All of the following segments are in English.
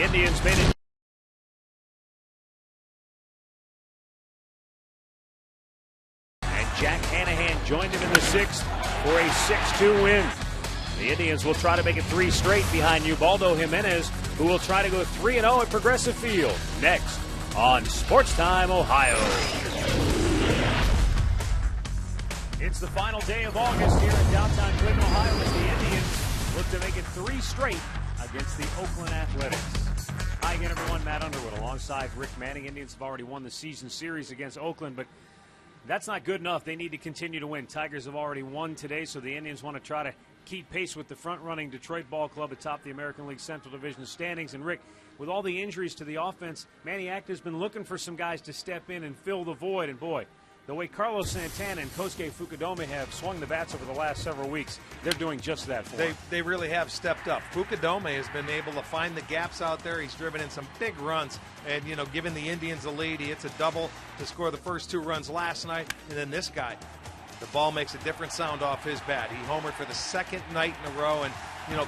Indians made it. And Jack Hanahan joined him in the sixth for a 6-2 win. The Indians will try to make it 3 straight behind Ubaldo Jimenez, who will try to go 3-0 at Progressive Field. Next on Sports Time Ohio. It's the final day of August here in downtown Cleveland, Ohio, as the Indians look to make it 3 straight against the Oakland Athletics. Hi again, everyone. Matt Underwood alongside Rick Manning. Indians have already won the season series against Oakland, but that's not good enough. They need to continue to win. Tigers have already won today, so the Indians want to try to keep pace with the front-running Detroit Ball Club atop the American League Central Division standings. And, Rick, with all the injuries to the offense, Manny Acta's been looking for some guys to step in and fill the void. And, boy, the way Carlos Santana and Kosuke Fukudome have swung the bats over the last several weeks, they're doing just that for them. They really have stepped up. Fukudome has been able to find the gaps out there. He's driven in some big runs and, giving the Indians a lead. He hits a double to score the first 2 runs last night. And then this guy, the ball makes a different sound off his bat. He homered for the 2nd night in a row. And,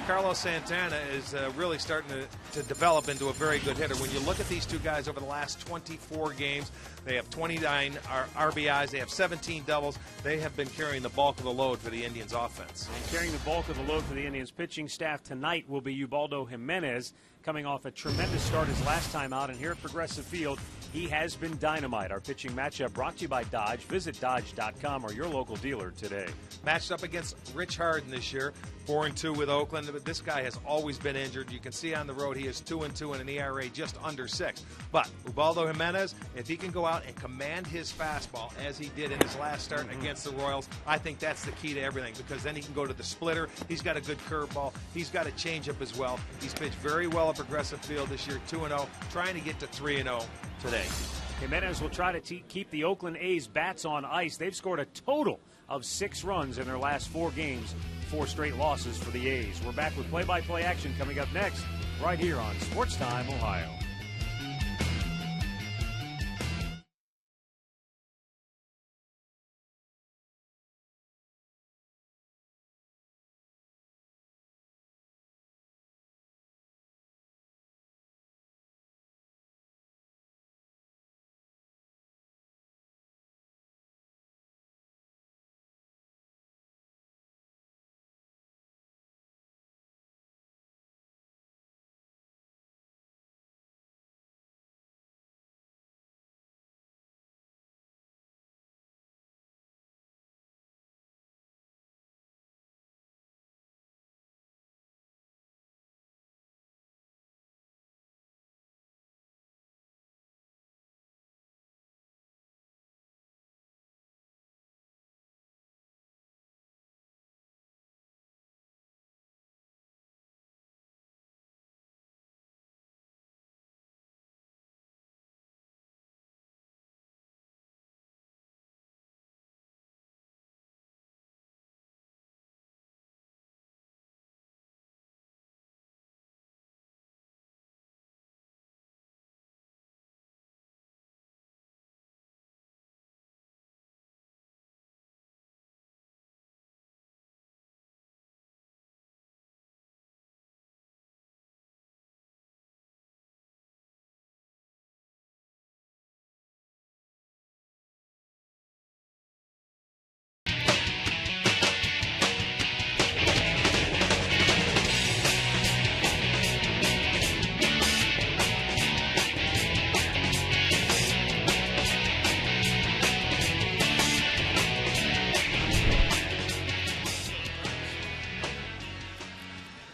Carlos Santana is really starting to develop into a very good hitter. When you look at these 2 guys over the last 24 games, they have 29 RBIs. They have 17 doubles. They have been carrying the bulk of the load for the Indians offense. And carrying the bulk of the load for the Indians pitching staff tonight will be Ubaldo Jimenez, coming off a tremendous start his last time out. And here at Progressive Field, he has been dynamite. Our pitching matchup brought to you by Dodge. Visit Dodge.com or your local dealer today. Matched up against Rich Harden this year, 4-2 with Oakland. But this guy has always been injured. You can see on the road he is 2-2 in an ERA just under 6. But Ubaldo Jimenez, if he can go out and command his fastball as he did in his last start against the Royals, I think that's the key to everything, because then he can go to the splitter. He's got a good curveball. He's got a changeup as well. He's pitched very well at Progressive Field this year, 2-0, trying to get to 3-0 today. Jimenez will try to keep the Oakland A's bats on ice. They've scored a total of 6 runs in their last 4 games, 4 straight losses for the A's. We're back with play-by-play action coming up next, right here on Sports Time Ohio.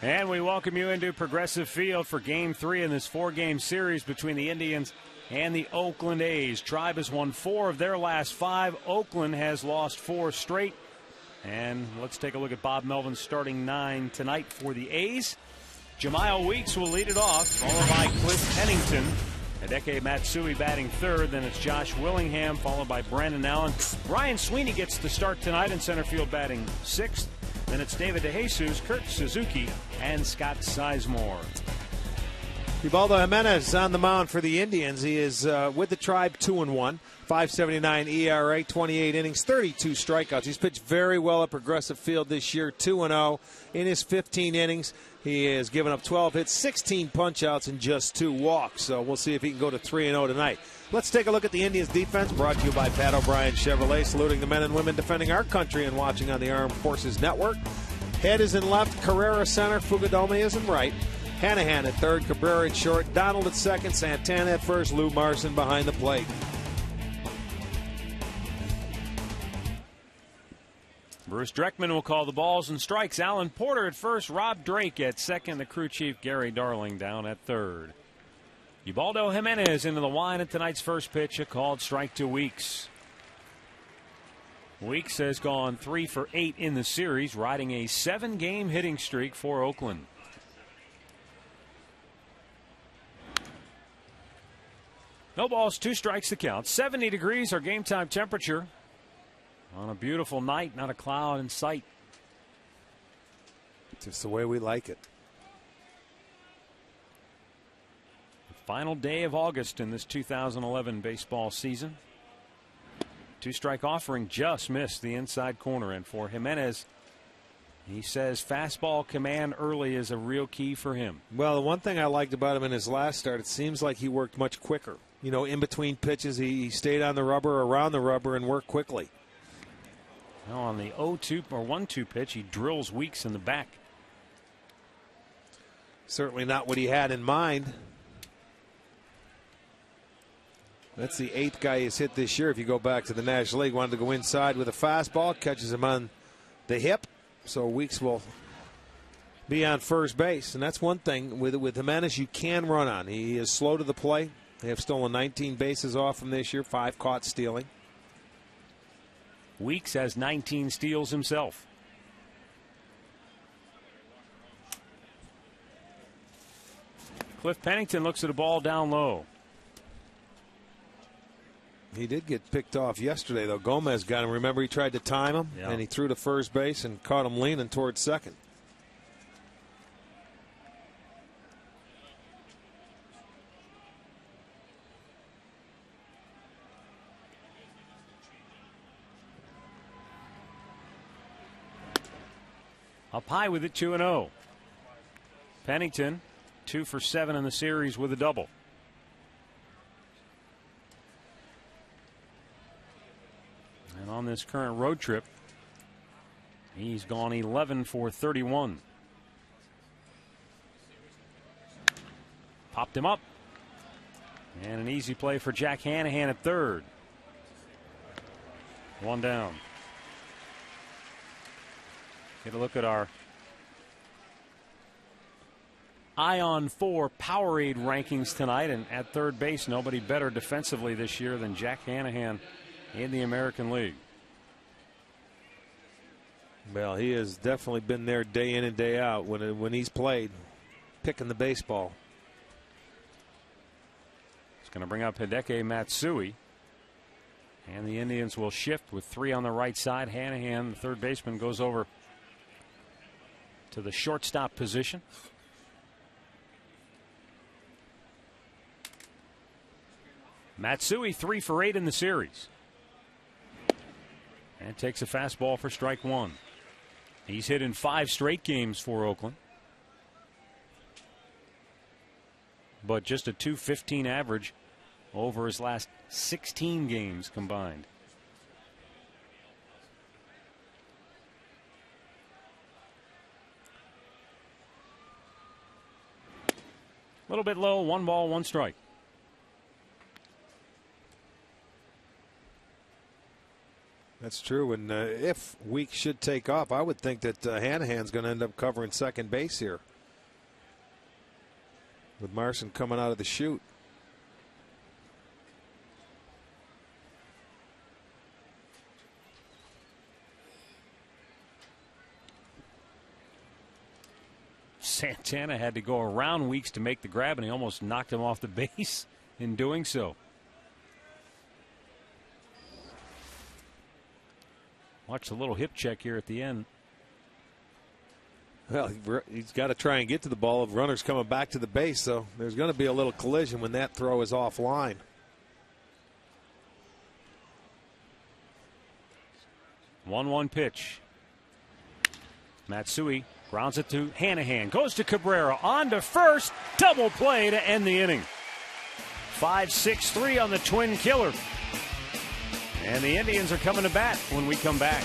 And we welcome you into Progressive Field for Game 3 in this 4-game series between the Indians and the Oakland A's. Tribe has won 4 of their last 5. Oakland has lost 4 straight. And let's take a look at Bob Melvin's starting 9 tonight for the A's. Jemiah Weeks will lead it off, followed by Cliff Pennington. Hideki Matsui batting 3rd. Then it's Josh Willingham, followed by Brandon Allen. Brian Sweeney gets the start tonight in center field, batting 6th. Then it's David DeJesus, Kurt Suzuki, and Scott Sizemore. Ubaldo Jimenez on the mound for the Indians. He is with the Tribe 2-1, 5.79 ERA, 28 innings, 32 strikeouts. He's pitched very well at Progressive Field this year, 2-0 in his 15 innings. He has given up 12 hits, 16 punch-outs, and just 2 walks. So we'll see if he can go to 3-0 tonight. Let's take a look at the Indians' defense, brought to you by Pat O'Brien Chevrolet, saluting the men and women defending our country and watching on the Armed Forces Network. Head is in left, Carrera center, Fugudome is in right. Hanahan at third, Cabrera at short, Donald at second, Santana at first, Lou Marson behind the plate. Bruce Dreckman will call the balls and strikes. Alan Porter at first, Rob Drake at second, the crew chief Gary Darling down at third. Ubaldo Jimenez into the line at tonight's first pitch, a called strike to Weeks. Weeks has gone 3 for 8 in the series, riding a 7-game hitting streak for Oakland. No balls, 2 strikes to count. 70 degrees our game time temperature. On a beautiful night, not a cloud in sight. Just the way we like it. The final day of August in this 2011 baseball season. 2-strike offering just missed the inside corner. And for Jimenez, he says fastball command early is a real key for him. Well, the one thing I liked about him in his last start, it seems like he worked much quicker. You know, in between pitches, he stayed on the rubber, around the rubber, and worked quickly. Now on the 0-2 or 1-2 pitch, he drills Weeks in the back. Certainly not what he had in mind. That's the 8th guy he's hit this year. If you go back to the National League, wanted to go inside with a fastball, catches him on the hip. So Weeks will be on first base. And that's one thing with Jimenez you can run on. He is slow to the plate. They have stolen 19 bases off him this year, 5 caught stealing. Weeks has 19 steals himself. Cliff Pennington looks at a ball down low. He did get picked off yesterday, though. Gomez got him. Remember, he tried to time him, and he threw to first base and caught him leaning towards second. Up high with it, 2-0. Pennington, 2 for 7 in the series with a double. And on this current road trip, he's gone 11 for 31. Popped him up. And an easy play for Jack Hanahan at third. 1 down. Get a look at our Ion 4 Powerade rankings tonight. And at third base, nobody better defensively this year than Jack Hanahan in the American League. Well, he has definitely been there day in and day out when he's played, picking the baseball. It's going to bring up Hideki Matsui. And the Indians will shift with 3 on the right side. Hanahan, the third baseman, goes over to the shortstop position. Matsui 3 for 8 in the series. And takes a fastball for strike 1. He's hit in 5 straight games for Oakland. But just a .215 average over his last 16 games combined. A little bit low, 1 ball, 1 strike. That's true, and if Weeks should take off, I would think that Hanahan's going to end up covering second base here, with Marson coming out of the chute. Santana had to go around Weeks to make the grab, and he almost knocked him off the base in doing so. Watch the little hip check here at the end. Well, he's got to try and get to the ball. If runners coming back to the base, so there's going to be a little collision when that throw is offline. One pitch. Matsui grounds it to Hanahan. Goes to Cabrera. On to first. Double play to end the inning. 5-6-3 on the twin killer. And the Indians are coming to bat when we come back.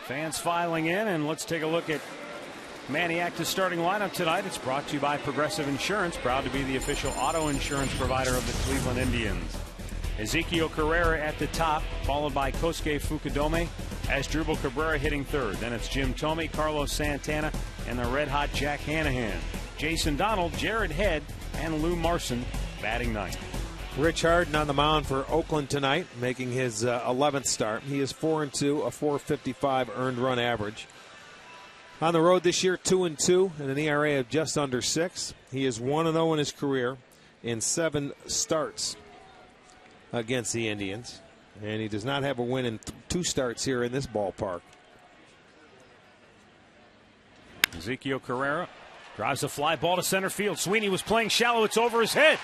Fans filing in, and let's take a look at Maniac's starting lineup tonight. It's brought to you by Progressive Insurance, proud to be the official auto insurance provider of the Cleveland Indians. Ezekiel Carrera at the top, followed by Kosuke Fukudome, Asdrubal Cabrera hitting third. Then it's Jim Thome, Carlos Santana, and the red-hot Jack Hanahan. Jason Donald, Jared Head, and Lou Marson batting ninth. Rich Harden on the mound for Oakland tonight, making his 11th start. He is 4-2, a .455 earned run average. On the road this year, 2-2, and an ERA of just under 6. He is 1-0 in his career in 7 starts against the Indians, and he does not have a win in 2 starts here in this ballpark. Ezekiel Carrera drives a fly ball to center field. Sweeney was playing shallow. It's over his head.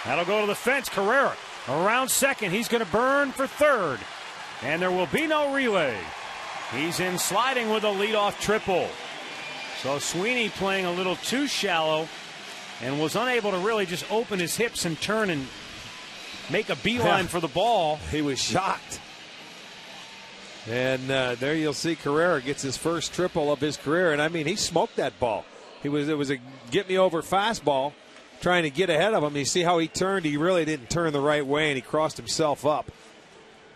That'll go to the fence. Carrera around second. He's going to burn for third. And there will be no relay. He's in sliding with a leadoff triple. So Sweeney playing a little too shallow and was unable to really just open his hips and turn and make a beeline for the ball. He was shocked. And there you'll see Carrera gets his first triple of his career. And, I mean, he smoked that ball. It was a get-me-over fastball trying to get ahead of him. You see how he turned? He really didn't turn the right way, and he crossed himself up.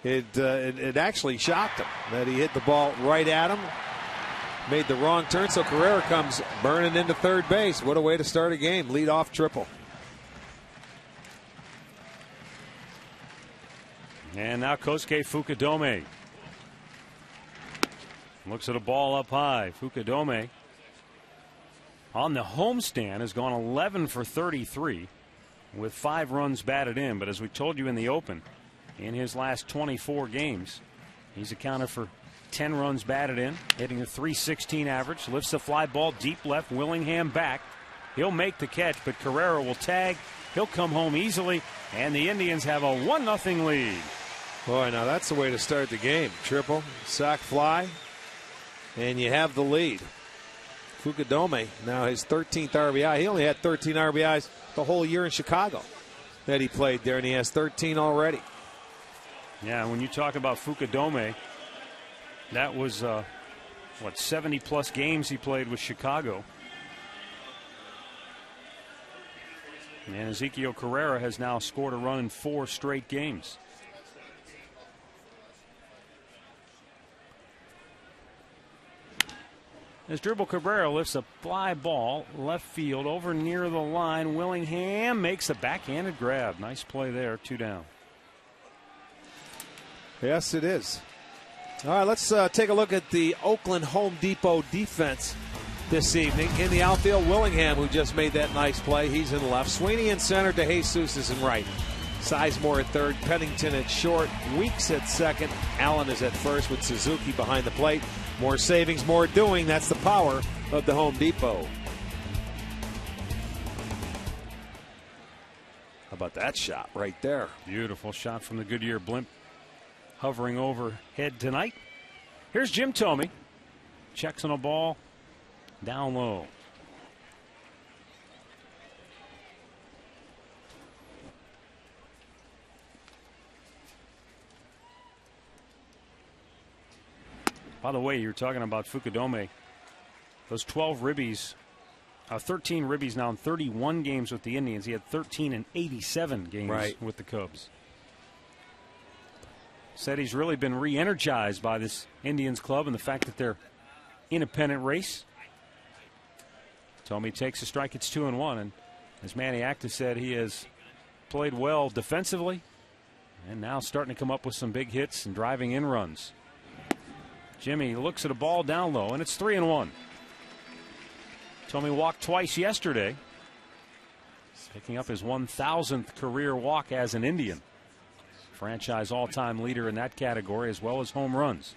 It actually shocked him that he hit the ball right at him, made the wrong turn. So Carrera comes burning into third base. What a way to start a game. Lead-off triple. And now Kosuke Fukudome looks at a ball up high. Fukudome on the homestand has gone 11 for 33 with 5 runs batted in. But as we told you in the open, in his last 24 games, he's accounted for 10 runs batted in, hitting a .316 average. Lifts the fly ball deep left, Willingham back. He'll make the catch, but Carrera will tag. He'll come home easily, and the Indians have a 1-0 lead. Boy, now that's the way to start the game. Triple, sac fly, and you have the lead. Fukudome now his 13th RBI. He only had 13 RBIs the whole year in Chicago that he played there, and he has 13 already. Yeah, when you talk about Fukudome, that was, 70-plus games he played with Chicago. And Ezekiel Carrera has now scored a run in 4 straight games. As Dribble Cabrera lifts a fly ball left field over near the line. Willingham makes a backhanded grab. Nice play there. 2 down. Yes, it is. All right, let's take a look at the Oakland Home Depot defense this evening. In the outfield, Willingham, who just made that nice play. He's in left. Sweeney in center. DeJesus is in right. Sizemore at third. Pennington at short. Weeks at second. Allen is at first with Suzuki behind the plate. More savings, more doing. That's the power of the Home Depot. How about that shot right there? Beautiful shot from the Goodyear blimp, hovering overhead tonight. Here's Jim Thome. Checks on a ball down low. By the way, you're talking about Fukudome. Those 12 ribbies, 13 ribbies now in 31 games with the Indians. He had 13 in 87 games with the Cubs. Said he's really been re-energized by this Indians club and the fact that they're in a pennant race. Thome takes a strike. It's 2-1. And as Manny Acta said, he has played well defensively and now starting to come up with some big hits and driving in runs. Jimmy looks at a ball down low, and it's 3-1. Thome walked twice yesterday, picking up his 1,000th career walk as an Indian. Franchise all-time leader in that category, as well as home runs.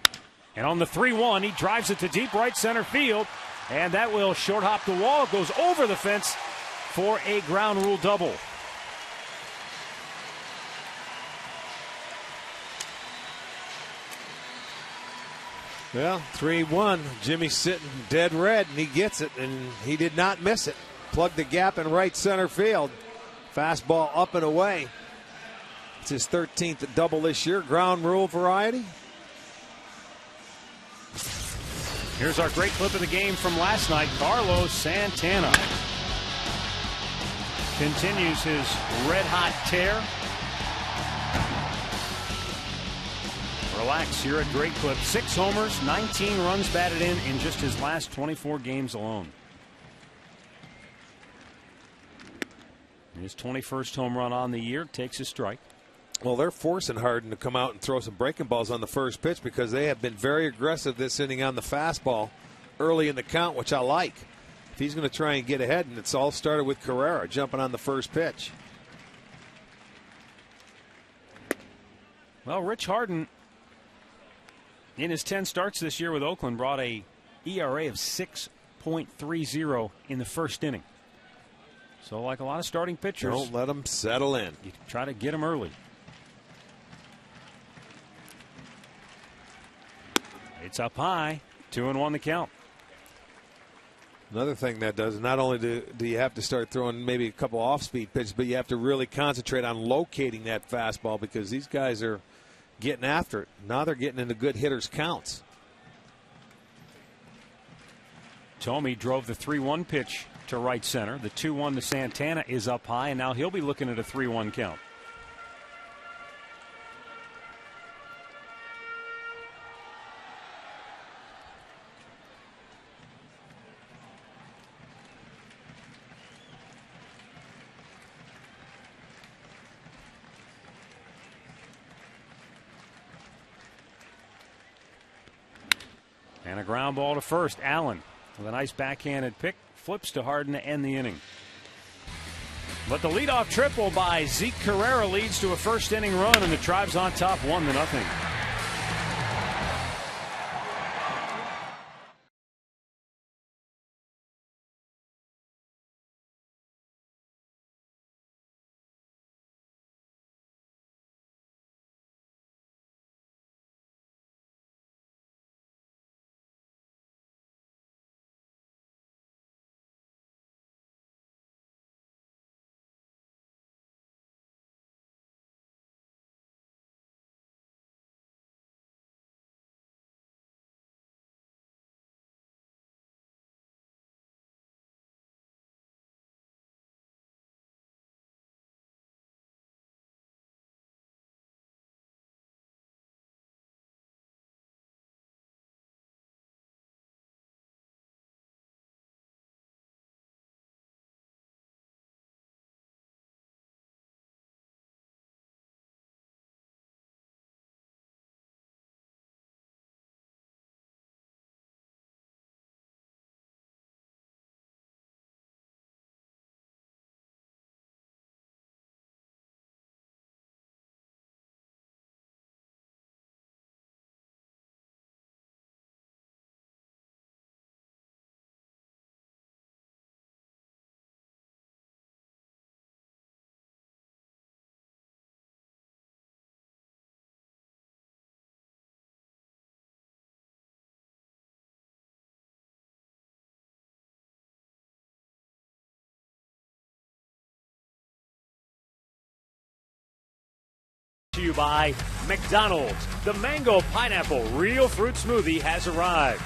And on the 3-1, he drives it to deep right center field, and that will short hop the wall. It goes over the fence for a ground rule double. Well, 3-1. Jimmy's sitting dead red, and he gets it, and he did not miss it. Plugged the gap in right center field. Fastball up and away. It's his 13th double this year. Ground rule variety. Here's our great clip of the game from last night. Carlos Santana continues his red-hot tear. Relax, you're a great clip. 6 homers, 19 runs batted in just his last 24 games alone. His 21st home run on the year, takes a strike. Well, they're forcing Harden to come out and throw some breaking balls on the first pitch because they have been very aggressive this inning on the fastball early in the count, which I like. If he's going to try and get ahead, and it's all started with Carrera jumping on the first pitch. Well, Rich Harden, in his 10 starts this year with Oakland, brought a ERA of 6.30 in the first inning. So like a lot of starting pitchers, don't let them settle in. You try to get them early. It's up high. 2-1 the count. Another thing that does, not only do you have to start throwing maybe a couple off-speed pitches, but you have to really concentrate on locating that fastball because these guys are getting after it. Now they're getting into good hitters' counts. Thome drove the 3-1 pitch to right center. The 2-1 to Santana is up high, and now he'll be looking at a 3-1 count. And a ground ball to first. Allen with a nice backhanded pick. Flips to Harden to end the inning. But the leadoff triple by Zeke Carrera leads to a first inning run, and the Tribe's on top 1-0. you by McDonald's. The Mango Pineapple Real Fruit Smoothie has arrived.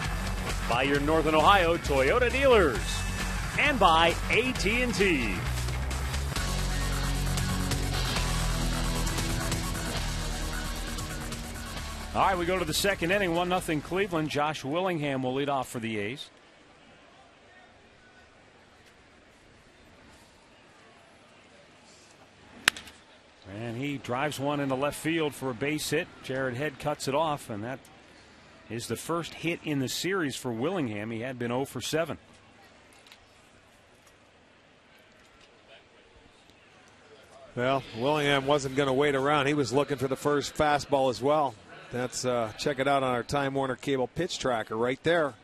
By your Northern Ohio Toyota dealers. And by AT&T. All right, we go to the second inning, 1-0 Cleveland. Josh Willingham will lead off for the A's. And he drives one into left field for a base hit. Jared Head cuts it off, and that is the first hit in the series for Willingham. He had been 0 for 7. Well, Willingham wasn't going to wait around. He was looking for the first fastball as well. That's check it out on our Time Warner Cable pitch tracker right there.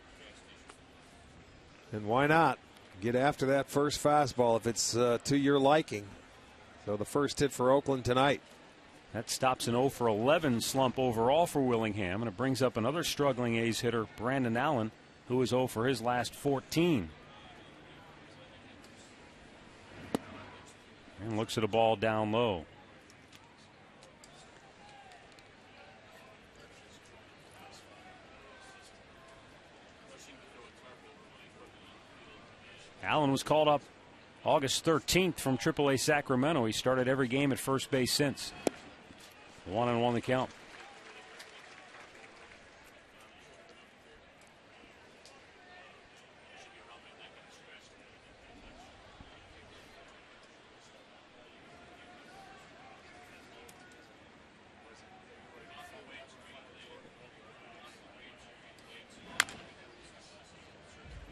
And why not get after that first fastball if it's to your liking? So the first hit for Oakland tonight. That stops an 0 for 11 slump overall for Willingham, and it brings up another struggling A's hitter, Brandon Allen, who is 0 for his last 14. And looks at a ball down low. Allen was called up August 13th from AAA Sacramento. He started every game at first base since. 1-1 the count.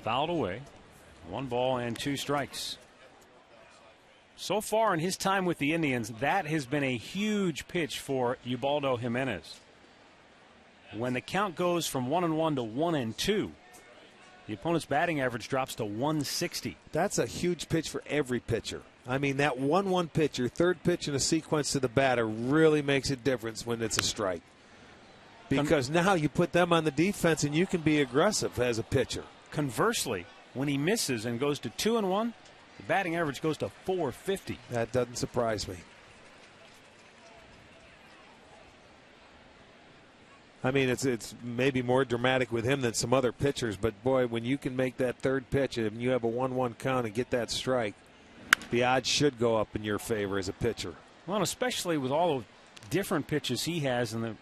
Fouled away. 1 ball and 2 strikes. So far in his time with the Indians, that has been a huge pitch for Ubaldo Jimenez. When the count goes from 1-1 to 1-2, the opponent's batting average drops to 160. That's a huge pitch for every pitcher. I mean, that 1-1 pitch, your third pitch in a sequence to the batter, really makes a difference when it's a strike. Because now you put them on the defense and you can be aggressive as a pitcher. Conversely, when he misses and goes to 2-1, the batting average goes to 450. That doesn't surprise me. I mean, it's maybe more dramatic with him than some other pitchers, but boy, when you can make that third pitch and you have a 1-1 count and get that strike, the odds should go up in your favor as a pitcher. Well, especially with all the different pitches he has and the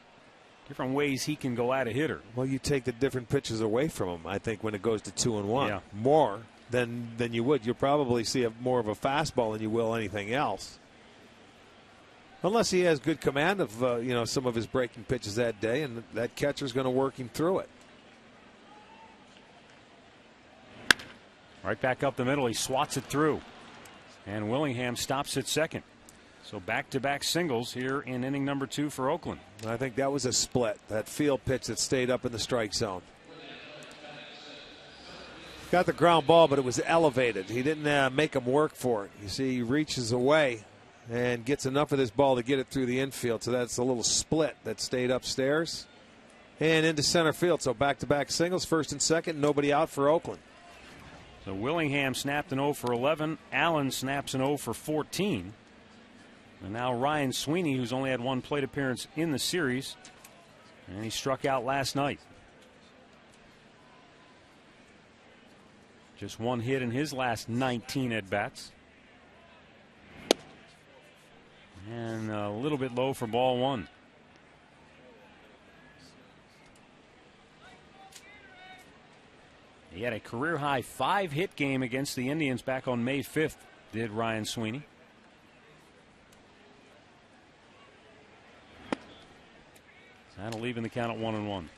different ways he can go at a hitter. Well, you take the different pitches away from him, I think, when it goes to 2-1. Yeah. More than you would. You'll probably see more of a fastball than you will anything else. Unless he has good command of some of his breaking pitches that day, and that catcher's going to work him through it. Right back up the middle, he swats it through. And Willingham stops at second. So back-to-back singles here in inning number 2 for Oakland. I think that was a split, that field pitch that stayed up in the strike zone. Got the ground ball, but it was elevated. He didn't make him work for it. You see, he reaches away and gets enough of this ball to get it through the infield. So that's a little split that stayed upstairs and into center field. So back-to-back singles, first and second, nobody out for Oakland. So Willingham snapped an 0 for 11. Allen snaps an 0 for 14. And now Ryan Sweeney, who's only had 1 plate appearance in the series, and he struck out last night. Just 1 hit in his last 19 at-bats. And a little bit low for ball 1. He had a career-high 5-hit game against the Indians back on May 5th, did Ryan Sweeney. That'll leave in the count at 1-1.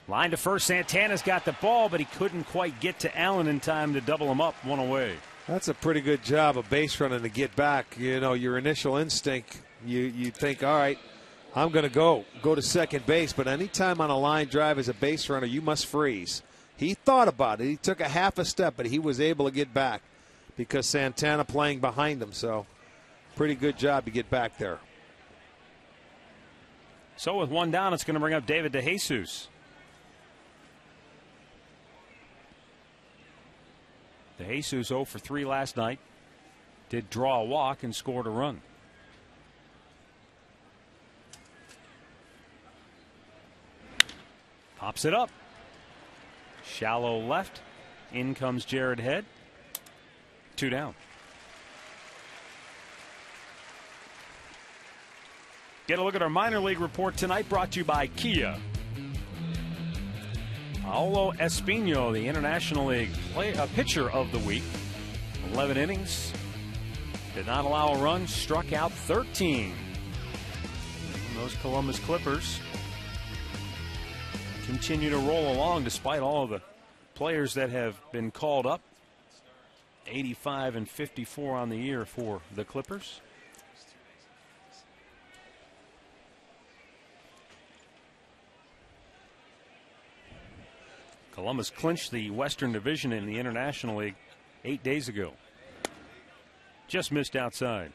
Line to first. Santana's got the ball, but he couldn't quite get to Allen in time to double him up. 1 away. That's a pretty good job of base running to get back. You know, your initial instinct, you think, all right, I'm going to go to second base. But anytime on a line drive as a base runner, you must freeze. He thought about it. He took a half a step, but he was able to get back because Santana playing behind him. So pretty good job to get back there. So with one down, it's going to bring up David DeJesus. DeJesus 0 for 3 last night. Did draw a walk and scored a run. Pops it up. Shallow left. In comes Jared Head. 2 down. Get a look at our minor league report tonight, brought to you by Kia. Paolo Espino, the International League pitcher of the week. 11 innings. Did not allow a run. Struck out 13. And those Columbus Clippers continue to roll along despite all of the players that have been called up. 85 and 54 on the year for the Clippers. Columbus clinched the Western Division in the International League 8 days ago. Just missed outside.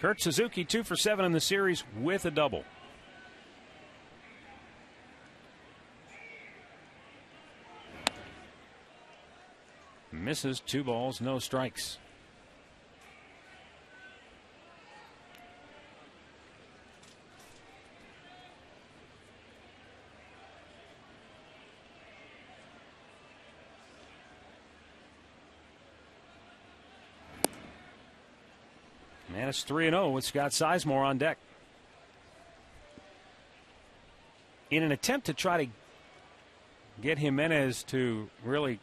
Kurt Suzuki 2 for 7 in the series with a double. Misses, 2 balls, no strikes. And it's 3-0 with Scott Sizemore on deck. In an attempt to try to get Jimenez to really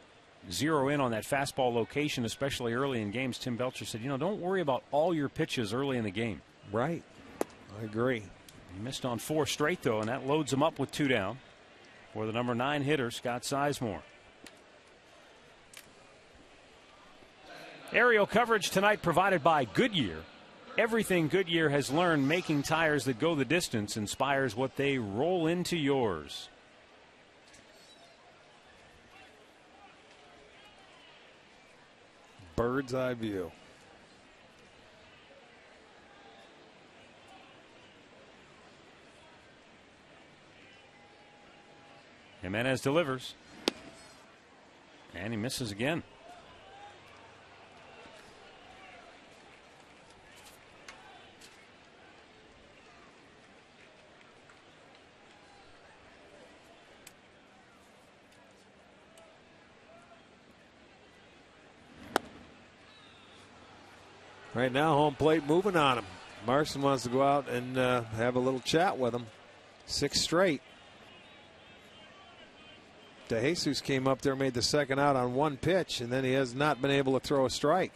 zero in on that fastball location, especially early in games, Tim Belcher said, don't worry about all your pitches early in the game. Right. I agree. He missed on 4 straight, though, and that loads him up with 2 down for the number 9 hitter, Scott Sizemore. Aerial coverage tonight provided by Goodyear. Everything Goodyear has learned making tires that go the distance inspires what they roll into yours. Bird's eye view. Jimenez delivers. And he misses again. Right now, home plate moving on him. Marson wants to go out and have a little chat with him. 6 straight. DeJesus came up there, made the second out on 1 pitch, and then he has not been able to throw a strike.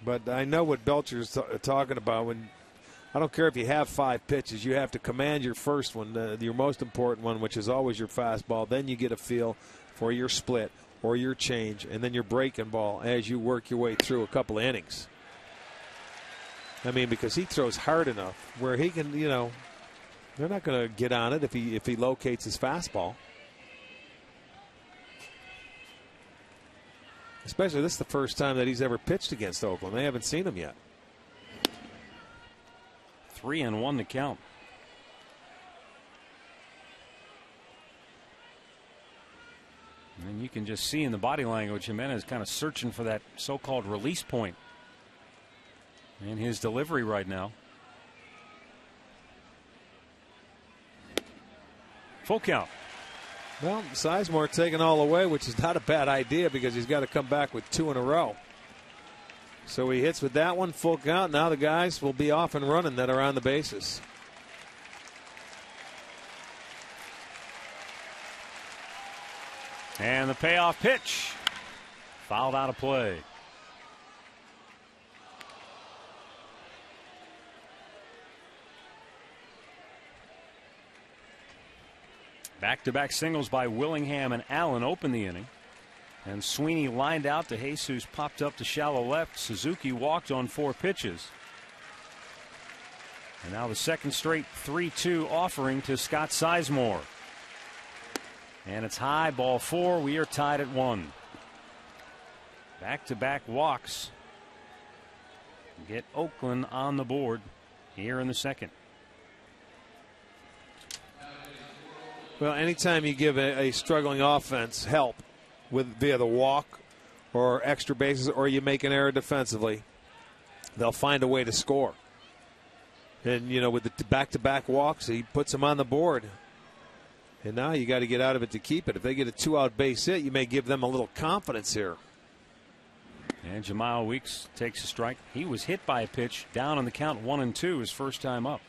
But I know what Belcher's talking about. When I don't care if you have 5 pitches, you have to command your first one, your most important one, which is always your fastball. Then you get a feel for your split or your change, and then your breaking ball as you work your way through a couple of innings. I mean, because he throws hard enough where he can, they're not going to get on it if he locates his fastball. Especially this is the first time that he's ever pitched against Oakland. They haven't seen him yet. 3-1 to count. And you can just see in the body language, Jimenez kind of searching for that so-called release point in his delivery right now. Full count. Well, Sizemore taking all away, which is not a bad idea because he's got to come back with 2 in a row. So he hits with that one, full count. Now the guys will be off and running that are on the bases. And the payoff pitch. Fouled out of play. Back-to-back singles by Willingham and Allen open the inning. And Sweeney lined out to Jesus, popped up to shallow left. Suzuki walked on 4 pitches. And now the second straight 3-2 offering to Scott Sizemore. And it's high, ball 4. We are tied at 1. Back-to-back walks get Oakland on the board here in the second. Well, anytime you give a struggling offense help via the walk or extra bases, or you make an error defensively, they'll find a way to score. And, you know, with the back-to-back walks, he puts them on the board. And now you got to get out of it to keep it. If they get a 2-out base hit, you may give them a little confidence here. And Jamal Weeks takes a strike. He was hit by a pitch down on the count 1-2 his first time up.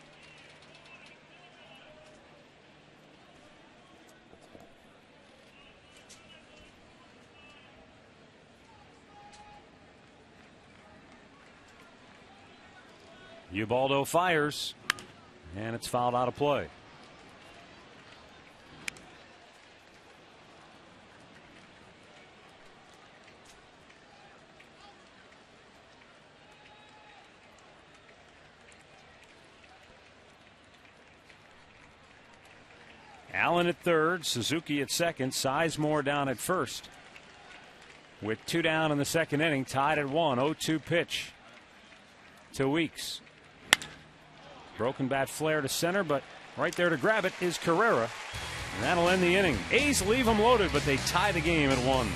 Ubaldo fires, and it's fouled out of play. Allen at third, Suzuki at second, Sizemore down at first. With 2 down in the second inning, tied at 1. 0-2 pitch to Weeks. Broken bat flare to center, but right there to grab it is Carrera. And that'll end the inning. A's leave them loaded, but they tie the game at 1.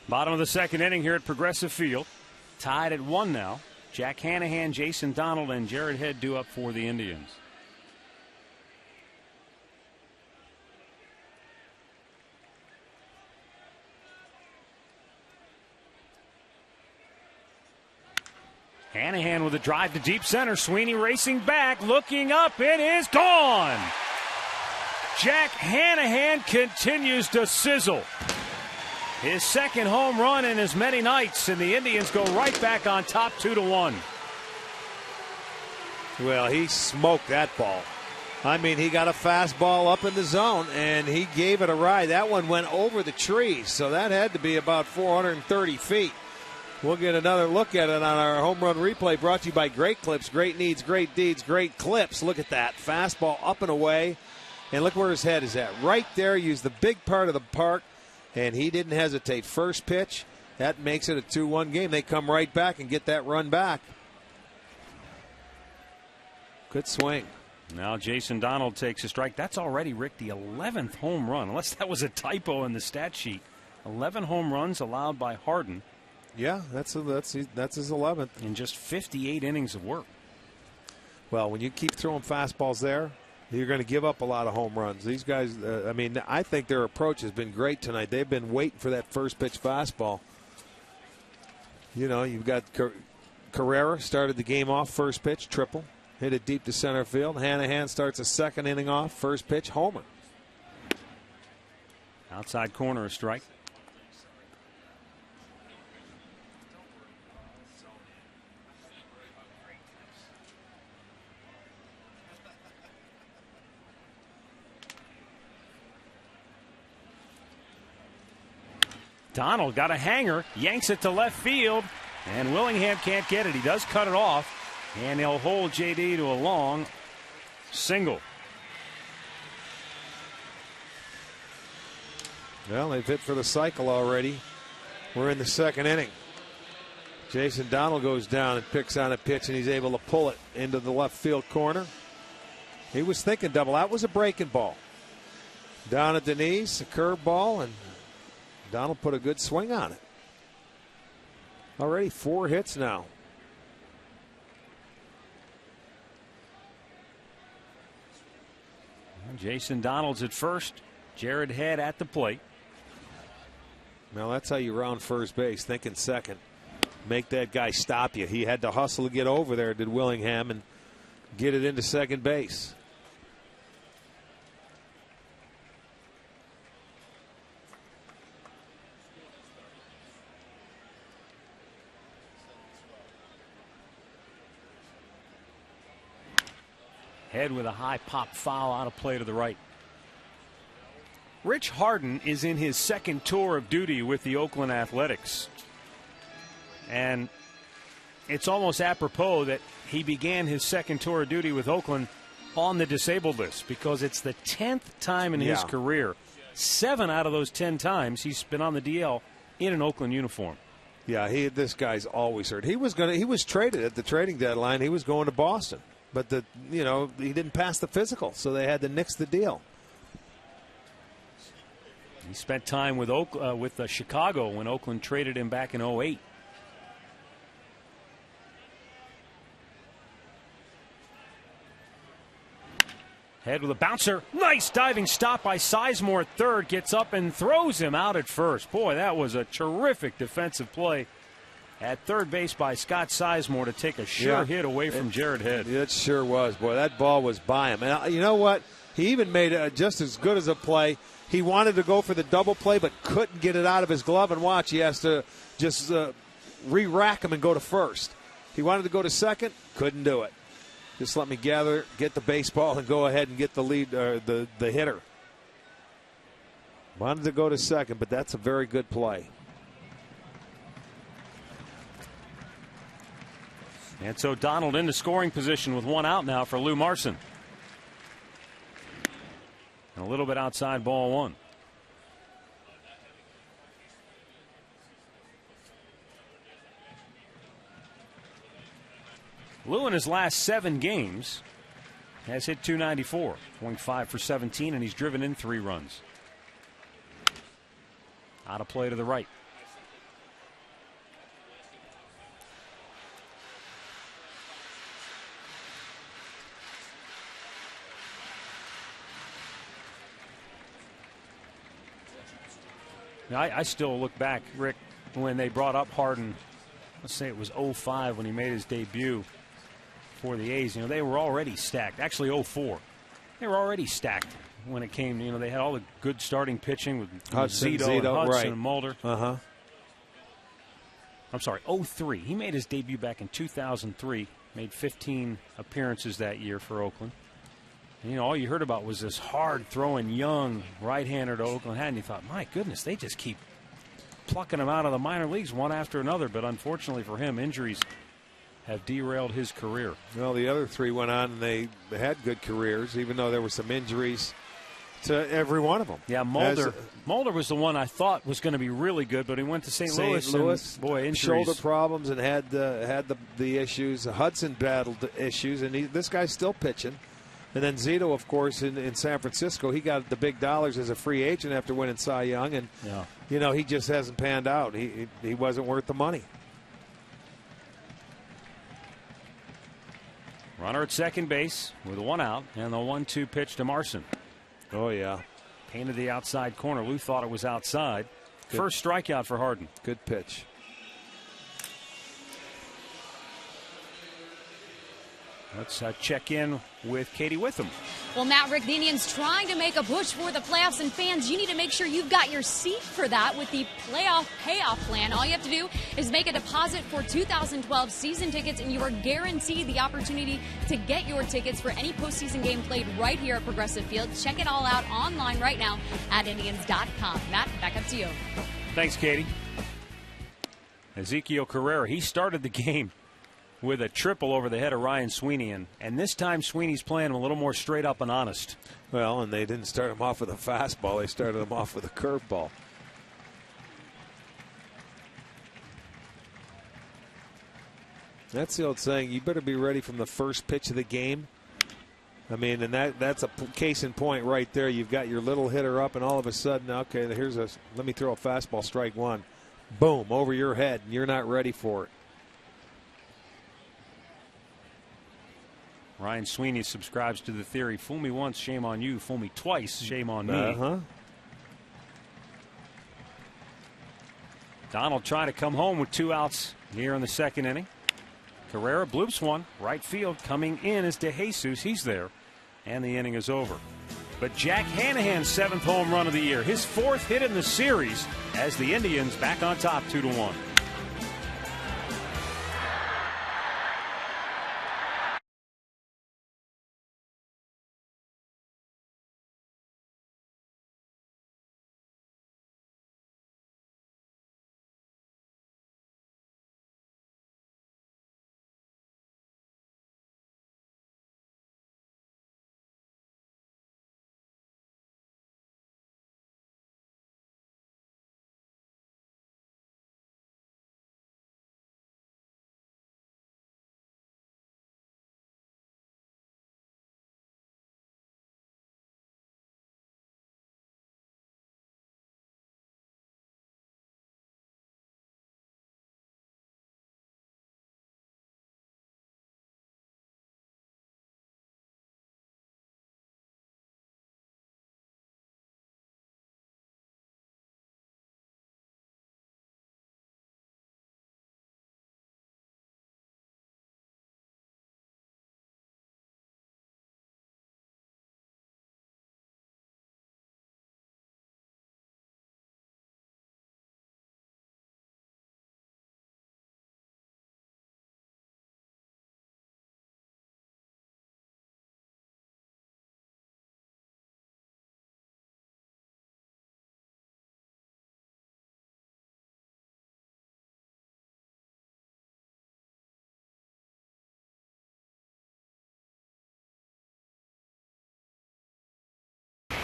Bottom of the second inning here at Progressive Field. Tied at 1 now. Jack Hanahan, Jason Donald, and Jared Head due up for the Indians. Hanahan with a drive to deep center. Sweeney racing back, looking up. It is gone. Jack Hanahan continues to sizzle. His second home run in as many nights, and the Indians go right back on top 2-1. Well, he smoked that ball. I mean, he got a fastball up in the zone, and he gave it a ride. That one went over the trees, so that had to be about 430 feet. We'll get another look at it on our home run replay, brought to you by Great Clips. Great needs, great deeds, great clips. Look at that. Fastball up and away, and look where his head is at. Right there, used the big part of the park. And he didn't hesitate. First pitch, that makes it a 2-1 game. They come right back and get that run back. Good swing. Now Jason Donald takes a strike. That's already, Rick, the 11th home run, unless that was a typo in the stat sheet. 11 home runs allowed by Harden. Yeah, that's his 11th. In just 58 innings of work. Well, when you keep throwing fastballs there, you're going to give up a lot of home runs. These guys, I mean, I think their approach has been great tonight. They've been waiting for that first pitch fastball. You know, you've got Carrera started the game off, first pitch, triple. Hit it deep to center field. Hanahan starts a second inning off, first pitch, homer. Outside corner, a strike. Donald got a hanger, yanks it to left field, and Willingham can't get it. He does cut it off, and he'll hold JD to a long single. Well, they've hit for the cycle already. We're in the second inning. Jason Donald goes down and picks on a pitch, and he's able to pull it into the left field corner. He was thinking double. That was a breaking ball. Down at the knees, a curveball, and Donald put a good swing on it. Already 4 hits now. Jason Donald's at first. Jared Head at the plate. Well, that's how you round first base, thinking second. Make that guy stop you. He had to hustle to get over there, did Willingham, and get it into second base. Head with a high pop foul out of play to the right. Rich Harden is in his second tour of duty with the Oakland Athletics. And it's almost apropos that he began his second tour of duty with Oakland on the disabled list, because it's the 10th time in his career. 7 out of those 10 times he's been on the DL in an Oakland uniform. Yeah, this guy's always hurt. He was traded at the trading deadline. He was going to Boston. But he didn't pass the physical, so they had to nix the deal. He spent time with Chicago when Oakland traded him back in 2008. Head with a bouncer. Nice diving stop by Sizemore at third. Gets up and throws him out at first. Boy, that was a terrific defensive play at third base by Scott Sizemore to take a sure hit away from Jared Head. It sure was. Boy, that ball was by him. And you know what? He even made just as good as a play. He wanted to go for the double play but couldn't get it out of his glove. And watch, he has to just re-rack him and go to first. He wanted to go to second, couldn't do it. Just let me get the baseball and go ahead and get the lead, the hitter. Wanted to go to second, but that's a very good play. And so Donald into scoring position with 1 out now for Lou Marson. And a little bit outside, ball 1. Lou in his last 7 games has hit .294, going 5 for 17, and he's driven in 3 runs. Out of play to the right. Now, I still look back, Rick, when they brought up Harden. Let's say it was 05 when he made his debut for the A's. You know, they were already stacked. Actually, 04. They were already stacked when it came. You know, they had all the good starting pitching with Zito and Hudson and Mulder. I'm sorry, 03. He made his debut back in 2003. Made 15 appearances that year for Oakland. And, you know, all you heard about was this hard-throwing young right-hander to Oakland had, and you thought, my goodness, they just keep plucking him out of the minor leagues one after another. But unfortunately for him, injuries have derailed his career. Well, the other 3 went on, and they had good careers, even though there were some injuries to every one of them. Yeah, Mulder was the one I thought was going to be really good, but he went to St. Louis. And, boy, injuries. Shoulder problems and had the issues. Hudson battled the issues, and this guy's still pitching. And then Zito, of course, in San Francisco, he got the big dollars as a free agent after winning Cy Young, and you know, he just hasn't panned out. He wasn't worth the money. Runner at second base with one out, and the 1-2 pitch to Marson. Oh, yeah. Painted the outside corner. Lou thought it was outside. Good. First strikeout for Harden. Good pitch. Let's check in with Katie Witham. Well, Matt, Rick, the Indians trying to make a push for the playoffs, and fans, you need to make sure you've got your seat for that with the playoff payoff plan. All you have to do is make a deposit for 2012 season tickets, and you are guaranteed the opportunity to get your tickets for any postseason game played right here at Progressive Field. Check it all out online right now at Indians.com. Matt, back up to you. Thanks, Katie. Ezekiel Carrera, he started the game with a triple over the head of Ryan Sweeney, and this time Sweeney's playing him a little more straight up and honest. Well, and they didn't start him off with a fastball. They started him off with a curveball. That's the old saying, you better be ready from the first pitch of the game. I mean, and that's a case in point right there. You've got your little hitter up, and all of a sudden, okay, let me throw a fastball, strike one. Boom, over your head, and you're not ready for it. Ryan Sweeney subscribes to the theory, fool me once, shame on you. Fool me twice, shame on me. Donald trying to come home with 2 outs here in the second inning. Carrera bloops one. Right field coming in is DeJesus. He's there. And the inning is over. But Jack Hanahan's 7th home run of the year. His 4th hit in the series as the Indians back on top 2-1.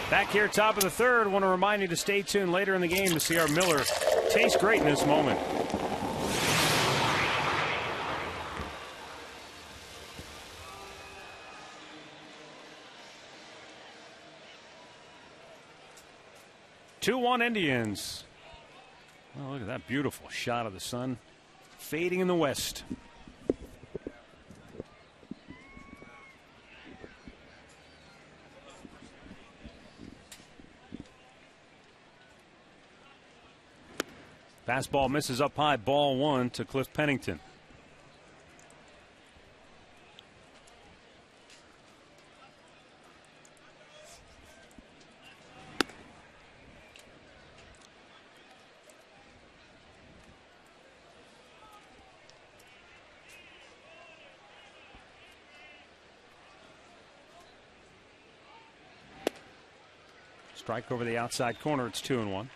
Back here, top of the third. Want to remind you to stay tuned later in the game to see our Miller taste great in this moment. Two-1 Indians. Oh, look at that beautiful shot of the sun fading in the west. Fastball misses up high, ball 1 to Cliff Pennington. Strike over the outside corner. It's 2-1.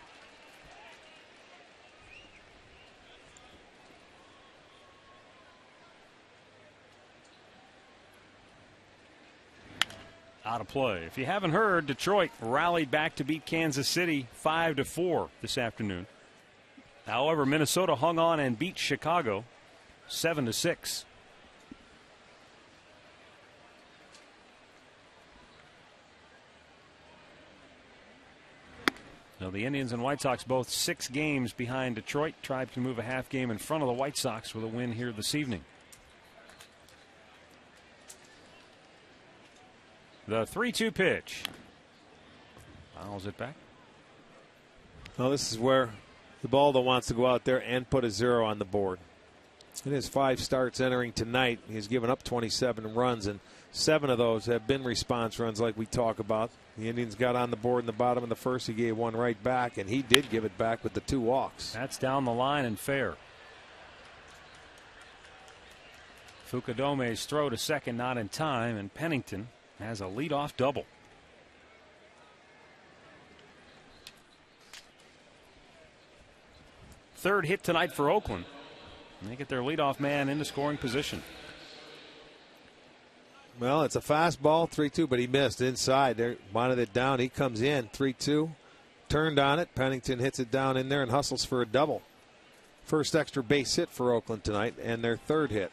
Out of play. If you haven't heard, Detroit rallied back to beat Kansas City 5-4 this afternoon. However, Minnesota hung on and beat Chicago 7-6. Now the Indians and White Sox both 6 games behind Detroit. Tried to move a half game in front of the White Sox with a win here this evening. The 3-2 pitch. Fouls it back. Well, this is where the Baldo wants to go out there and put a 0 on the board. In his 5 starts entering tonight, he's given up 27 runs, and 7 of those have been response runs like we talk about. The Indians got on the board in the bottom of the first. He gave one right back, and he did give it back with the 2 walks. That's down the line and fair. Fukudome's throw to second not in time, and Pennington has a leadoff double. Third hit tonight for Oakland. And they get their leadoff man into scoring position. Well, it's a fastball, 3-2, but he missed inside. They wanted it down. He comes in, 3-2, turned on it. Pennington hits it down in there and hustles for a double. First extra base hit for Oakland tonight, and their 3rd hit.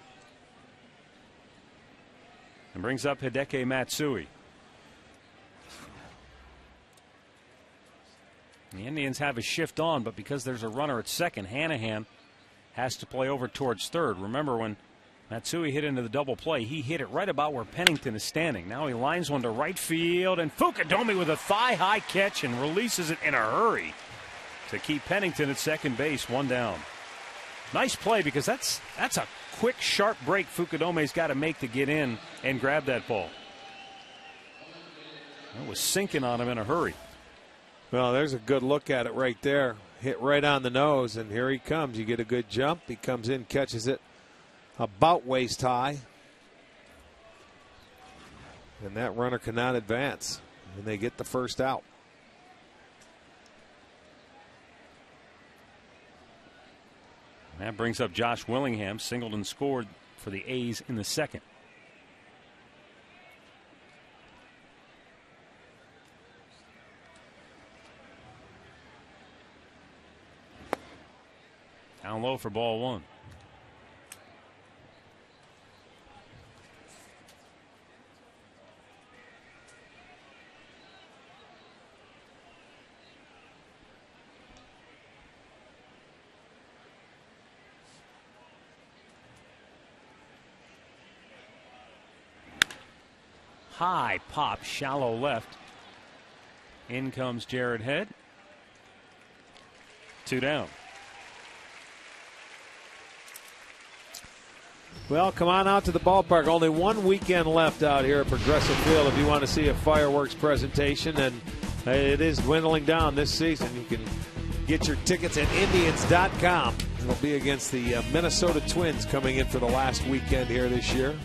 And brings up Hideki Matsui. The Indians have a shift on, but because there's a runner at second, Hanahan has to play over towards third. Remember when Matsui hit into the double play, he hit it right about where Pennington is standing. Now he lines one to right field, and Fukudome with a thigh-high catch and releases it in a hurry to keep Pennington at second base, 1 down. Nice play, because that's a quick, sharp break Fukudome's got to make to get in and grab that ball. It was sinking on him in a hurry. Well, there's a good look at it right there. Hit right on the nose, and here he comes. You get a good jump. He comes in, catches it about waist high. And that runner cannot advance. And they get the first out. That brings up Josh Willingham. Singled and scored for the A's in the second. Down low for ball 1. High pop, shallow left. In comes Jared Head. 2 down. Well, come on out to the ballpark. Only 1 weekend left out here at Progressive Field if you want to see a fireworks presentation, and it is dwindling down this season. You can get your tickets at Indians.com. It'll be against the Minnesota Twins coming in for the last weekend here this year.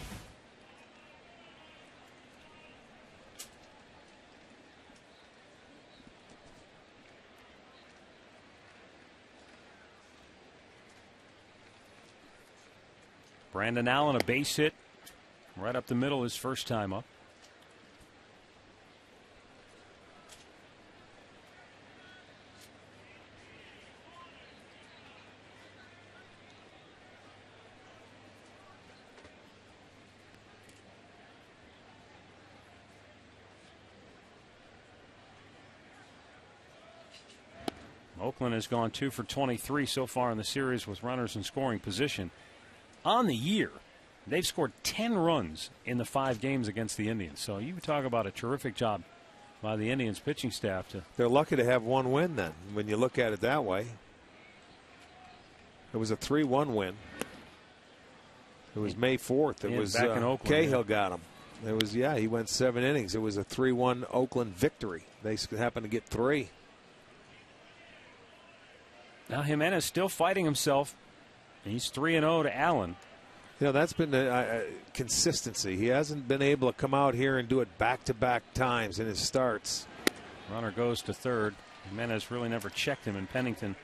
Brandon Allen, a base hit right up the middle his first time up. Oakland has gone 2 for 23 so far in the series with runners in scoring position. On the year, they've scored 10 runs in the 5 games against the Indians. So you talk about a terrific job by the Indians pitching staff. They're lucky to have 1 win then, when you look at it that way. It was a 3-1 win. It was May 4th. It was back in Oakland, Cahill got him. It was, he went 7 innings. It was a 3-1 Oakland victory. They happened to get 3. Now Jimenez still fighting himself. He's 3-0 to Allen. You know, that's been a consistency. He hasn't been able to come out here and do it back-to-back times in his starts. Runner goes to third. Jimenez really never checked him, and Pennington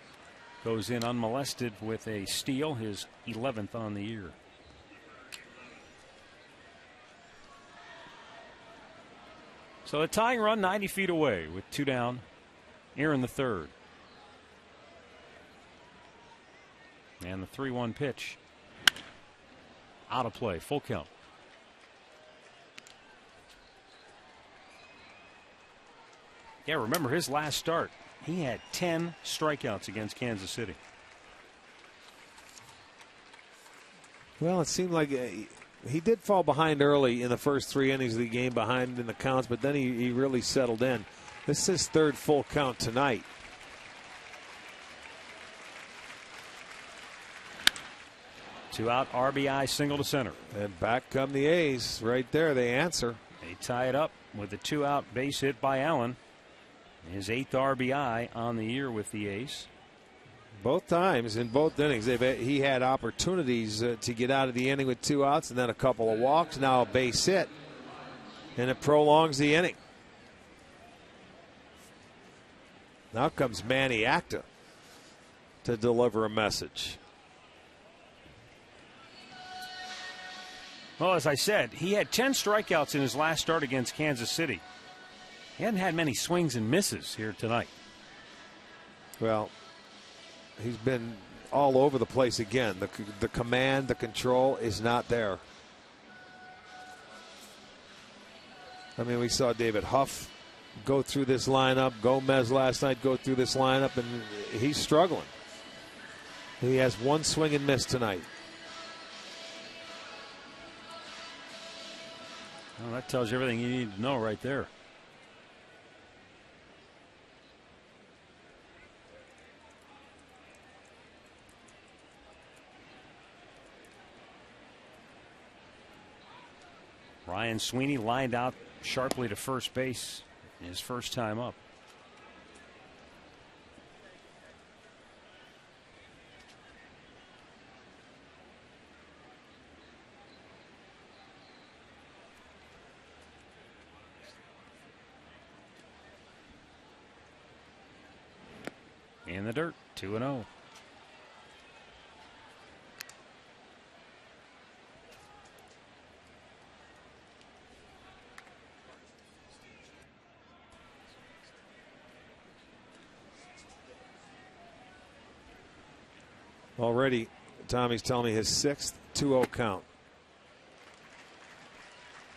goes in unmolested with a steal, his 11th on the year. So a tying run 90 feet away with 2 down here in the third. And the 3-1 pitch out of play, full count. Yeah, remember his last start, he had 10 strikeouts against Kansas City. Well, it seemed like he did fall behind early in the first 3 innings of the game, behind in the counts, but then he really settled in. This is his 3rd full count tonight. Two out, RBI, single to center. And back come the A's. Right there, they answer. They tie it up with a 2-out base hit by Allen. His 8th RBI on the year with the A's. Both times in both innings, he had opportunities to get out of the inning with 2 outs and then a couple of walks. Now a base hit, and it prolongs the inning. Now comes Manny Acta to deliver a message. Well, as I said, he had 10 strikeouts in his last start against Kansas City. He hadn't had many swings and misses here tonight. Well, he's been all over the place again. The command, the control is not there. I mean, we saw David Huff go through this lineup. Gomez last night go through this lineup, and he's struggling. He has 1 swing and miss tonight. Well, that tells you everything you need to know right there. Ryan Sweeney lined out sharply to first base his first time up. In the dirt, 2-0. Already, Tommy's telling me his 6th 2-0 count.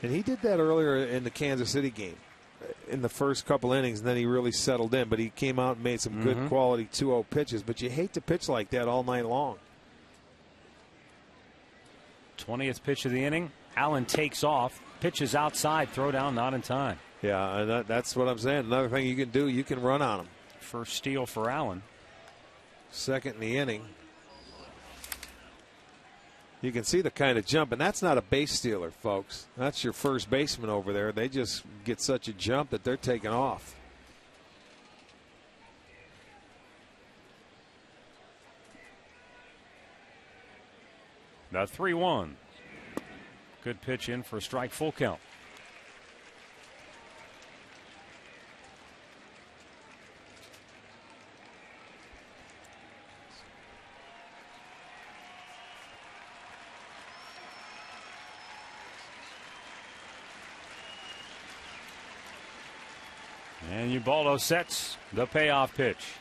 And he did that earlier in the Kansas City game in the first couple innings, and then he really settled in. But he came out and made some good quality 2-0 pitches. But you hate to pitch like that all night long. 20th pitch of the inning. Allen takes off, pitches outside, throw down, not in time. Yeah, and that's what I'm saying. Another thing you can do, you can run on him. First steal for Allen. 2nd in the inning. You can see the kind of jump, and that's not a base stealer, folks. That's your first baseman over there. They just get such a jump that they're taking off. The 3-1. Good pitch in for a strike, full count. And Ubaldo sets the payoff pitch.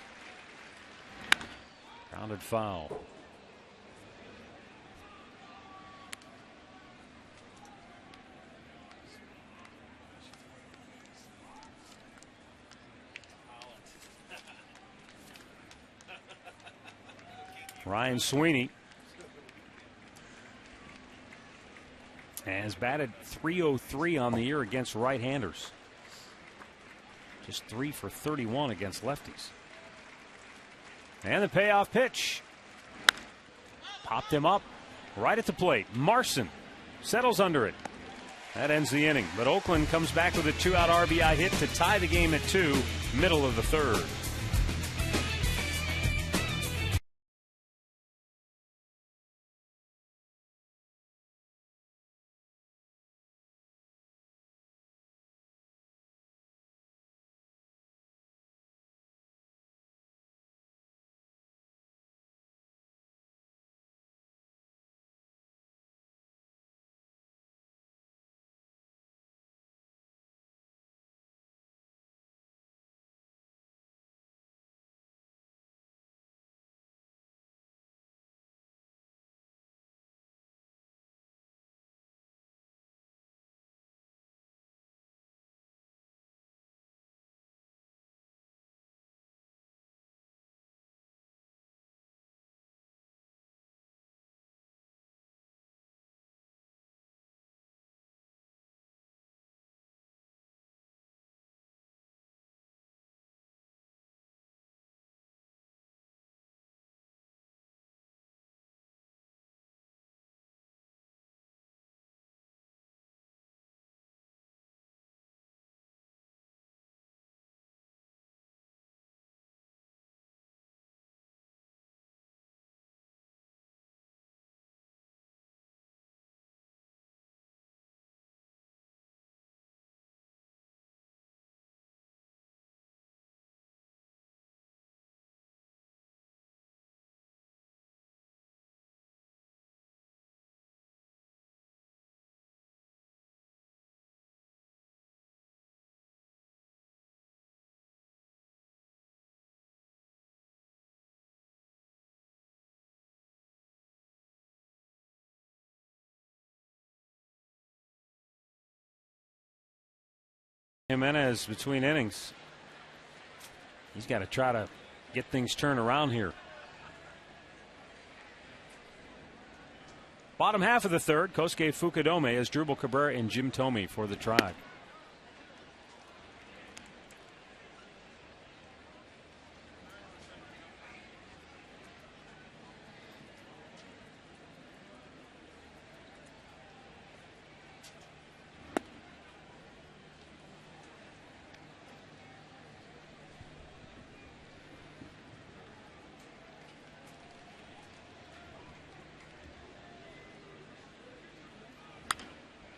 Grounded foul. Ryan Sweeney has batted .303 on the year against right-handers. Just 3 for 31 against lefties. And the payoff pitch. Popped him up right at the plate. Marson settles under it. That ends the inning. But Oakland comes back with a 2-out RBI hit to tie the game at 2, middle of the 3rd. Jimenez between innings. He's got to try to get things turned around here. Bottom half of the third, Kosuke Fukudome as Drupal Cabrera and Jim Thome for the Tribe.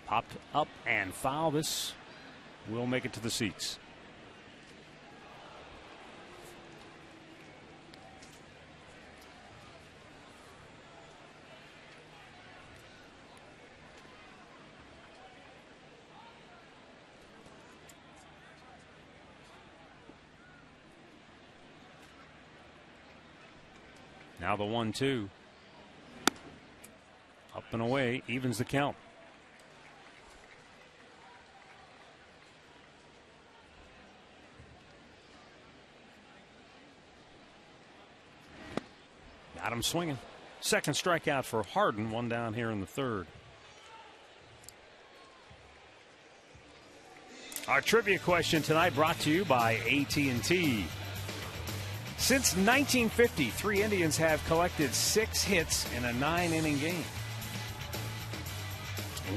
Popped up and foul. This will make it to the seats. Now the 1-2. Up and away, evens the count. Got him swinging. Second strikeout for Harden. One down here in the third. Our trivia question tonight brought to you by AT&T. Since 1950, 3 Indians have collected 6 hits in a 9-inning game.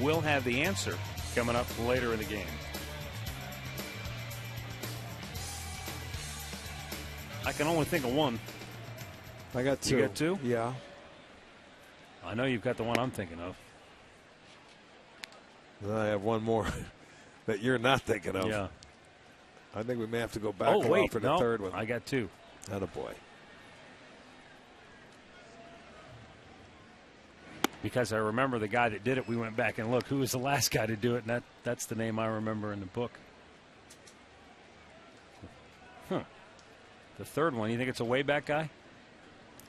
We'll have the answer coming up later in the game. I can only think of one. I got 2. You got 2? Yeah. I know you've got the one I'm thinking of. And I have one more that you're not thinking of. Yeah. I think we may have to go back a while for the third one. I got 2. Attaboy. Because I remember the guy that did it, we went back and looked. Who was the last guy to do it? And that's the name I remember in the book. Huh. The third one, you think it's a way back guy?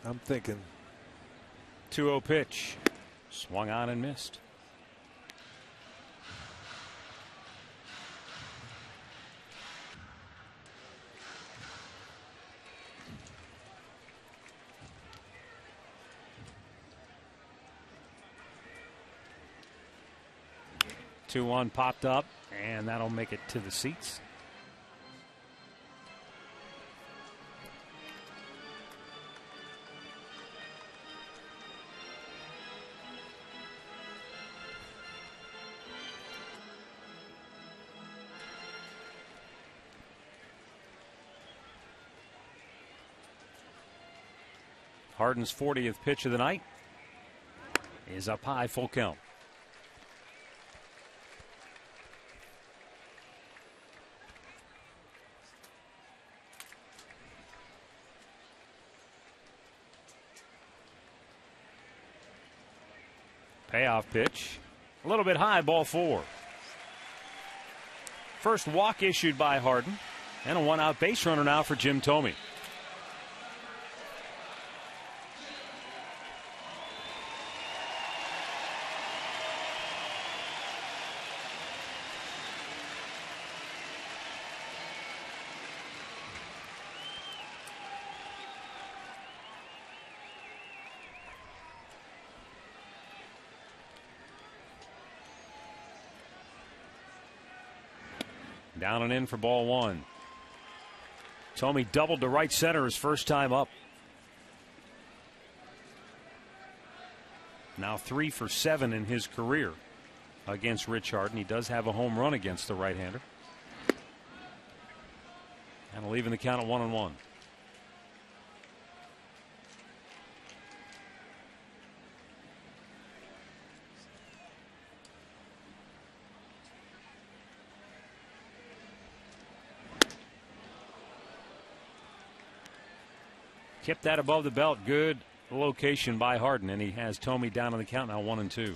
I'm thinking. 2-0 pitch. Swung on and missed. Two one popped up, and that'll make it to the seats. Harden's 40th pitch of the night is up high, full count. Payoff pitch. A little bit high, ball 4. First walk issued by Harden, and a 1-out base runner now for Jim Thome. Down and in for ball 1. Thome doubled to right center his first time up. Now 3 for 7 in his career against Rich Harden. He does have a home run against the right-hander. And leaving the count at 1-1. Kept that above the belt. Good location by Harden, and he has Thome down on the count now 1-2.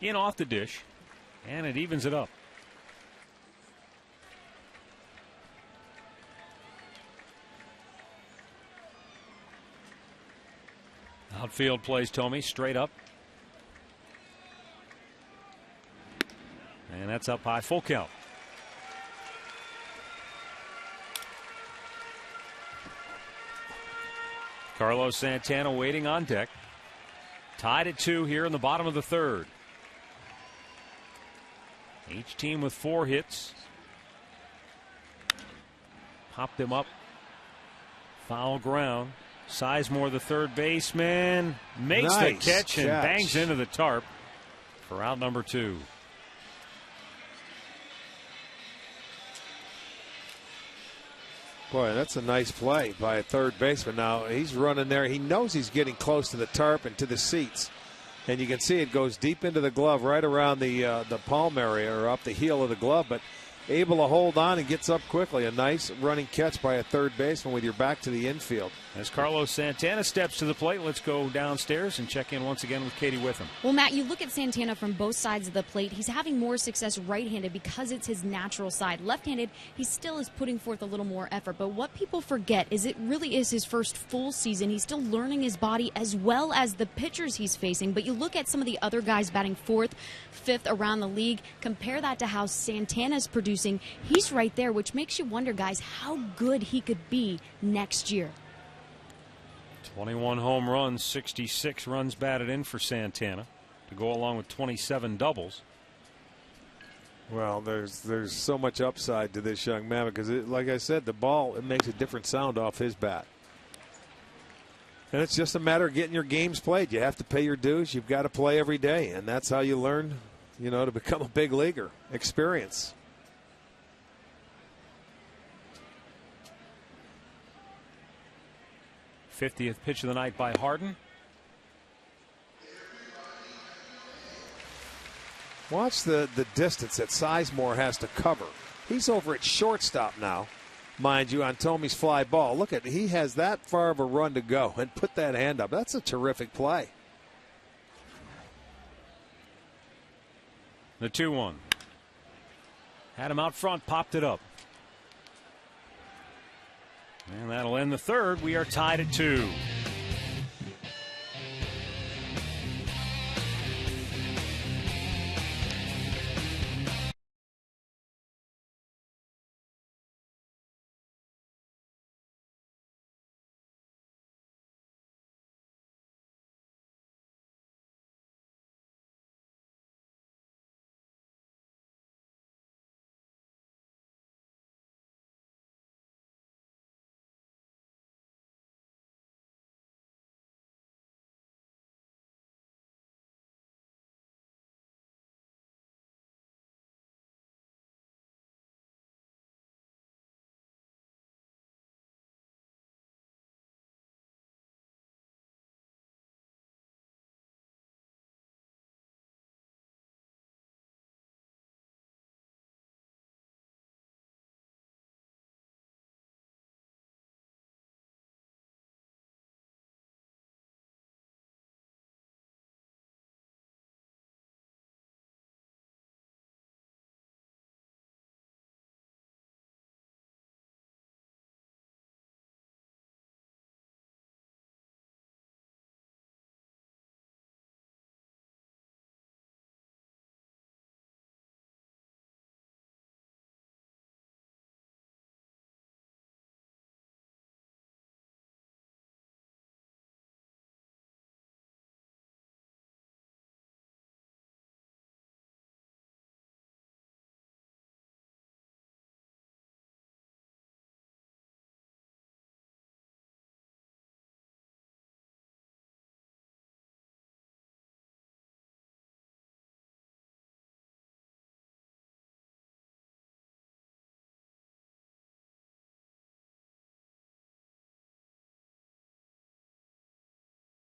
In off the dish, and it evens it up. Outfield plays Tomey straight up. And that's up high, full count. Carlos Santana waiting on deck. Tied at 2 here in the bottom of the third. Each team with 4 hits. Popped them up. Foul ground. Sizemore, the third baseman, makes the catch and bangs into the tarp for out number 2. Boy, that's a nice play by a third baseman. Now he's running there. He knows he's getting close to the tarp and to the seats. And you can see it goes deep into the glove, right around the palm area or up the heel of the glove. But able to hold on and gets up quickly. A nice running catch by a third baseman with your back to the infield. As Carlos Santana steps to the plate, let's go downstairs and check in once again with Katie Witham. Well, Matt, you look at Santana from both sides of the plate. He's having more success right-handed because it's his natural side. Left-handed, he still is putting forth a little more effort. But what people forget is it really is his first full season. He's still learning his body as well as the pitchers he's facing. But you look at some of the other guys batting 4th, 5th around the league. Compare that to how Santana's producing. He's right there, which makes you wonder, guys, how good he could be next year. 21 home runs, 66 runs batted in for Santana to go along with 27 doubles. Well, there's so much upside to this young man because, like I said, the ball, it makes a different sound off his bat. And it's just a matter of getting your games played. You have to pay your dues. You've got to play every day, and that's how you learn, to become a big leaguer. Experience. '50th pitch of the night by Harden. Watch the distance that Sizemore has to cover. He's over at shortstop now, mind you, on Tomey's fly ball. Look at, he has that far of a run to go and put that hand up. That's a terrific play. The 2-1. Had him out front, popped it up. And that'll end the third. We are tied at 2.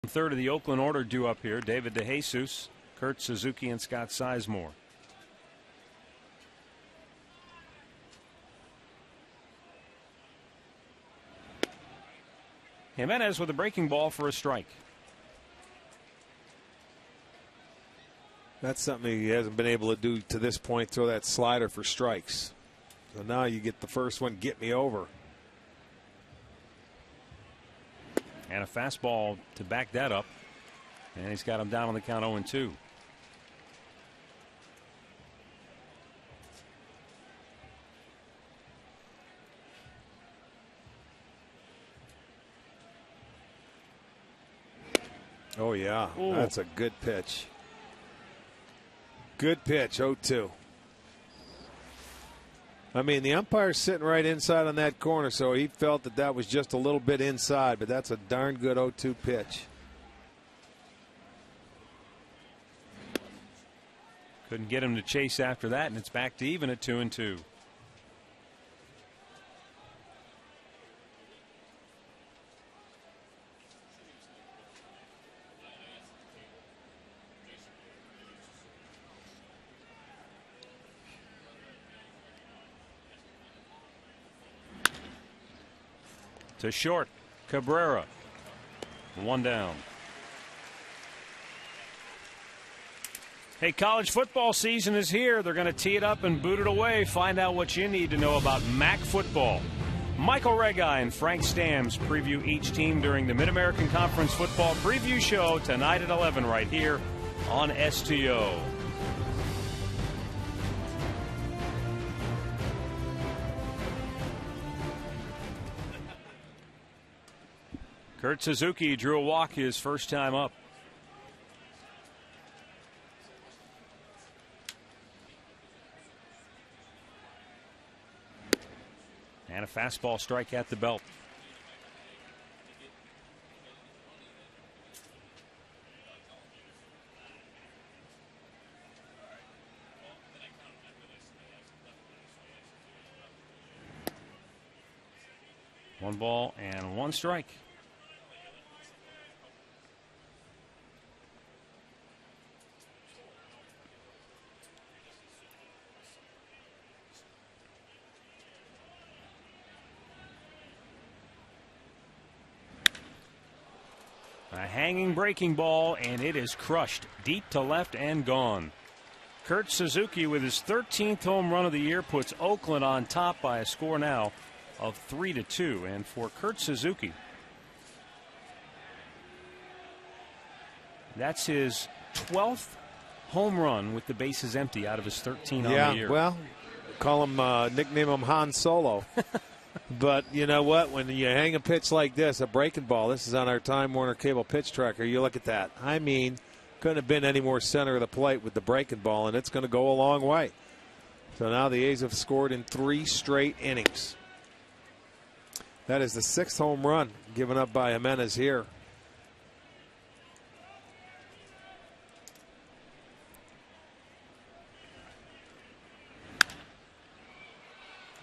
Third of the Oakland order due up here. David DeJesus, Kurt Suzuki, and Scott Sizemore. Jimenez with a breaking ball for a strike. That's something he hasn't been able to do to this point, throw that slider for strikes. So now you get the first one, get me over. And a fastball to back that up. And he's got him down on the count 0-2. Oh, yeah. Ooh. That's a good pitch. Good pitch, 0-2. I mean, the umpire's sitting right inside on that corner, so he felt that that was just a little bit inside, but that's a darn good 0-2 pitch. Couldn't get him to chase after that, and it's back to even at 2-2. To short, Cabrera. 1 down. Hey, college football season is here. They're going to tee it up and boot it away. Find out what you need to know about MAC football. Michael Regai and Frank Stams preview each team during the Mid-American Conference Football Preview Show tonight at 11 right here on STO. Kurt Suzuki drew a walk his first time up. And a fastball strike at the belt. One ball and one strike. A hanging breaking ball, and it is crushed deep to left and gone. Kurt Suzuki, with his 13th home run of the year, puts Oakland on top by a score now of 3-2. And for Kurt Suzuki, that's his 12th home run with the bases empty out of his 13 on the year. Yeah, well, call him, nickname him Han Solo. But you know what? When you hang a pitch like this, a breaking ball, this is on our Time Warner Cable pitch tracker. You look at that. I mean, couldn't have been any more center of the plate with the breaking ball, and it's going to go a long way. So now the A's have scored in 3 straight innings. That is the 6th home run given up by Jimenez here.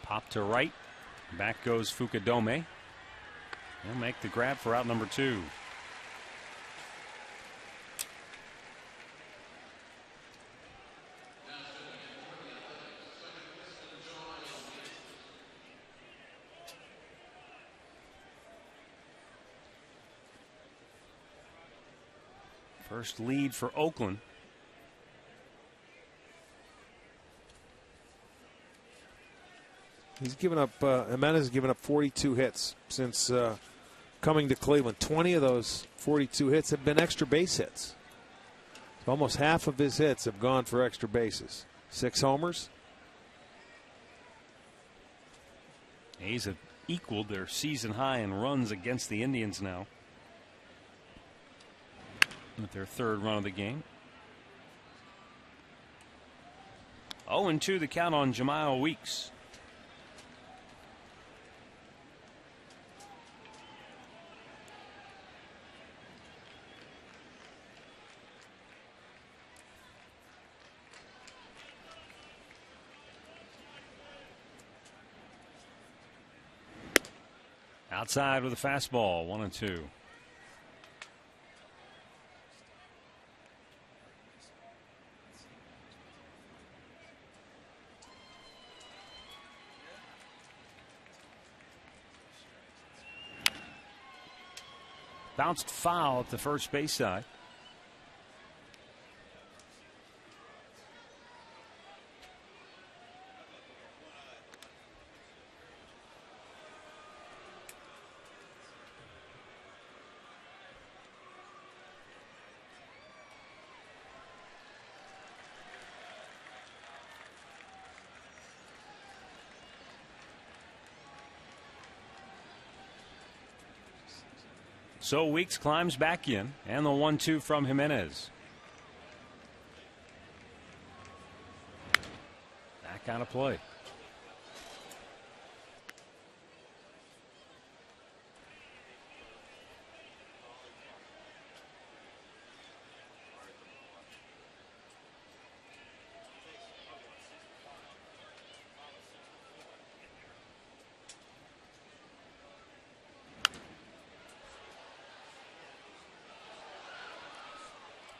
Pop to right. Back goes Fukudome. He'll make the grab for out number 2. First lead for Oakland. He's given up, Jimenez has given up 42 hits since coming to Cleveland. 20 of those 42 hits have been extra base hits. So almost half of his hits have gone for extra bases. 6 homers. A's have equaled their season high in runs against the Indians now, with their 3rd run of the game. 0-2 the count on Jamiel Weeks. Outside with a fastball, 1-2. Bounced foul at the first base side. So Weeks climbs back in, and the 1-2 from Jimenez. That kind of play.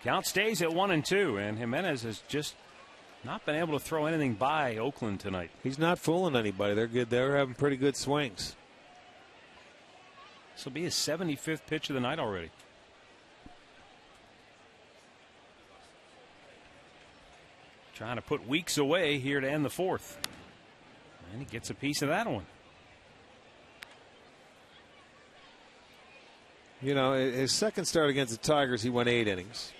Count stays at 1-2, and Jimenez has just not been able to throw anything by Oakland tonight. He's not fooling anybody. They're good. They're having pretty good swings. This will be his 75th pitch of the night already. Trying to put Weeks away here to end the fourth. And he gets a piece of that one. You know, his second start against the Tigers, he went 8 innings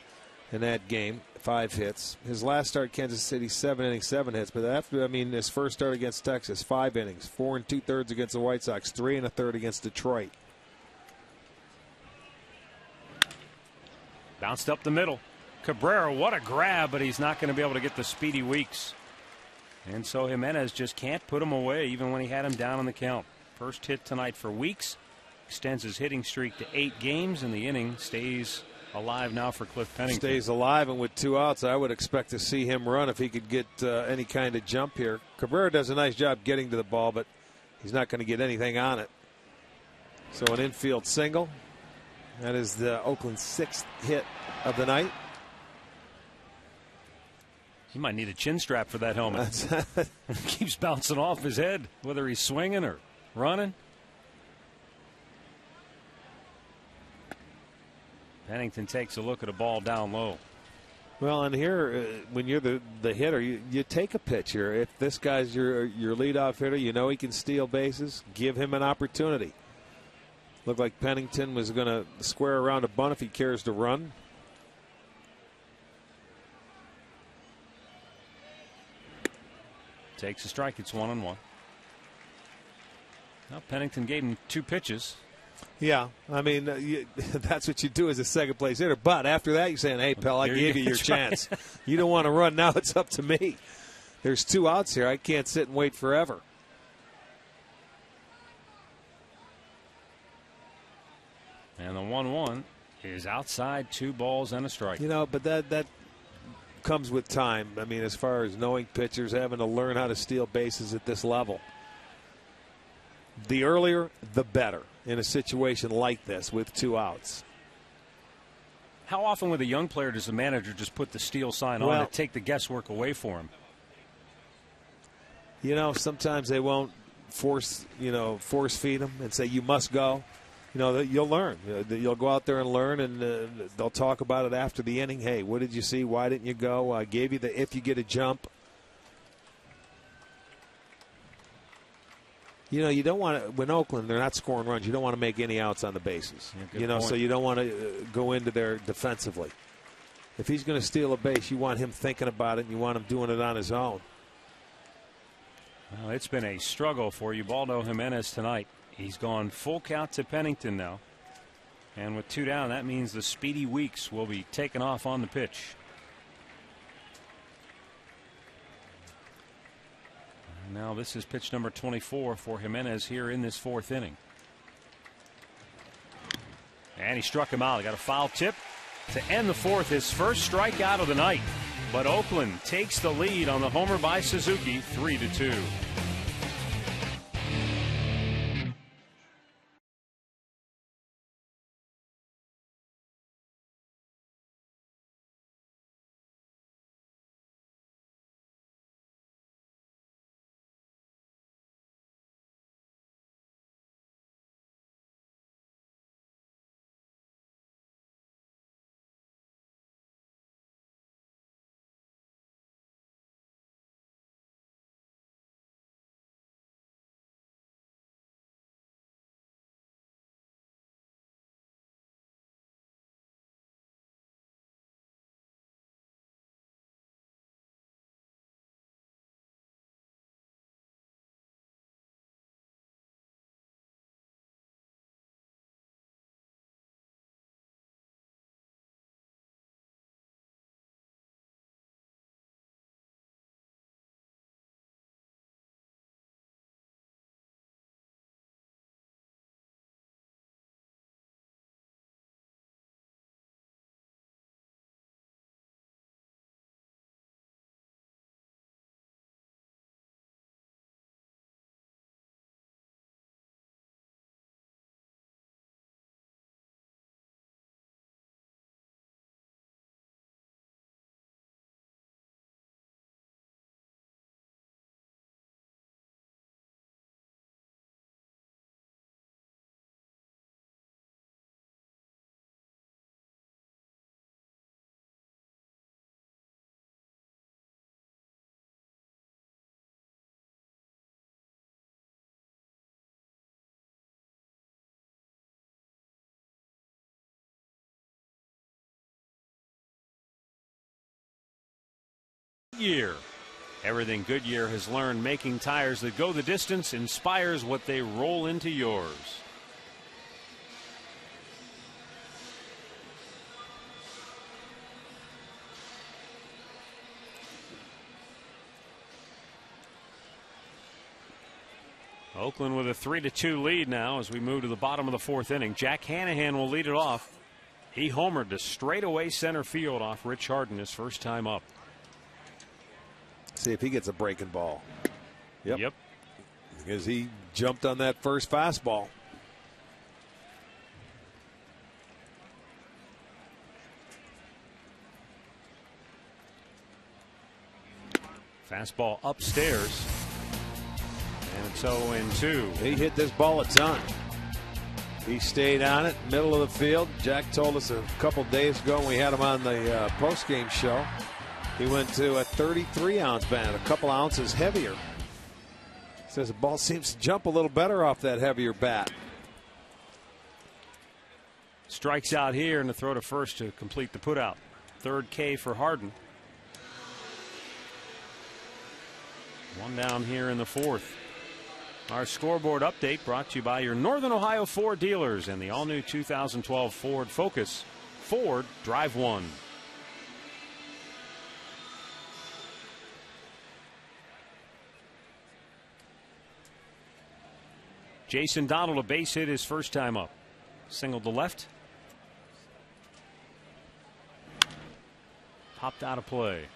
in that game, 5 hits. His last start, Kansas City, 7 innings, 7 hits. But after, I mean, his first start against Texas, 5 innings, 4 2/3 against the White Sox, 3 1/3 against Detroit. Bounced up the middle. Cabrera, what a grab, but he's not going to be able to get the speedy Weeks. And so Jimenez just can't put him away, even when he had him down on the count. First hit tonight for Weeks. Extends his hitting streak to 8 games, and the inning stays alive now for Cliff Pennington. Stays alive, and with 2 outs, I would expect to see him run if he could get any kind of jump here. Cabrera does a nice job getting to the ball, but he's not going to get anything on it. So an infield single. That is the Oakland's 6th hit of the night. He might need a chin strap for that helmet. It keeps bouncing off his head, whether he's swinging or running. Pennington takes a look at a ball down low. Well, and here, when you're the hitter, you take a pitch here. If this guy's your leadoff hitter, you know he can steal bases. Give him an opportunity. Looked like Pennington was going to square around a bunt if he cares to run. Takes a strike. It's 1-1. Well, Pennington gave him 2 pitches. Yeah, I mean, that's what you do as a second place hitter. But after that, you're saying, hey, pal, I gave you your chance. You don't want to run. Now it's up to me. There's 2 outs here. I can't sit and wait forever. And the 1-1 is outside, 2 balls and a strike. You know, but that comes with time. I mean, as far as knowing pitchers, having to learn how to steal bases at this level. The earlier, the better in a situation like this with 2 outs. How often with a young player does the manager just put the steal sign on to take the guesswork away for him? You know, sometimes they won't force feed them and say you must go. You know, you'll learn. You'll go out there and learn, and they'll talk about it after the inning. Hey, what did you see? Why didn't you go? I gave you the if you get a jump. You know, you don't want to, when Oakland, they're not scoring runs, you don't want to make any outs on the bases. Yeah, so you don't want to go into there defensively. If he's going to steal a base, you want him thinking about it, and you want him doing it on his own. Well, it's been a struggle for Ubaldo Jimenez tonight. He's gone full count to Pennington now. And with 2 down, that means the speedy Weeks will be taken off on the pitch. Now this is pitch number 24 for Jimenez here in this 4th inning. And he struck him out. He got a foul tip to end the 4th, his first strikeout of the night. But Oakland takes the lead on the homer by Suzuki, 3-2. Year. Everything Goodyear has learned making tires that go the distance inspires what they roll into yours. Oakland with a 3-2 lead now as we move to the bottom of the fourth inning. Jack Hanahan will lead it off. He homered to straightaway center field off Rich Harden his first time up. See if he gets a breaking ball. Yep. Because he jumped on that first fastball. Fastball upstairs. And it's 0-2. He hit this ball a ton. He stayed on it, middle of the field. Jack told us a couple days ago when we had him on the post-game show, he went to a 33-ounce bat, a couple ounces heavier. Says the ball seems to jump a little better off that heavier bat. Strikes out here and the throw to first to complete the putout. Third K for Harden. One down here in the fourth. Our scoreboard update brought to you by your Northern Ohio Ford dealers and the all-new 2012 Ford Focus. Ford, drive one. Jason Donald, a base hit his first time up. Singled to left. Popped out of play.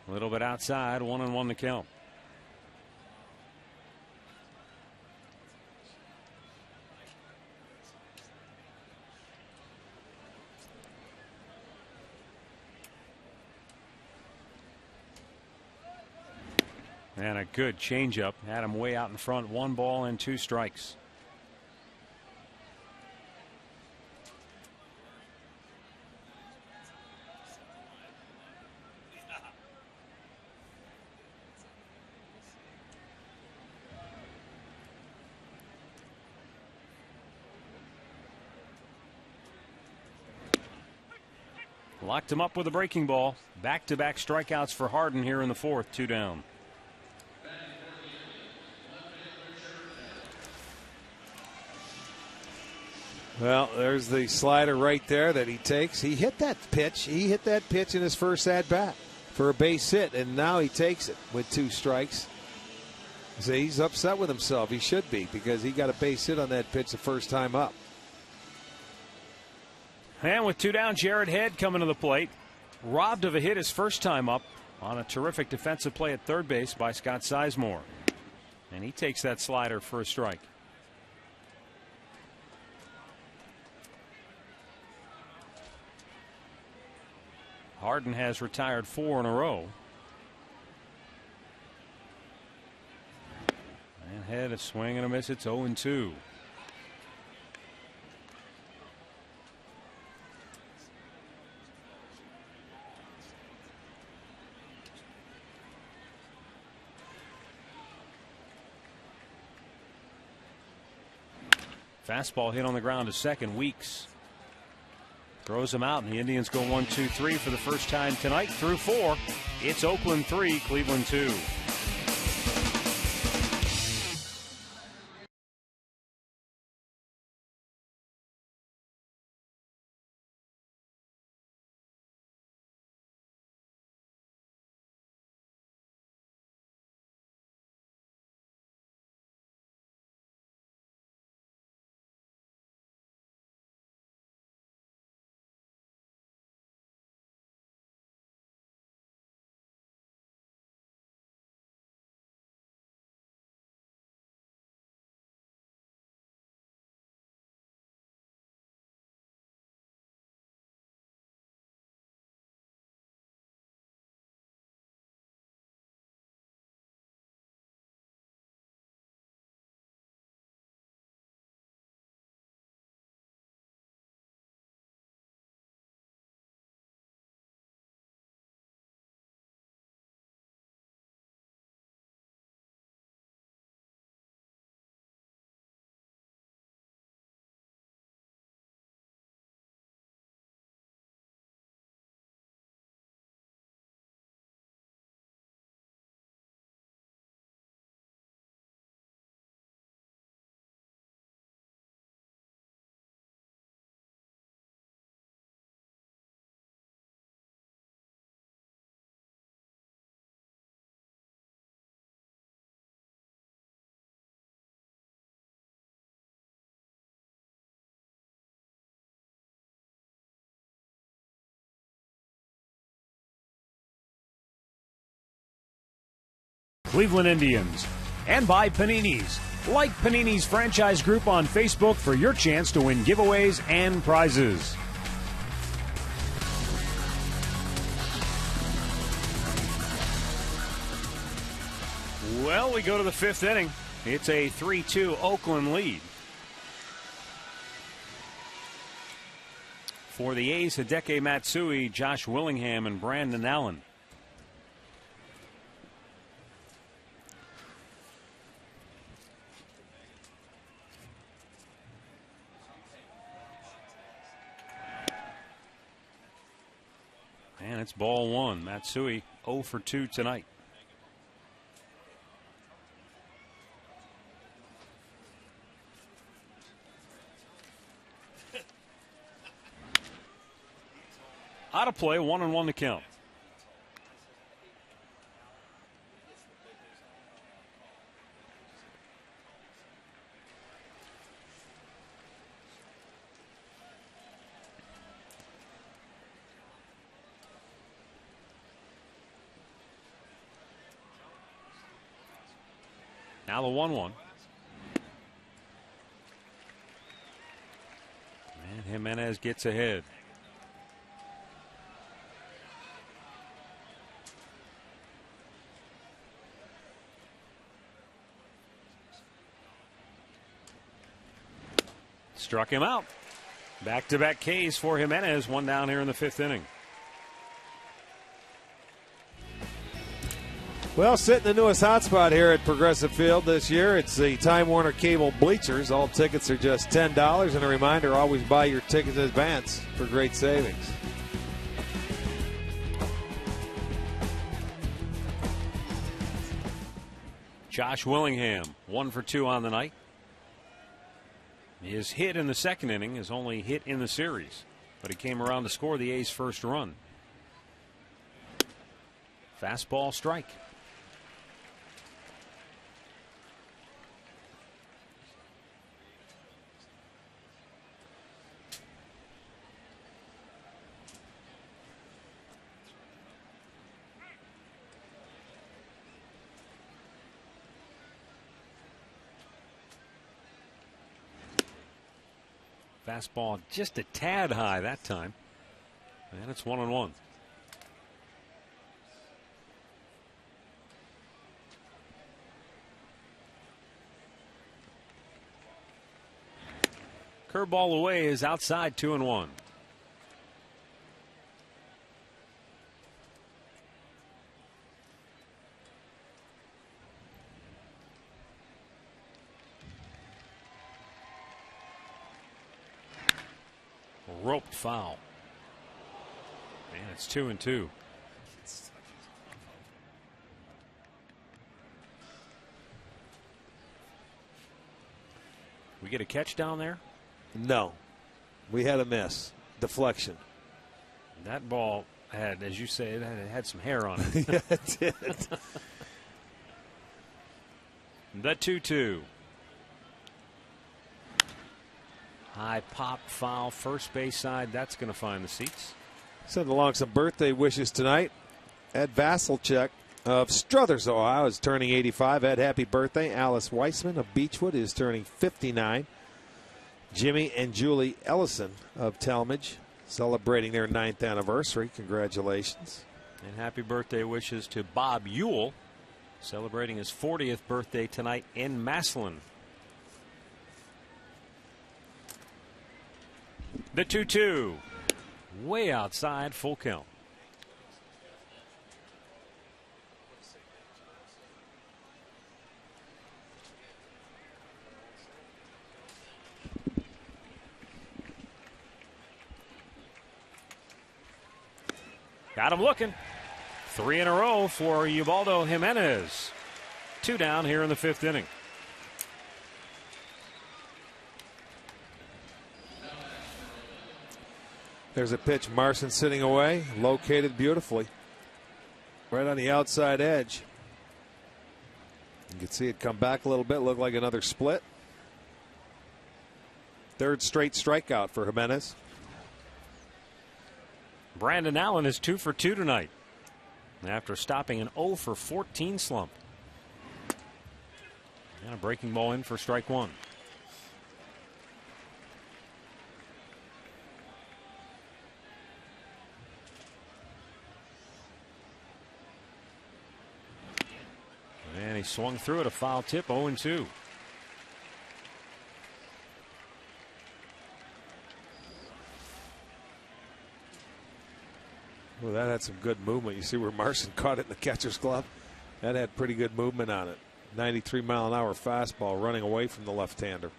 A little bit outside, 1-1 to count. And a good changeup. Had him way out in front. 1 ball and 2 strikes. Locked him up with a breaking ball. Back-to-back strikeouts for Harden here in the fourth. 2 down. Well, there's the slider right there that he takes. He hit that pitch. He hit that pitch in his first at-bat for a base hit, and now he takes it with 2 strikes. So he's upset with himself. He should be, because he got a base hit on that pitch the first time up. And with 2 down, Jared Head coming to the plate. Robbed of a hit his first time up on a terrific defensive play at third base by Scott Sizemore. And he takes that slider for a strike. Harden has retired 4 in a row. And Head, a swing and a miss. It's 0-2. Fastball hit on the ground to second. Weeks throws him out, and the Indians go 1-2-3 for the first time tonight through 4. It's Oakland 3, Cleveland 2. Cleveland Indians, and by Panini's. Like Panini's franchise group on Facebook for your chance to win giveaways and prizes. Well, we go to the fifth inning. It's a 3-2 Oakland lead. For the A's, Hideki Matsui, Josh Willingham, and Brandon Allen. And it's ball one. Matsui 0 for 2 tonight. Out of play, 1-1 to count. Now the 1-1. And Jimenez gets ahead. Struck him out. Back-to-back Ks for Jimenez. One down here in the fifth inning. Well, sitting the newest hotspot here at Progressive Field this year. It's the Time Warner Cable Bleachers. All tickets are just $10. And a reminder, always buy your tickets in advance for great savings. Josh Willingham, 1 for 2 on the night. His hit in the second inning is only hit in the series, but he came around to score the A's first run. Fastball strike. Fastball just a tad high that time. And it's 1-1. Curveball away is outside, 2-1. Roped foul. And it's 2-2. We get a catch down there? No. We had a miss. Deflection. That ball had, as you say, it had some hair on it. Yeah, it did. The 2-2. High pop foul, first base side. That's going to find the seats. Send along some birthday wishes tonight. Ed Vasilchek of Struthers, Ohio, is turning 85. Ed, happy birthday. Alice Weissman of Beechwood is turning 59. Jimmy and Julie Ellison of Talmadge celebrating their 9th anniversary. Congratulations. And happy birthday wishes to Bob Ewell, celebrating his 40th birthday tonight in Massillon. The 2-2. Way outside, full count. Got him looking. 3 in a row for Ubaldo Jimenez. 2 down here in the fifth inning. There's a pitch. Marson sitting away, located beautifully. Right on the outside edge. You can see it come back a little bit, look like another split. Third straight strikeout for Jimenez. Brandon Allen is 2 for 2 tonight after stopping an 0 for 14 slump. And a breaking ball in for strike one. And he swung through it, a foul tip, 0-2. Well, that had some good movement. You see where Marson caught it in the catcher's glove? That had pretty good movement on it. 93-mile-an-hour fastball running away from the left-hander.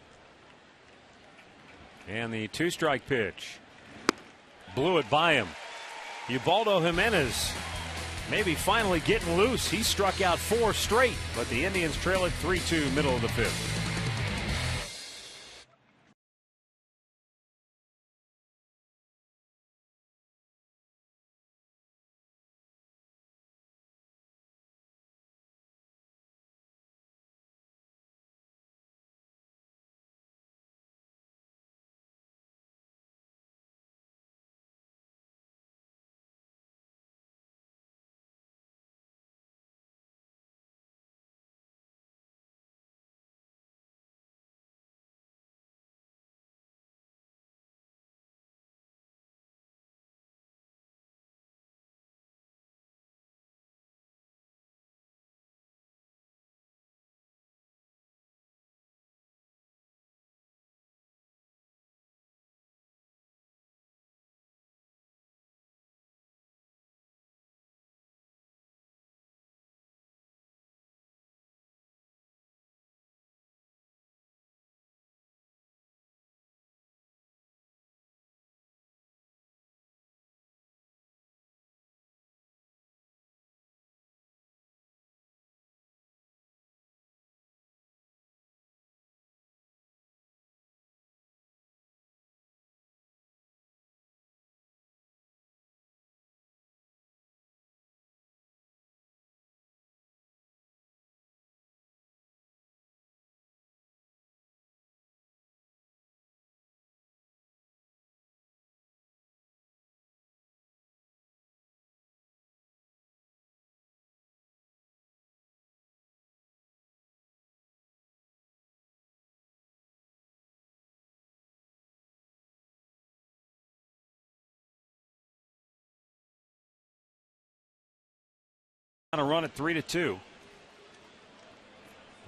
And the two-strike pitch. Blew it by him. Ubaldo Jimenez maybe finally getting loose. He struck out 4 straight, but the Indians trail it 3-2 middle of the 5th. On a run at 3-2.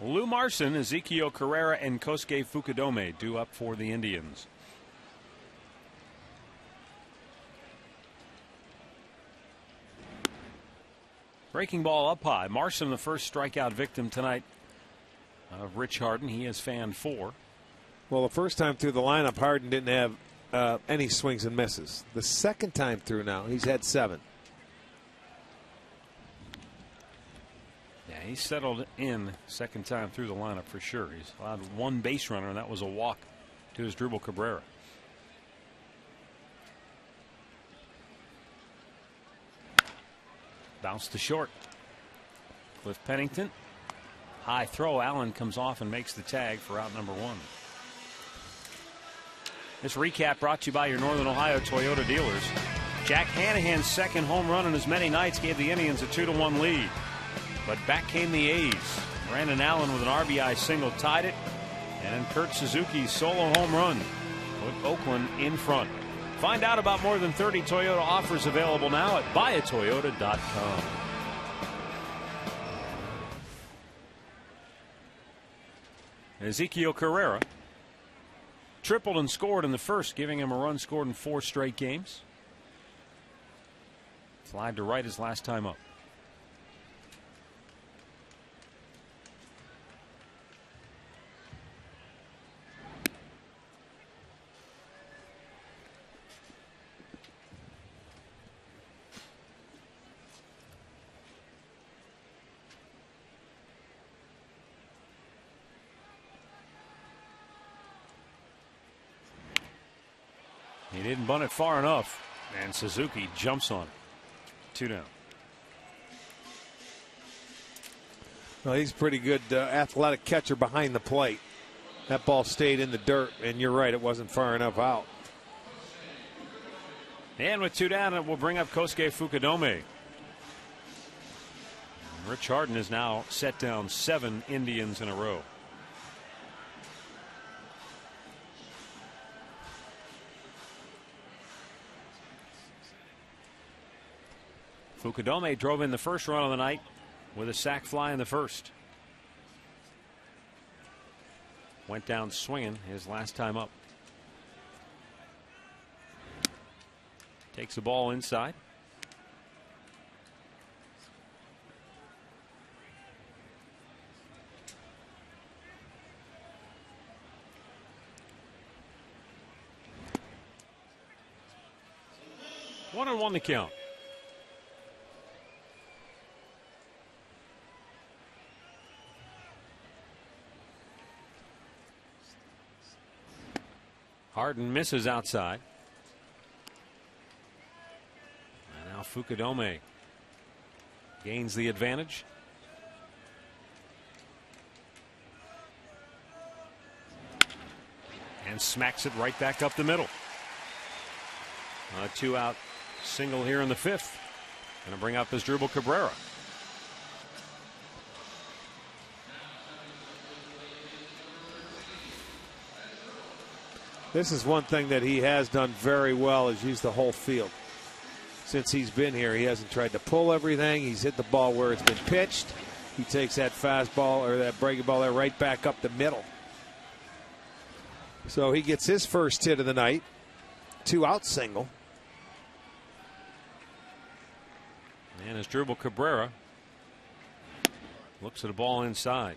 Lou Marson, Ezekiel Carrera, and Kosuke Fukudome due up for the Indians. Breaking ball up high. Marson, the first strikeout victim tonight of Rich Harden. He has fanned 4. Well, the first time through the lineup, Harden didn't have any swings and misses. The second time through now, he's had 7. Yeah, he settled in second time through the lineup for sure. He's allowed 1 base runner, and that was a walk to his Drupal Cabrera. Bounce to short. Cliff Pennington. High throw. Allen comes off and makes the tag for out number 1. This recap brought to you by your Northern Ohio Toyota dealers. Jack Hanahan's second home run in as many nights gave the Indians a 2-1 lead. But back came the A's. Brandon Allen with an RBI single tied it. And Kurt Suzuki's solo home run put Oakland in front. Find out about more than 30 Toyota offers available now at buyatoyota.com. Ezekiel Carrera tripled and scored in the first, giving him a run scored in 4 straight games. Slide to right his last time up. He didn't bunt it far enough, and Suzuki jumps on it. 2 down. Well, he's a pretty good athletic catcher behind the plate. That ball stayed in the dirt, and you're right, it wasn't far enough out. And with 2 down, it will bring up Kosuke Fukudome. Rich Harden has now set down 7 Indians in a row. Fukudome drove in the first run of the night with a sac fly in the first. Went down swinging his last time up. Takes the ball inside. One and one to count. Harden misses outside. And now Fukudome gains the advantage. And smacks it right back up the middle. A 2-out single here in the fifth. Going to bring up Asdrubal Cabrera. This is one thing that he has done very well, is use the whole field. Since he's been here, he hasn't tried to pull everything. He's hit the ball where it's been pitched. He takes that fastball or that breaking ball there right back up the middle. So he gets his first hit of the night. 2-out single. And Asdrubal Cabrera looks at a ball inside.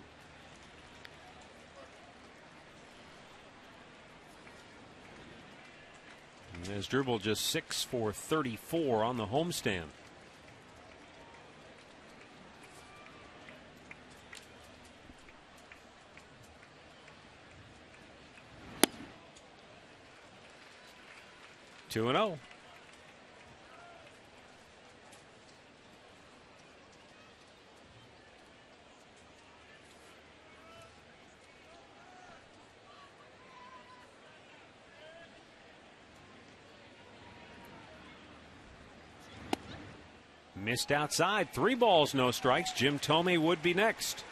And Asdrubal just 6 for 34 on the homestand. Two and 0. Missed outside. 3 balls, no strikes. Jim Thome would be next.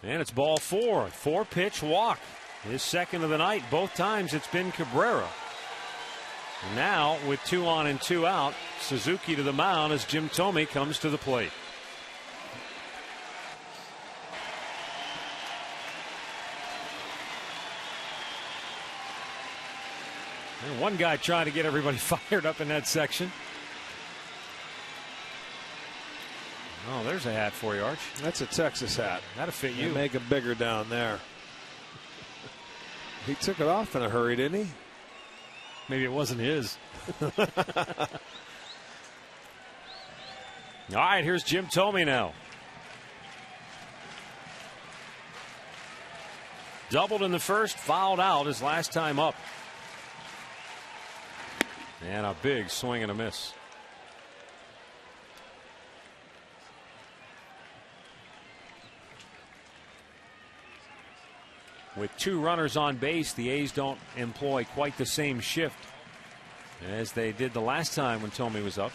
And it's ball 4. 4-pitch walk. His second of the night. Both times it's been Cabrera. Now, with 2 on and 2 out, Suzuki to the mound as Jim Thome comes to the plate. And one guy trying to get everybody fired up in that section. Oh, there's a hat for you, Arch. That's a Texas hat. That'll fit you. Make him bigger down there. He took it off in a hurry, didn't he? Maybe it wasn't his. All right, here's Jim Thome now. Doubled in the first, fouled out his last time up. And a big swing and a miss. With 2 runners on base, the A's don't employ quite the same shift as they did the last time when Thome was up.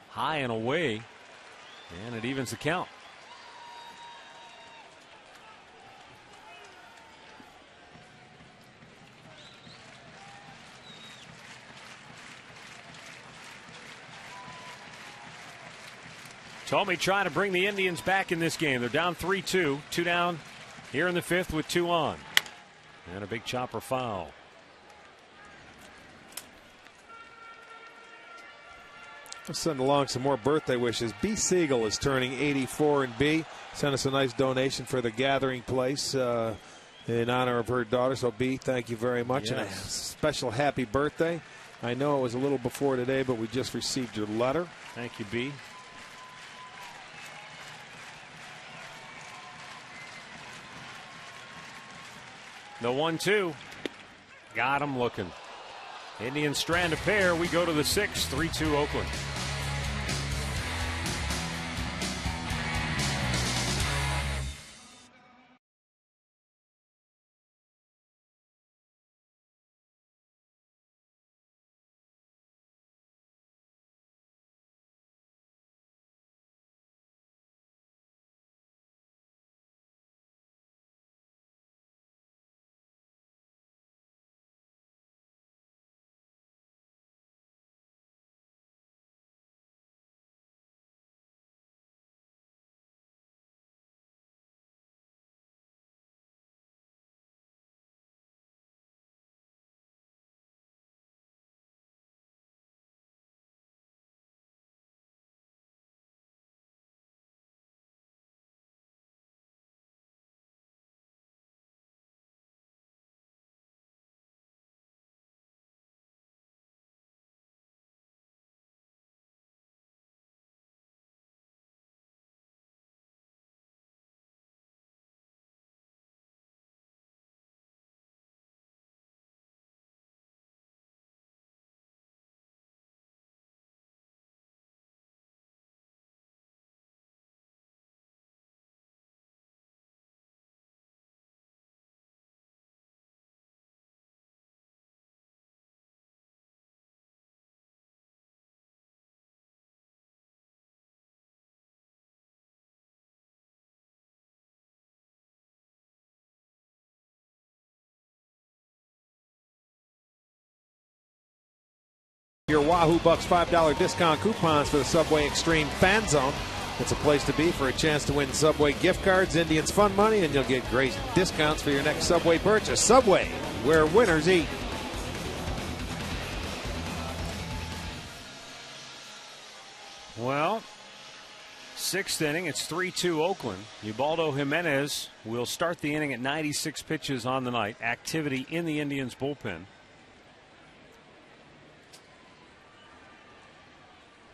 High and away, and it evens the count. Thome trying to bring the Indians back in this game. They're down 3-2. 2 down here in the fifth with 2 on. And a big chopper foul. Let's send along some more birthday wishes. B. Siegel is turning 84, and B sent us a nice donation for the gathering place in honor of her daughter. So B, thank you very much. Yes. And a special happy birthday. I know it was a little before today, but we just received your letter. Thank you, B. The 1-2. Got him looking. Indians strand a pair. We go to the 6th. 3-2 Oakland. Your Wahoo Bucks $5 discount coupons for the Subway Extreme Fan Zone. It's a place to be for a chance to win Subway gift cards, Indians fun money, and you'll get great discounts for your next Subway purchase. Subway, where winners eat. Well, sixth inning, it's 3-2 Oakland. Ubaldo Jimenez will start the inning at 96 pitches on the night. Activity in the Indians bullpen.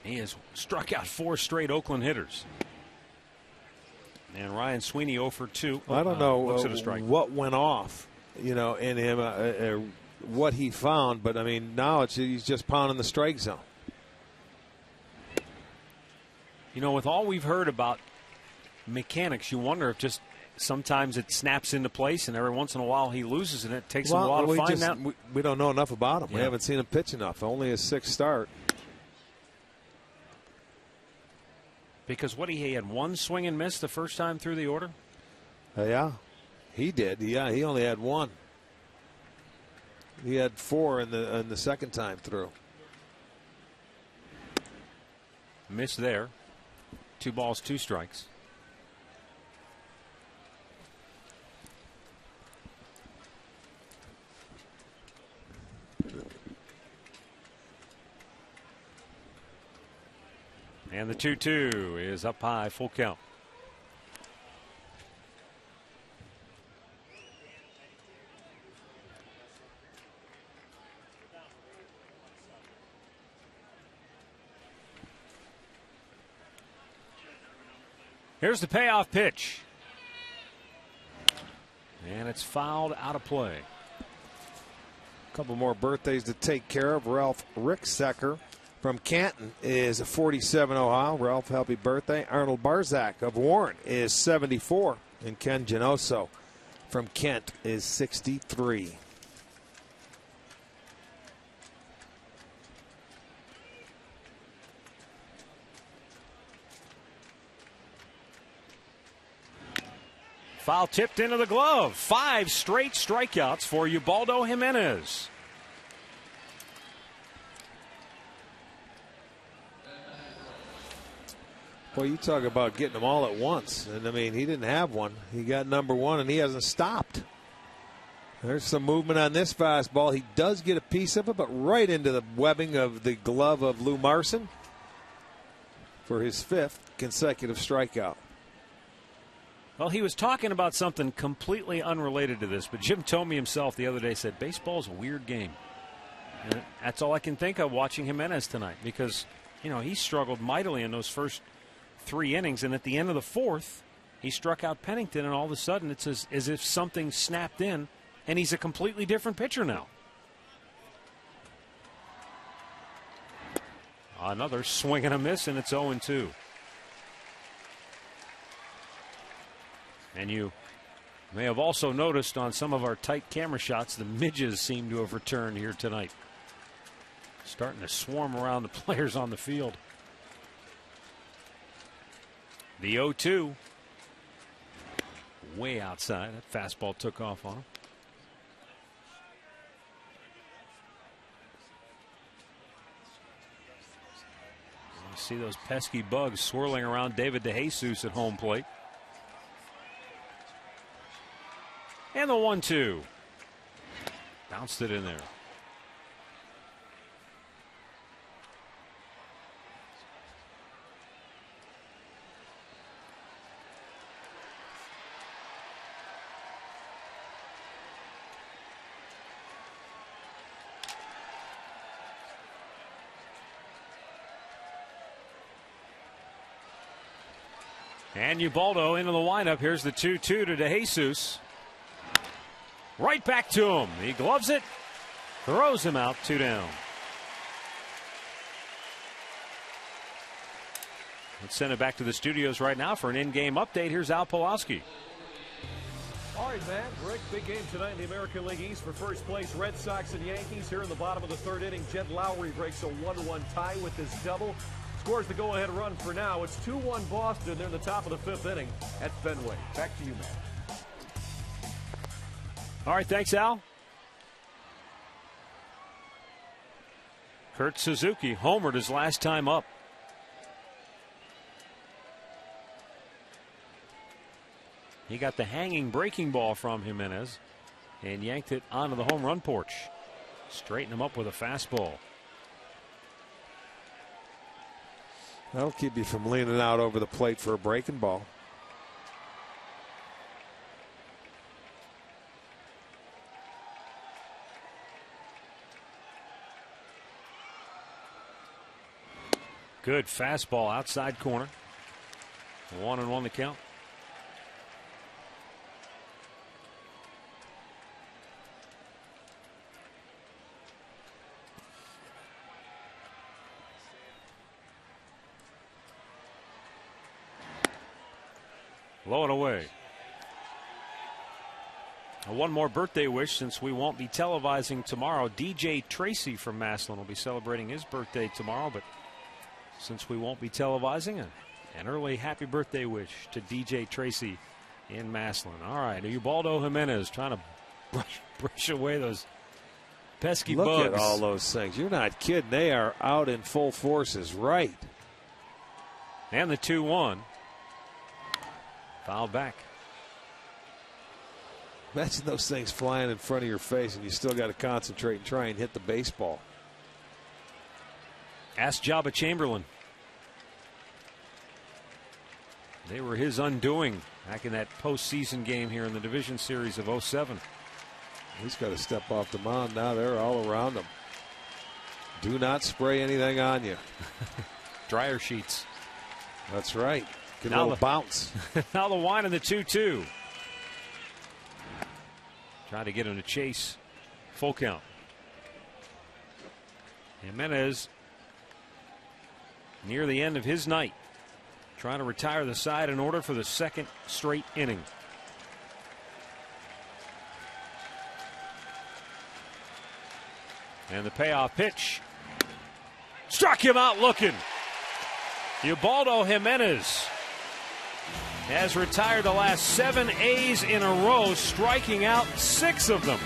He has struck out 4 straight Oakland hitters. And Ryan Sweeney 0 for 2. I don't know what went off, in him, what he found, but I mean, now he's just pounding the strike zone. With all we've heard about mechanics, you wonder if just sometimes it snaps into place, and every once in a while he loses, and it takes him a while to find that. We don't know enough about him. Yeah. We haven't seen him pitch enough. Only his 6th start. Because he had 1 swing and miss the first time through the order? Yeah, he did. Yeah, he only had 1. He had 4 in the second time through. Miss there. 2 balls, 2 strikes. And the 2-2 is up high, full count. Here's the payoff pitch. And it's fouled out of play. A couple more birthdays to take care of. Ralph Ricksecker from Canton is 47 Ohio. Ralph, happy birthday. Arnold Barzak of Warren is 74. And Ken Genoso from Kent is 63. Foul tipped into the glove. 5 straight strikeouts for Ubaldo Jimenez. Well, you talk about getting them all at once. And, I mean, he didn't have one. He got number 1, and he hasn't stopped. There's some movement on this fastball. He does get a piece of it, but right into the webbing of the glove of Lou Marson for his 5th consecutive strikeout. Well, he was talking about something completely unrelated to this, but Jim Thome himself the other day said baseball's a weird game. And that's all I can think of watching Jimenez tonight because, he struggled mightily in those first 3 innings, and at the end of the 4th, he struck out Pennington, and all of a sudden it's as if something snapped in, and he's a completely different pitcher now. Another swing and a miss, and it's 0-2. And you may have also noticed on some of our tight camera shots, the midges seem to have returned here tonight. Starting to swarm around the players on the field. The 0-2. Way outside. That fastball took off on him. You see those pesky bugs swirling around David DeJesus at home plate. And the 1-2. Bounced it in there. And Ubaldo into the windup. Here's the 2-2 to DeJesus. Right back to him. He gloves it, throws him out, 2 down. Let's send it back to the studios right now for an in-game update. Here's Al Pawlowski. All right, Matt. Rick, big game tonight in the American League East for first place. Red Sox and Yankees here in the bottom of the 3rd inning. Jed Lowry breaks a 1-1 tie with his double. Scores the go-ahead run for now. It's 2-1 Boston. They're in the top of the 5th inning at Fenway. Back to you, Matt. All right, thanks, Al. Kurt Suzuki homered his last time up. He got the hanging breaking ball from Jimenez and yanked it onto the home run porch. Straighten him up with a fastball. That'll keep you from leaning out over the plate for a breaking ball. Good fastball outside corner. 1-1 the count. Low and away. One more birthday wish, since we won't be televising tomorrow. DJ Tracy from Massillon will be celebrating his birthday tomorrow, but since we won't be televising, an early happy birthday wish to DJ Tracy in Massillon. All right, Ubaldo Jimenez trying to brush away those pesky bugs. Look at all those things. You're not kidding. They are out in full forces, right? And the 2-1. Fouled back. Imagine those things flying in front of your face and you still got to concentrate and try and hit the baseball. Ask Jabba Chamberlain. They were his undoing back in that postseason game here in the Division Series of 07. He's got to step off the mound now. They're all around him. Do not spray anything on you. Dryer sheets. That's right. Get a Now little bounce. Now the wine and the 2-2. Trying to get him to chase. Full count. Jimenez near the end of his night, trying to retire the side in order for the second straight inning. And the payoff pitch. Struck him out looking. Ubaldo Jimenez has retired the last 7 A's in a row, striking out 6 of them.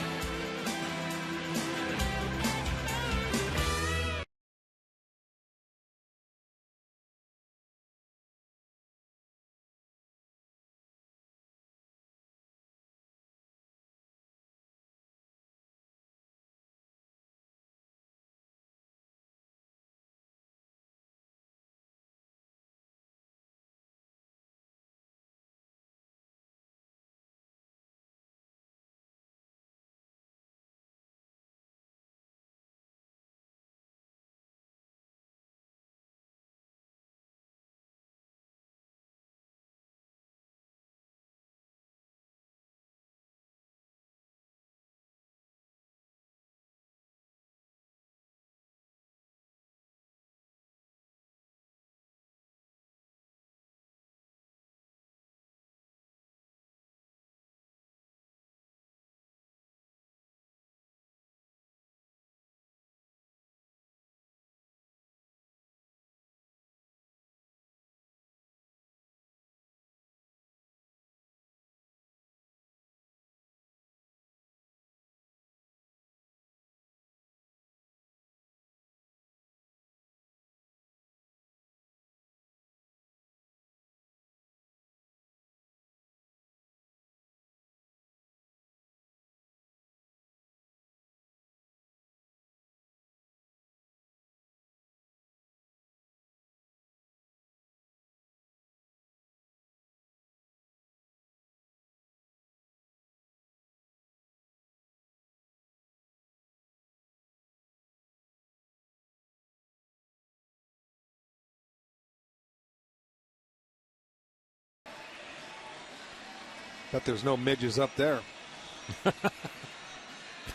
Bet there's no midges up there.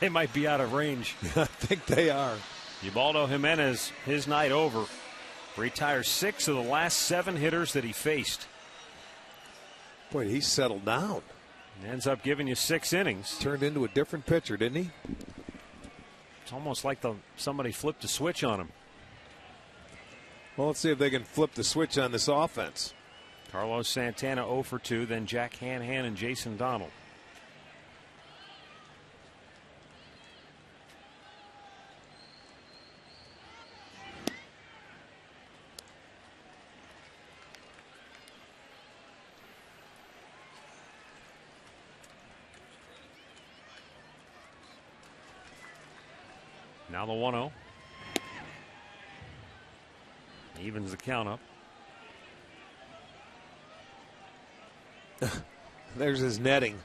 They might be out of range. I think they are. Ubaldo Jimenez, his night over. Retires 6 of the last 7 hitters that he faced. Boy, he settled down. Ends up giving you 6 innings. Turned into a different pitcher, didn't he? It's almost like somebody flipped a switch on him. Well, let's see if they can flip the switch on this offense. Carlos Santana 0 for 2, then Jack Hanhan and Jason Donald. Now the 1-0. Evens the count up. There's his netting.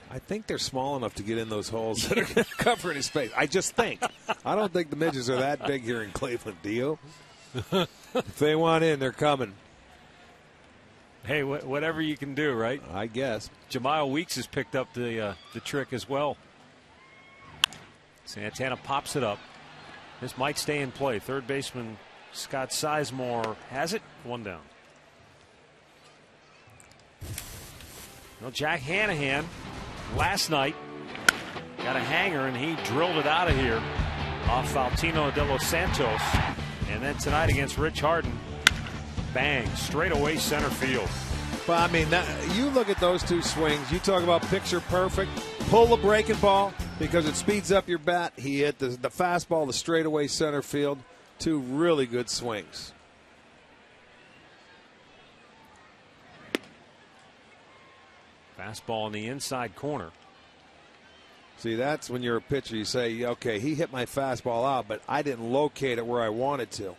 I think they're small enough to get in those holes that are covering his face. I just think. I don't think the midgets are that big here in Cleveland, do you? If they want in, they're coming. Hey, whatever you can do, right? I guess. Jemiah Weeks has picked up the trick as well. Santana pops it up. This might stay in play. Third baseman Scott Sizemore has it. One down. Well, Jack Hanahan last night got a hanger and he drilled it out of here off Faustino de los Santos. And then tonight against Rich Harden, bang, straight away center field. Well, I mean, you look at those two swings. You talk about picture perfect. Pull the breaking ball because it speeds up your bat. He hit the fastball, the straightaway center field. Two really good swings. Fastball in the inside corner. See, that's when you're a pitcher. You say, okay, he hit my fastball out, but I didn't locate it where I wanted to.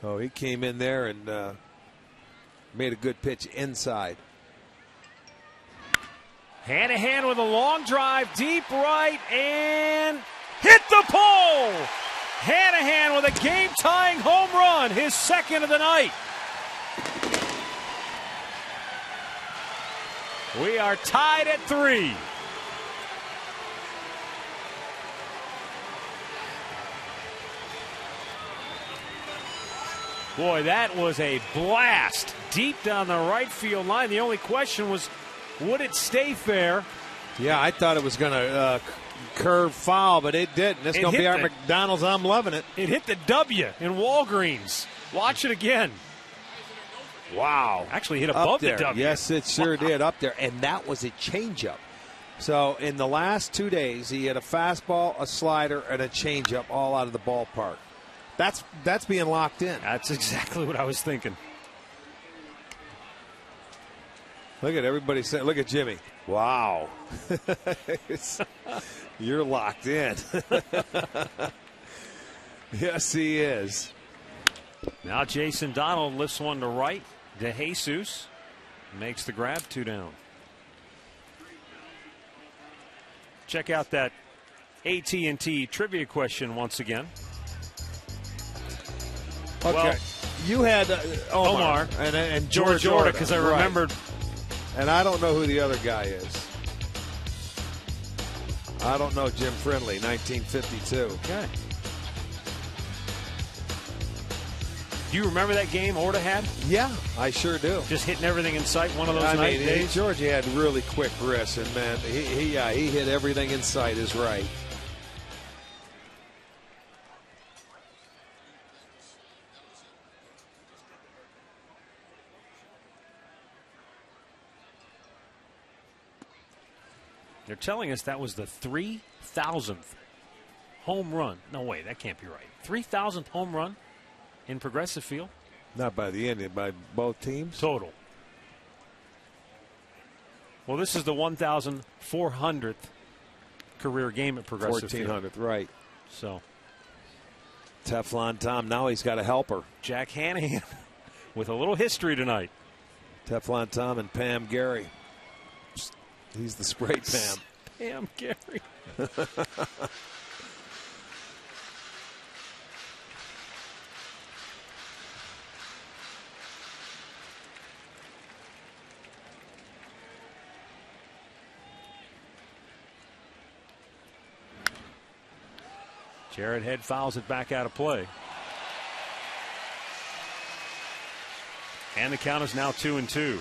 Oh, he came in there and made a good pitch inside. Hanahan with a long drive, deep right, and hit the pole! Hanahan with a game-tying home run, his second of the night. We are tied at 3. Boy, that was a blast deep down the right field line. The only question was, would it stay fair? Yeah, I thought it was going to curve foul, but it didn't. It's going to be our McDonald's. I'm loving it. It hit the W in Walgreens. Watch it again. Wow. Actually hit above the W. Yes, it sure did, up there. And that was a changeup. So in the last 2 days, he had a fastball, a slider, and a changeup all out of the ballpark. That's being locked in. That's exactly what I was thinking. Look at everybody saying, look at Jimmy. Wow. You're locked in. Yes, he is. Now Jason Donald lifts one to right. De Jesus makes the grab, 2 down. Check out that AT&T trivia question once again. Okay. Well, you had Omar and George Orta, because I remembered. Right. And I don't know who the other guy is. I don't know Jim Friendly, 1952. Okay. Do you remember that game Orta had? Yeah, I sure do. Just hitting everything in sight one of those days? George had really quick wrists, and, man, he hit everything in sight is right. They're telling us that was the 3,000th home run. No way, that can't be right. 3,000th home run in Progressive Field? Not by the Indian, by both teams? Total. Well, this is the 1,400th career game at Progressive Field. 1,400th, right. So. Teflon Tom, now he's got a helper. Jack Hanahan with a little history tonight. Teflon Tom and Pam Gary. He's the spray Pam. Pam Gary. Jared Head fouls it back out of play. And the count is now 2-2.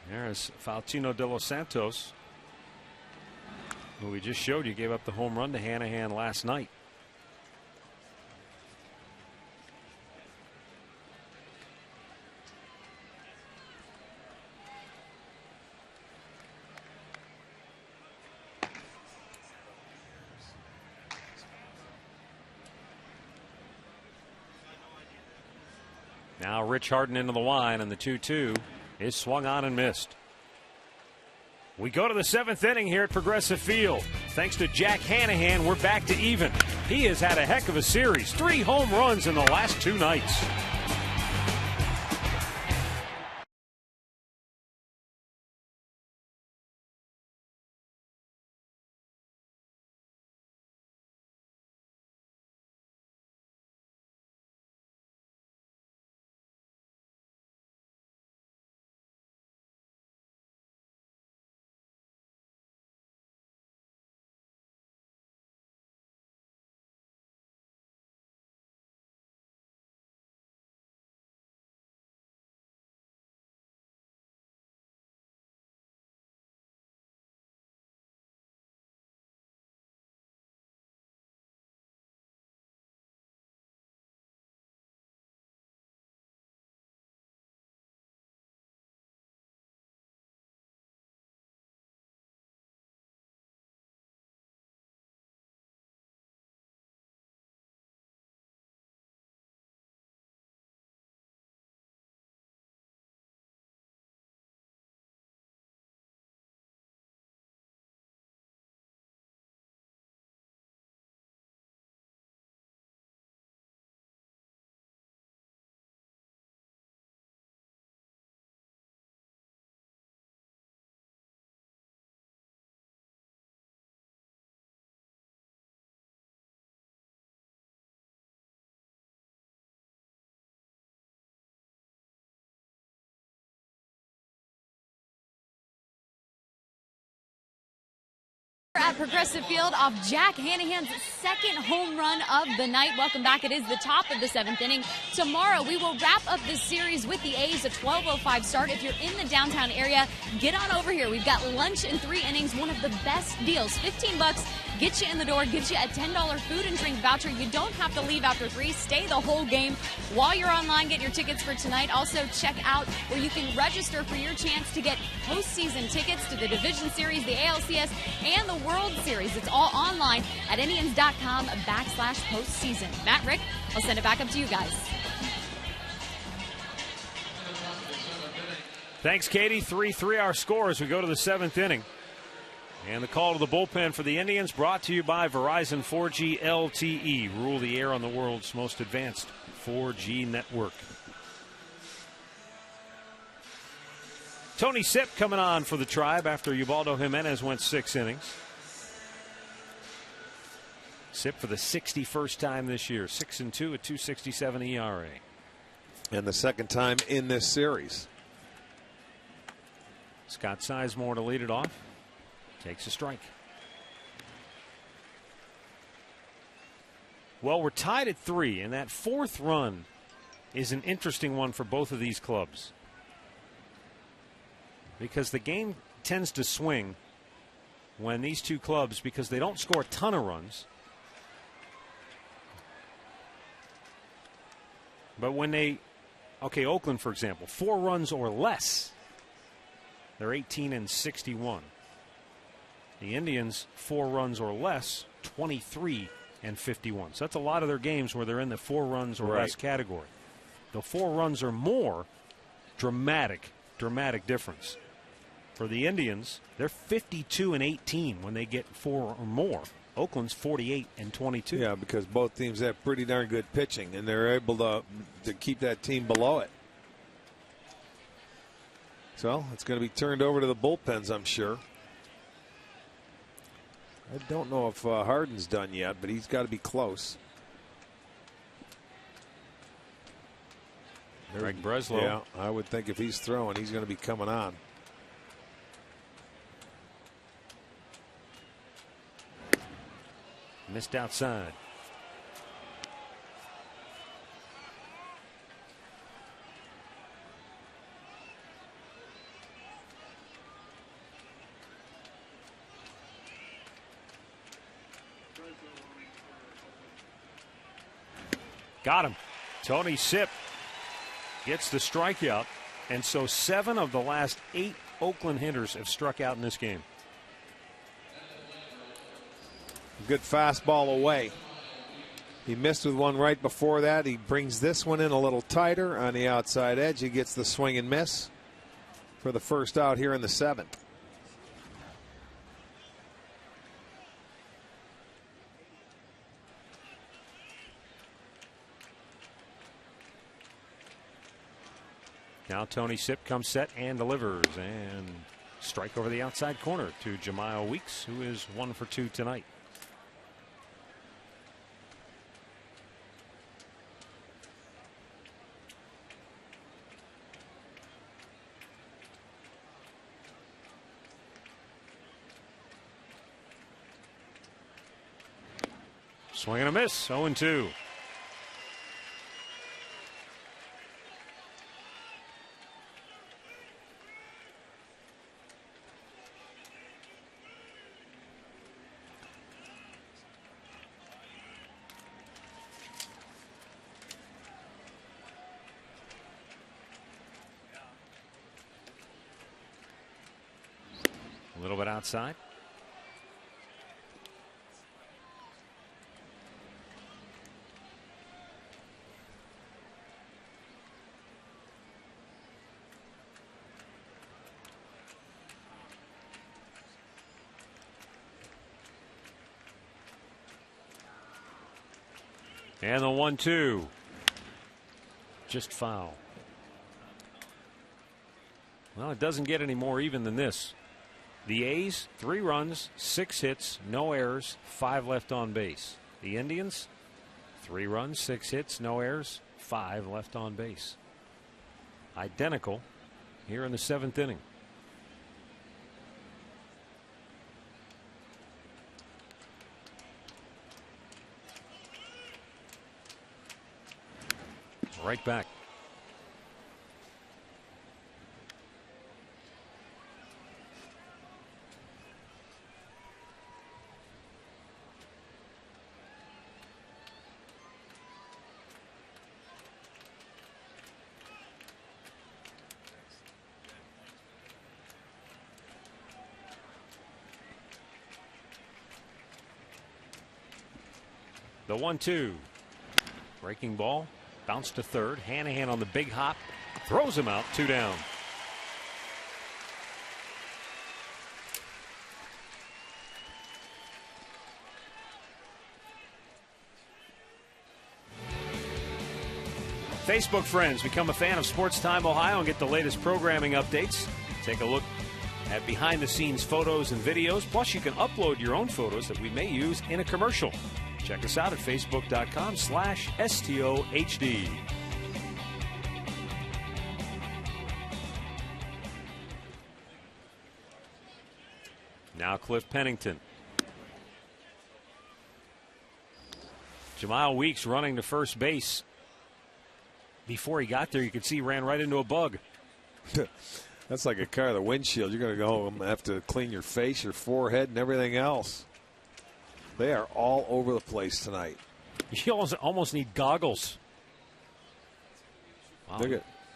There's Faustino de los Santos, who we just showed you gave up the home run to Hanahan last night. Now Rich Harden into the line, and the 2-2 is swung on and missed. We go to the 7th inning here at Progressive Field. Thanks to Jack Hanahan, we're back to even. He has had a heck of a series. 3 home runs in the last 2 nights. At Progressive Field off Jack Hanahan's 2nd home run of the night. Welcome back. It is the top of the 7th inning. Tomorrow we will wrap up this series with the A's, a 12:05 start. If you're in the downtown area, get on over here. We've got lunch in 3 innings, one of the best deals. $15 gets you in the door, gives you a $10 food and drink voucher. You don't have to leave after 3. Stay the whole game. While you're online, get your tickets for tonight. Also check out where you can register for your chance to get postseason tickets to the Division Series, the ALCS, and the World Series. It's all online at Indians.com/postseason. Matt, Rick, I'll send it back up to you guys. Thanks, Katie. 3-3 our score as we go to the 7th inning. And the call to the bullpen for the Indians brought to you by Verizon 4G LTE. Rule the air on the world's most advanced 4G network. Tony Sipp coming on for the Tribe after Ubaldo Jimenez went 6 innings. Sipp for the 61st time this year. 6-2 at 2.67 ERA. And the 2nd time in this series. Scott Sizemore to lead it off. Takes a strike. Well, we're tied at 3, and that 4th run is an interesting one for both of these clubs. Because the game tends to swing when these two clubs, because they don't score a ton of runs, but when they, Oakland, for example, 4 runs or less, they're 18-61. The Indians, 4 runs or less, 23-51. So that's a lot of their games where they're in the 4 runs or less category. The 4 runs or more, dramatic difference. For the Indians, they're 52-18 when they get 4 or more. Oakland's 48-22. Yeah, because both teams have pretty darn good pitching, and they're able to keep that team below it. So it's going to be turned over to the bullpens, I'm sure. I don't know if Harden's done yet, but he's got to be close. Greg Breslow. Yeah, I would think if he's throwing, he's going to be coming on. Missed outside. Got him. Tony Sipp gets the strikeout, and so 7 of the last 8 Oakland hitters have struck out in this game. Good fastball away. He missed with one right before that. He brings this one in a little tighter on the outside edge. He gets the swing and miss for the first out here in the 7th. Now Tony Sipp comes set and delivers, and strike over the outside corner to Jemiah Weeks, who is 1 for 2 tonight. Swing and a miss, 0-2. A little bit outside. And the 1-2. Just foul. Well, it doesn't get any more even than this. The A's, 3 runs, 6 hits, no errors, 5 left on base. The Indians, 3 runs, 6 hits, no errors, 5 left on base. Identical here in the 7th inning. Right back. The 1-2. Breaking ball. Bounce to third. Hanahan on the big hop. Throws him out. 2 down. Facebook friends, become a fan of Sports Time Ohio and get the latest programming updates. Take a look at behind-the-scenes photos and videos. Plus, you can upload your own photos that we may use in a commercial. Check us out at facebook.com/STOHD. Now Cliff Pennington. Jemiah Weeks running to first base. Before he got there, you could see he ran right into a bug. That's like a car, the windshield. You're going to go home and have to clean your face, your forehead, and everything else. They are all over the place tonight. You almost need goggles. Wow,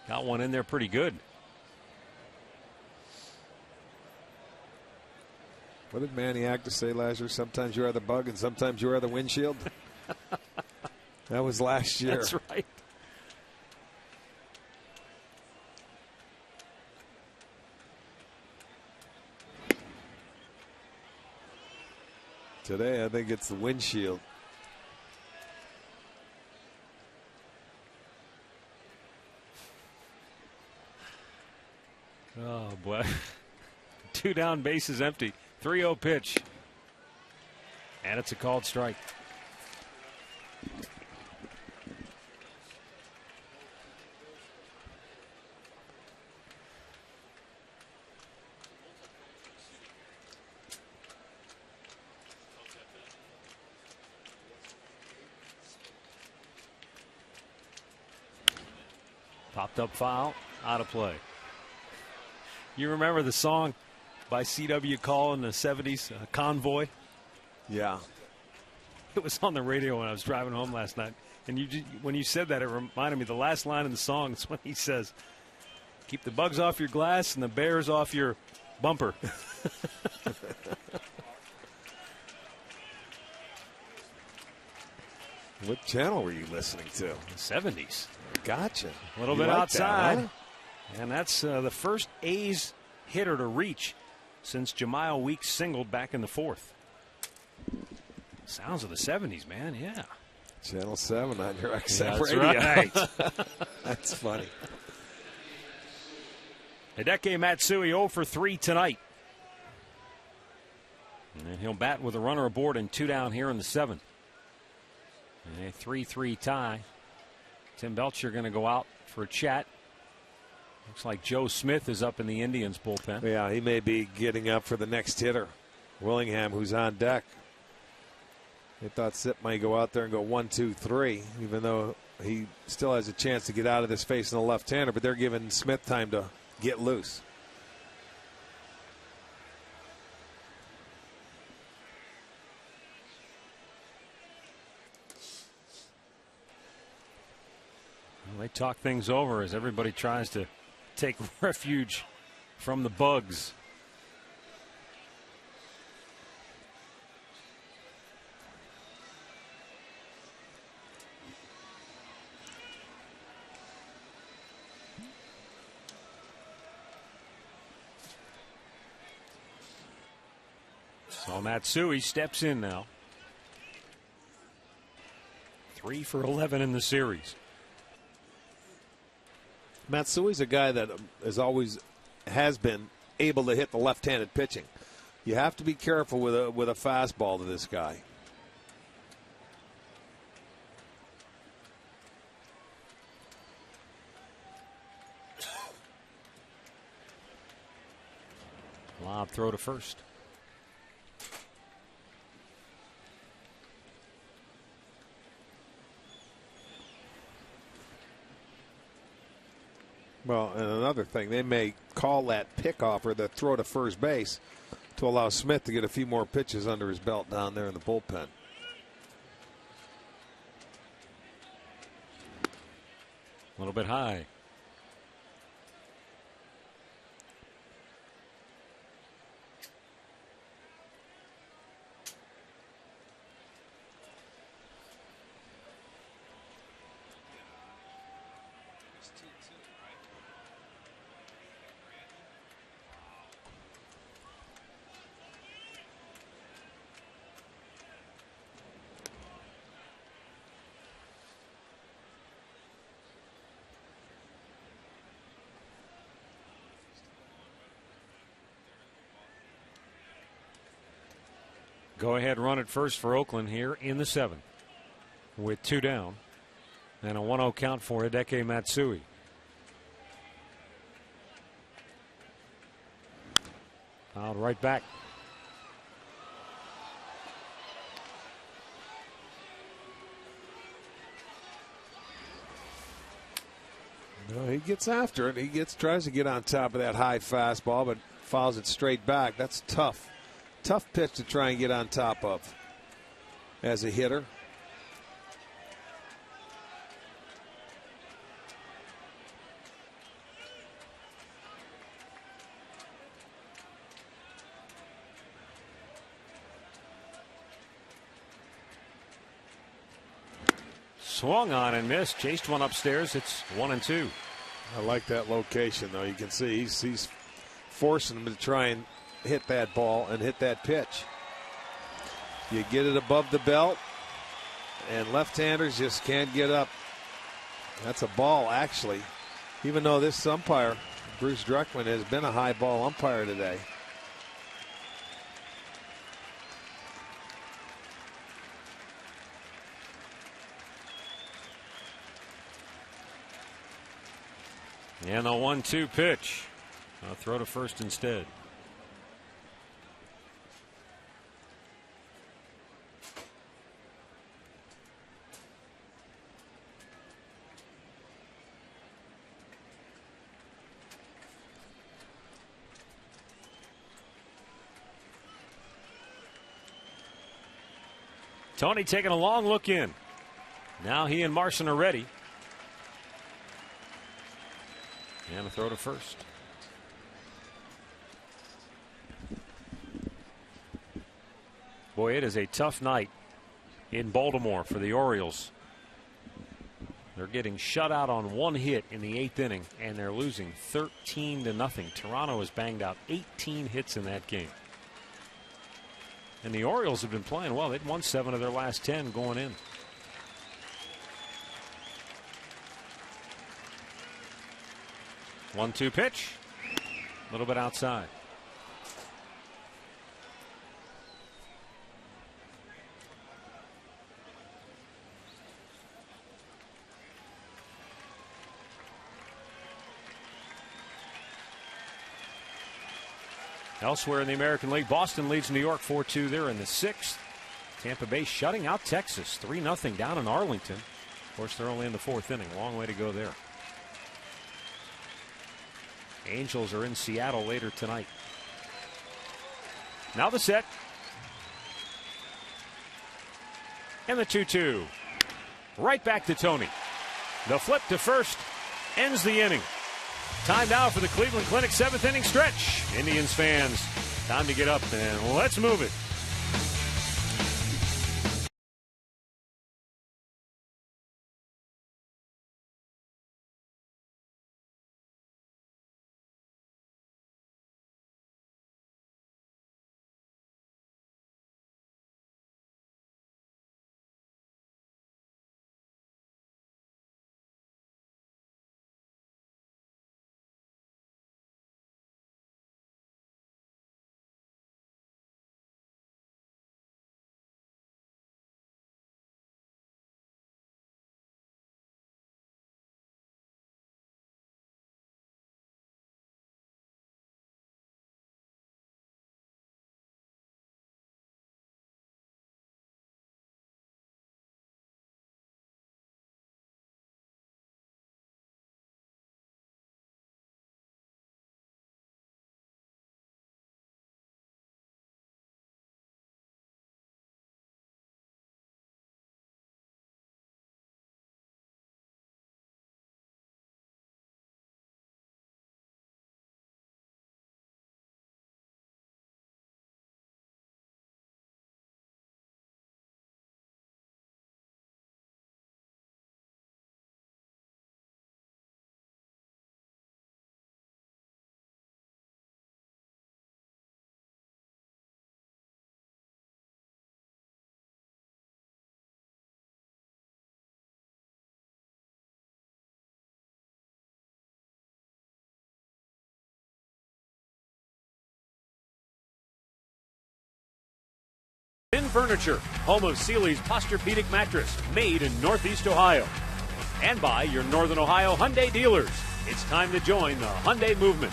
got one in there pretty good. What did Manny Acta say last year? Sometimes you are the bug and sometimes you are the windshield. That was last year. That's right. Today, I think it's the windshield. Oh, boy. 2 down, bases empty. 3-0 pitch. And it's a called strike. Popped up foul, out of play. You remember the song by C.W. Call in the 70s, Convoy? Yeah. It was on the radio when I was driving home last night. And when you said that, it reminded me, the last line in the song is when he says, keep the bugs off your glass and the bears off your bumper. What channel were you listening to? The 70s. Gotcha. A little You bit like outside. that, huh? And that's the first A's hitter to reach since Jemiah Weeks singled back in the 4th. Sounds of the 70s, man. Yeah. Channel 7 on your XM That's radio. right. That's funny. Hideki Matsui 0 for 3 tonight. And he'll bat with a runner aboard and 2 down here in the 7th. And a 3-3 tie. Tim Belcher going to go out for a chat. Looks like Joe Smith is up in the Indians bullpen. Yeah, he may be getting up for the next hitter, Willingham, who's on deck. They thought Sip might go out there and go 1, 2, 3, even though he still has a chance to get out of this facing the left-hander, but they're giving Smith time to get loose. Well, they talk things over as everybody tries to take refuge from the bugs. So Matsui steps in now. 3 for 11 in the series. Matsui's a guy that has been able to hit the left-handed pitching. You have to be careful with a fastball to this guy. Lob throw to first. Well, and another thing, they may call that pickoff or the throw to first base to allow Smith to get a few more pitches under his belt down there in the bullpen. A little bit high. Go ahead run at first for Oakland here in the 7th with 2 down and a 1-0 count for Hideki Matsui. Fouled right back. No, he gets after it. He tries to get on top of that high fastball, but fouls it straight back. That's tough. Tough pitch to try and get on top of as a hitter. Swung on and missed. Chased one upstairs. It's 1-2. I like that location, though. You can see he's forcing him to try and hit that ball and hit that pitch. You get it above the belt, and left-handers just can't get up. That's a ball, actually, even though this umpire, Bruce Druckmann, has been a high ball umpire today. And the 1-2 pitch. I'll throw to first instead. Tony taking a long look in. Now he and Marson are ready. And a throw to first. Boy, it is a tough night in Baltimore for the Orioles. They're getting shut out on one hit in the 8th inning, and they're losing 13-0. Toronto has banged out 18 hits in that game. And the Orioles have been playing well. They've won 7 of their last 10 going in. One-two pitch. A little bit outside. Elsewhere in the American League, Boston leads New York 4-2. They're in the 6th. Tampa Bay shutting out Texas 3-0 down in Arlington. Of course, they're only in the 4th inning. Long way to go there. Angels are in Seattle later tonight. Now the set. And the 2-2. Right back to Tony. The flip to first ends the inning. Time now for the Cleveland Clinic 7th inning stretch. Indians fans, time to get up and let's move it. Furniture, home of Sealy's Posturepedic mattress, made in Northeast Ohio. And by your Northern Ohio Hyundai dealers. It's time to join the Hyundai movement.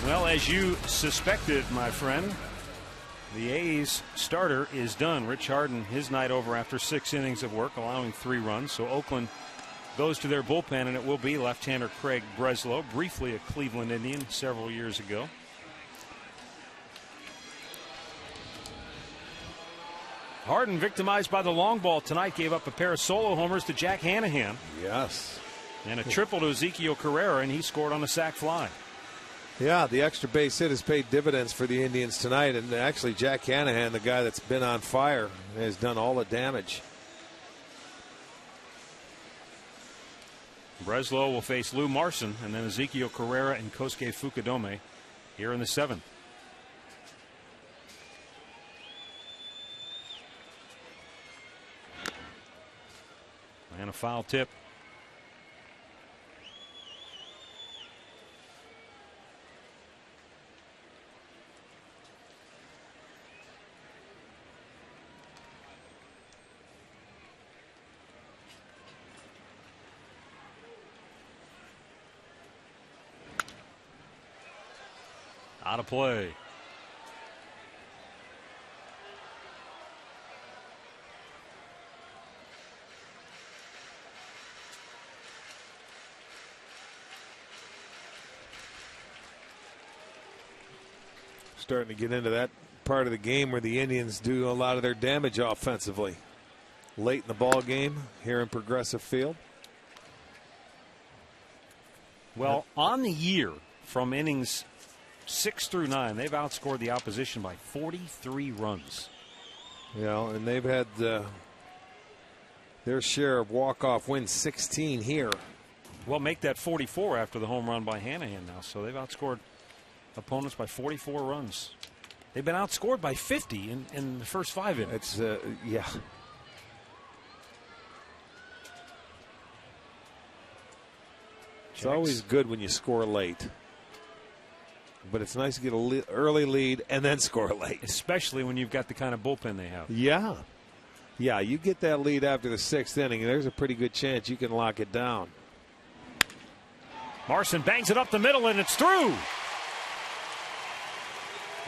Well, as you suspected, my friend, the A's starter is done. Rich Harden, his night over after 6 innings of work, allowing 3 runs. So Oakland goes to their bullpen, and it will be left-hander Craig Breslow, briefly a Cleveland Indian several years ago. Harden, victimized by the long ball tonight, gave up a pair of solo homers to Jack Hanahan. Yes. And a triple to Ezekiel Carrera, and he scored on a sac fly. Yeah, the extra base hit has paid dividends for the Indians tonight, and actually Jack Hanahan, the guy that's been on fire, has done all the damage. Breslow will face Lou Marson, and then Ezekiel Carrera and Kosuke Fukudome here in the 7th. And a foul tip. Out of play. Starting to get into that part of the game where the Indians do a lot of their damage offensively. Late in the ball game here in Progressive Field. Well, on the year from innings 6 through 9. They've outscored the opposition by 43 runs. Yeah, and they've had their share of walk-off wins, 16 here. Well, make that 44 after the home run by Hanahan now. So they've outscored opponents by 44 runs. They've been outscored by 50 in the first 5 innings. It's, yeah. It's always good when you score late. But it's nice to get an early lead and then score late. Especially when you've got the kind of bullpen they have. Yeah. Yeah, you get that lead after the 6th inning, there's a pretty good chance you can lock it down. Marson bangs it up the middle, and it's through.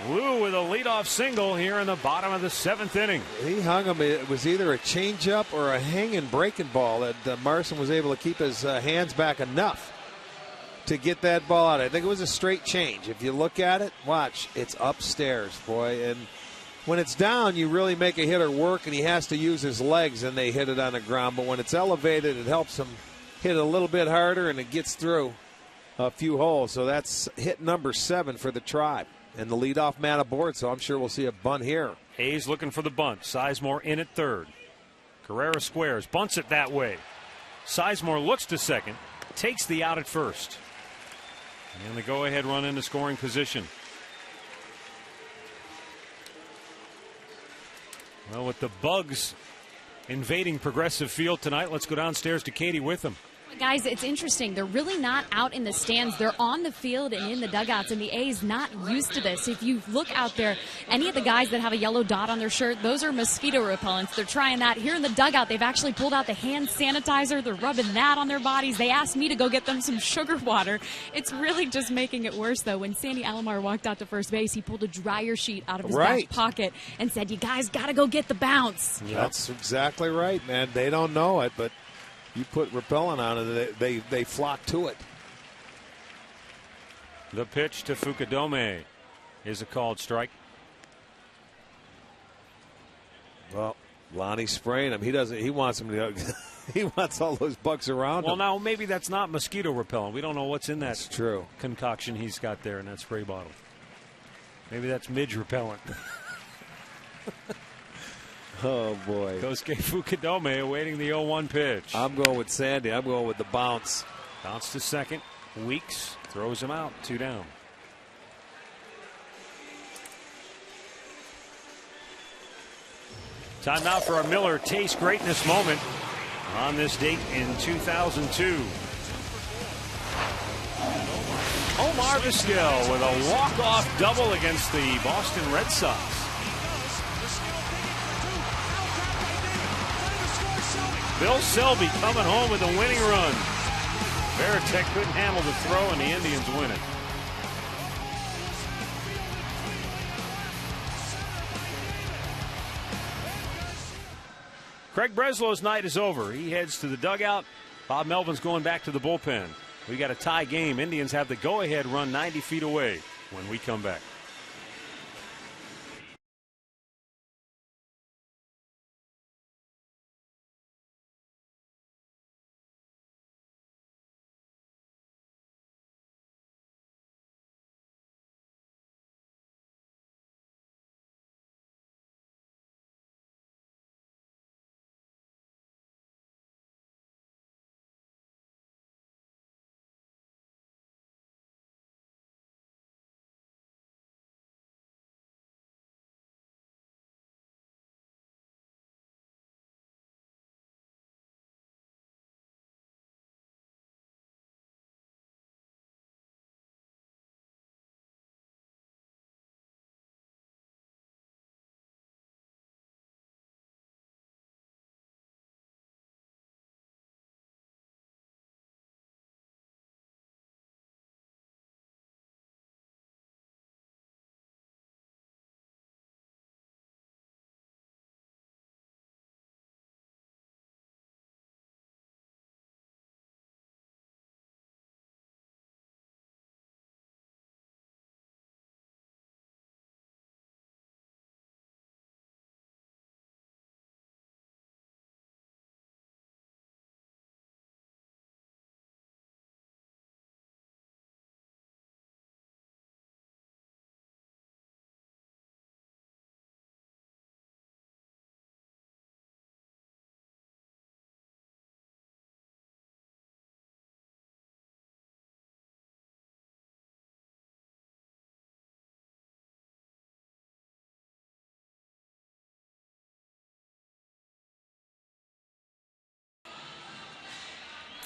Lou with a leadoff single here in the bottom of the 7th inning. He hung him. It was either a changeup or a hanging breaking ball that Marson was able to keep his hands back enough to get that ball out. I think it was a straight change. If you look at it, watch, it's upstairs, boy. And when it's down, you really make a hitter work, and he has to use his legs, and they hit it on the ground. But when it's elevated, it helps him hit a little bit harder, and it gets through a few holes. So that's hit number 7 for the Tribe. And the leadoff man aboard, so I'm sure we'll see a bunt here. Hayes looking for the bunt. Sizemore in at third. Carrera squares, bunts it that way. Sizemore looks to second, takes the out at first. And the go-ahead run into scoring position. Well, with the Bugs invading Progressive Field tonight, let's go downstairs to Katie with them. Guys, it's interesting. They're really not out in the stands. They're on the field and in the dugouts, and the A's not used to this. If you look out there, any of the guys that have a yellow dot on their shirt, those are mosquito repellents. They're trying that. Here in the dugout, they've actually pulled out the hand sanitizer. They're rubbing that on their bodies. They asked me to go get them some sugar water. It's really just making it worse, though. When Sandy Alomar walked out to first base, he pulled a dryer sheet out of his back pocket and said, "You guys got to go get the bounce." Yep. That's exactly right, man. They don't know it, but you put repellent on it, they flock to it. The pitch to Fukudome is a called strike. Well, Lonnie's spraying him. He wants him to. He wants all those bugs around him. Well, now maybe that's not mosquito repellent. We don't know what's in that. That's true. Concoction he's got there in that spray bottle. Maybe that's midge repellent. Oh, boy. Kosuke Fukudome awaiting the 0-1 pitch. I'm going with Sandy. I'm going with the bounce. Bounce to second. Weeks throws him out. 2 down. Time now for our Miller Taste Greatness moment on this date in 2002. Omar Vizquel with a walk-off double against the Boston Red Sox. Bill Selby coming home with a winning run. Veritek couldn't handle the throw, and the Indians win it. Craig Breslow's night is over. He heads to the dugout. Bob Melvin's going back to the bullpen. We got a tie game. Indians have the go-ahead run 90 feet away when we come back.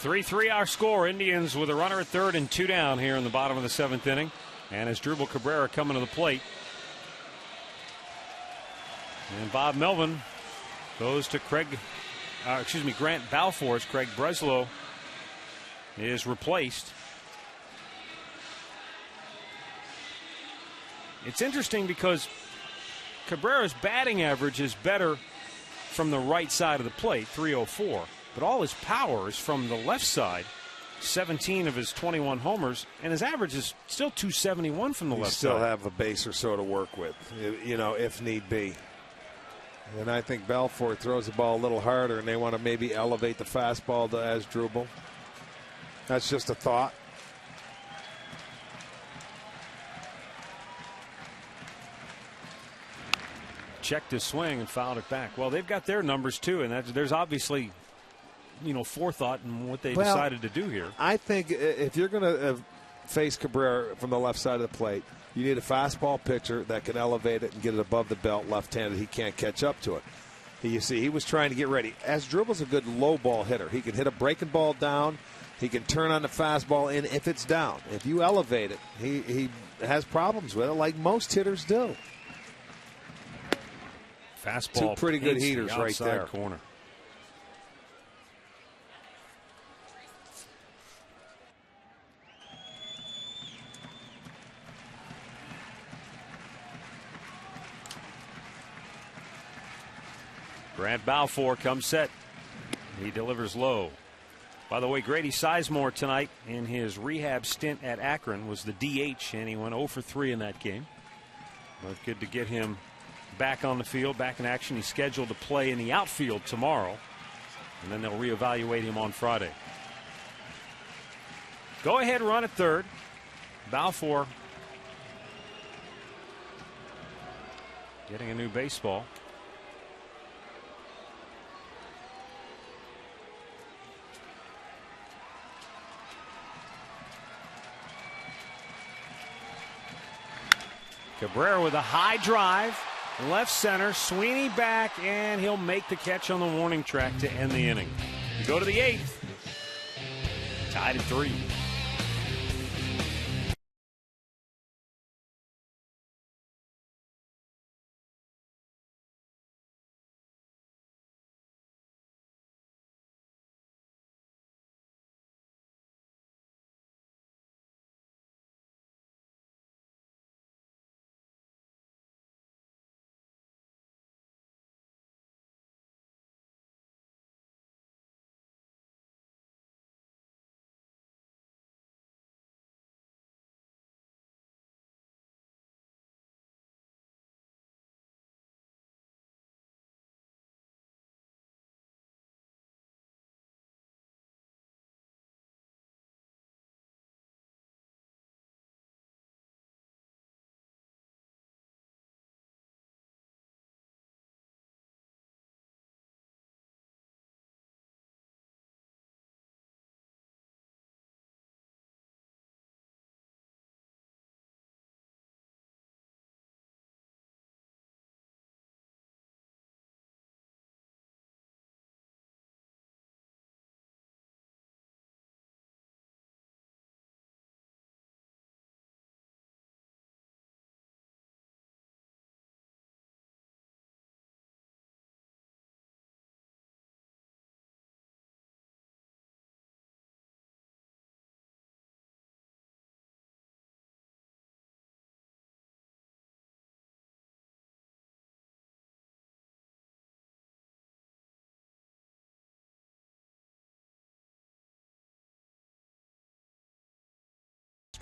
3-3 our score. Indians with a runner at third and 2 down here in the bottom of the 7th inning. And as Drupal Cabrera coming to the plate. And Bob Melvin goes to Grant Balfour. Craig Breslow is replaced. It's interesting because Cabrera's batting average is better from the right side of the plate, 304. But all his power is from the left side, 17 of his 21 homers, and his average is still 271 from the left side. You still have a base or so to work with, if need be. And I think Balfour throws the ball a little harder, and they want to maybe elevate the fastball to Asdrubal. That's just a thought. Checked his swing and fouled it back. Well, they've got their numbers too, and there's obviously, forethought in what they decided to do here. I think if you're going to face Cabrera from the left side of the plate, you need a fastball pitcher that can elevate it and get it above the belt left-handed. He can't catch up to it. You see, he was trying to get ready. Asdrubal's a good low ball hitter. He can hit a breaking ball down. He can turn on the fastball in if it's down. If you elevate it, he has problems with it like most hitters do. Fastball. Two pretty good heaters right there. Corner. Grant Balfour comes set. He delivers low. By the way, Grady Sizemore tonight in his rehab stint at Akron was the DH, and he went 0 for 3 in that game. But good to get him back on the field, back in action. He's scheduled to play in the outfield tomorrow, and then they'll reevaluate him on Friday. Go ahead run at third. Balfour getting a new baseball. Cabrera with a high drive, left center, Sweeney back, and he'll make the catch on the warning track to end the inning. We go to the 8th, tied at 3.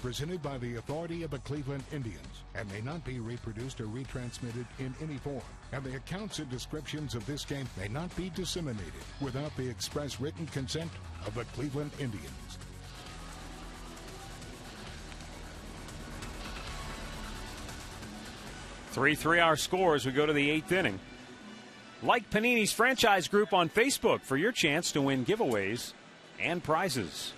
Presented by the authority of the Cleveland Indians and may not be reproduced or retransmitted in any form. And the accounts and descriptions of this game may not be disseminated without the express written consent of the Cleveland Indians. Three-hour score as we go to the 8th inning. Like Panini's franchise group on Facebook for your chance to win giveaways and prizes.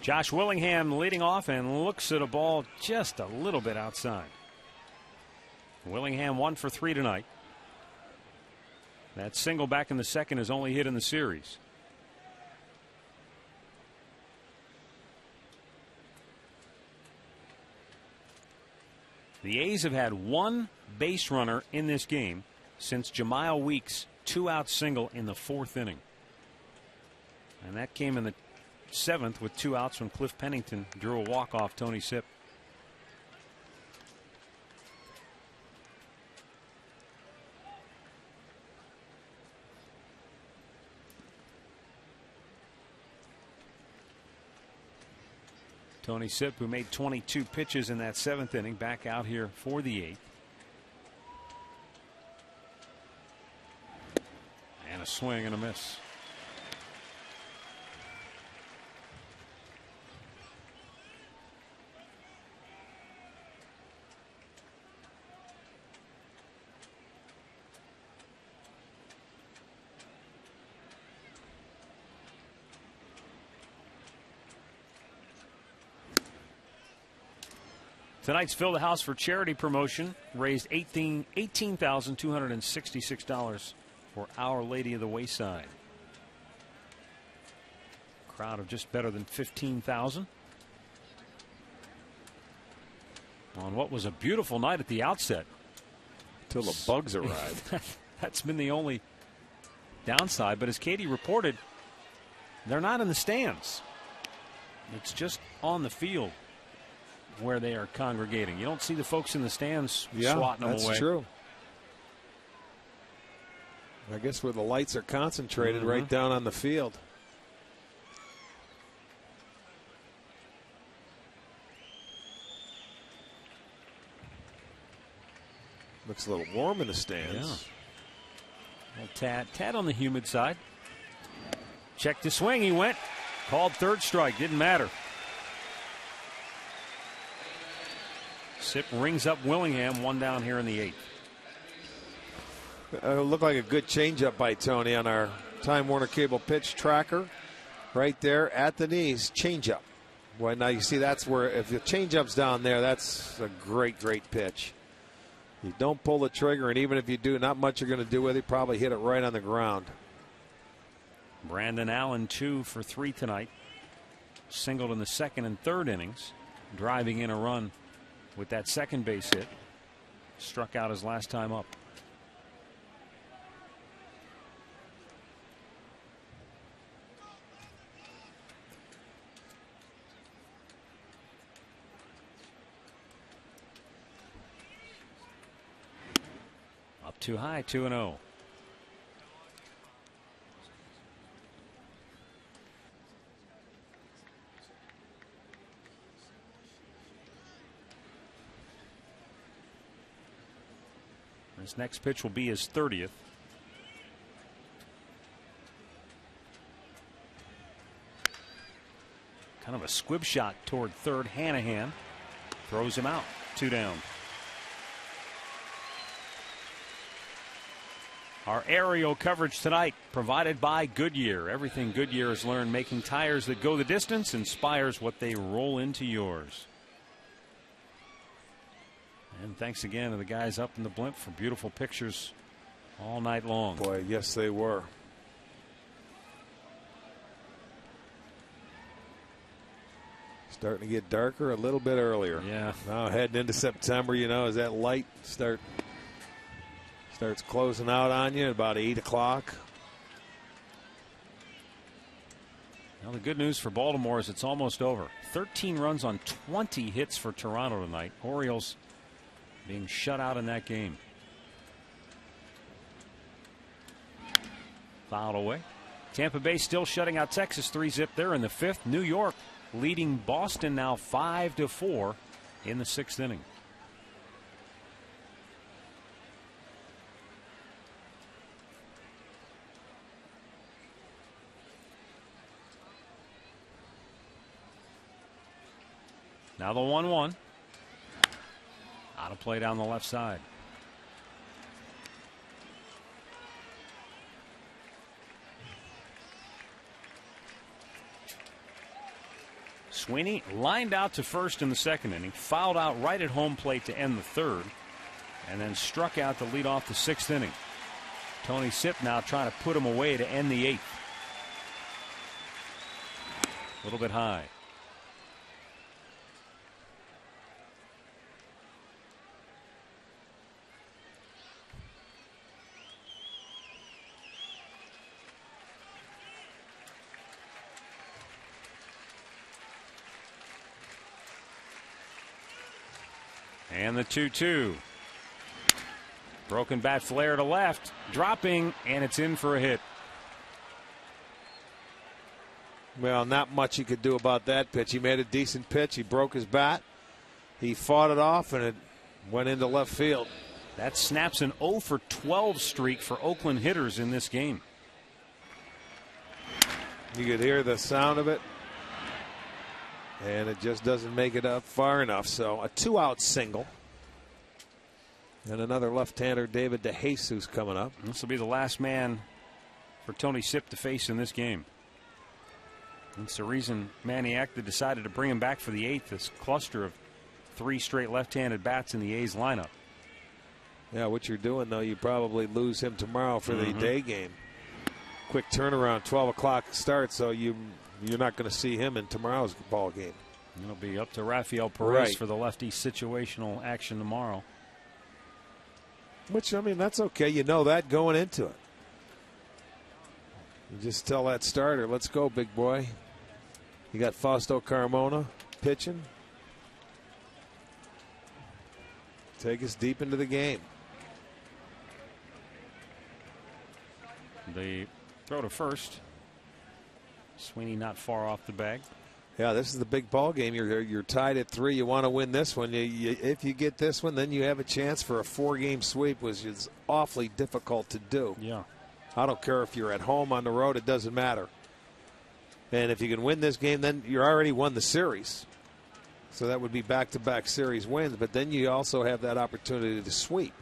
Josh Willingham leading off and looks at a ball just a little bit outside. Willingham 1 for 3 tonight. That single back in the second is only hit in the series. The A's have had one base runner in this game since Jemiah Weeks' 2-out single in the 4th inning. And that came in the 7th with 2 outs when Cliff Pennington drew a walk off Tony Sipp. Tony Sipp, who made 22 pitches in that 7th inning, back out here for the 8th. And a swing and a miss. Tonight's Fill the House for Charity promotion raised $18,266 for Our Lady of the Wayside. Crowd of just better than 15,000. On what was a beautiful night at the outset. Till the bugs arrived. That's been the only downside. But as Katie reported, they're not in the stands. It's just on the field where they are congregating. You don't see the folks in the stands swatting them away. That's true. I guess where the lights are concentrated right down on the field. Looks a little warm in the stands. Yeah. Well, tad on the humid side. Checked the swing. He went. Called third strike. Didn't matter. Sipp rings up Willingham, 1 down here in the 8th. It looked like a good changeup by Tony on our Time Warner Cable pitch tracker. Right there at the knees, changeup. Well, now you see that's where, if the changeup's down there, that's a great, great pitch. You don't pull the trigger, and even if you do, not much you're going to do with it. Probably hit it right on the ground. Brandon Allen 2 for 3 tonight. Singled in the 2nd and 3rd innings, driving in a run with that second base hit. Struck out his last time up. Up too high, 2-0. His next pitch will be his 30th. Kind of a squib shot toward third. Hanahan throws him out. 2 down. Our aerial coverage tonight provided by Goodyear. Everything Goodyear has learned making tires that go the distance inspires what they roll into yours. And thanks again to the guys up in the blimp for beautiful pictures all night long. Boy, yes, they were. Starting to get darker a little bit earlier. Yeah. Now heading into September, you know, as that light starts closing out on you at about 8 o'clock. Well, the good news for Baltimore is it's almost over. 13 runs on 20 hits for Toronto tonight. Orioles being shut out in that game. Fouled away. Tampa Bay still shutting out Texas 3-zip there in the 5th. New York leading Boston now 5-4 in the 6th inning. Now the 1-1. Out of play down the left side. Sweeney lined out to first in the second inning, fouled out right at home plate to end the third, and then struck out to lead off the sixth inning. Tony Sipp now trying to put him away to end the eighth. A little bit high. And the 2-2. Broken bat flare to left, dropping, and it's in for a hit. Well, not much he could do about that pitch. He made a decent pitch. He broke his bat. He fought it off, and it went into left field. That snaps an 0 for 12 streak for Oakland hitters in this game. You could hear the sound of it, and it just doesn't make it up far enough. So a 2-out single. And another left-hander, David DeJesus, coming up. This will be the last man for Tony Sipp to face in this game. That's the reason Manny Acta decided to bring him back for the eighth. This cluster of 3 straight left-handed bats in the A's lineup. Yeah, what you're doing, though, you probably lose him tomorrow for the day game. Quick turnaround, 12 o'clock start, so you're not going to see him in tomorrow's ball game. It'll be up to Rafael Perez Right. for the lefty situational action tomorrow. Which, I mean, that's okay. You know that going into it. You just tell that starter, let's go, big boy. You got Fausto Carmona pitching. Take us deep into the game. The throw to first. Sweeney not far off the bag. Yeah, this is the big ball game. You're tied at 3. You want to win this one. If you get this one, then you have a chance for a 4-game sweep, which is awfully difficult to do. Yeah. I don't care if you're at home, on the road, it doesn't matter. And if you can win this game, then you're already won the series. So that would be back-to-back series wins. But then you also have that opportunity to sweep.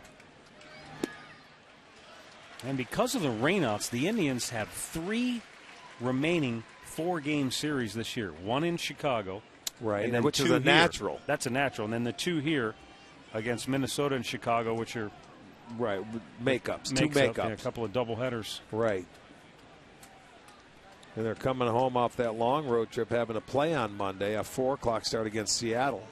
And because of the rainouts, the Indians have 3 remaining 4-game series this year. 1 in Chicago. Right, and then which 2 is a here. natural. That's a natural. And then the 2 here against Minnesota and Chicago, which are right makeups. 2 makes-up, makeups. yeah, a couple of doubleheaders. Right. And they're coming home off that long road trip, having to play on Monday, a 4 o'clock start against Seattle.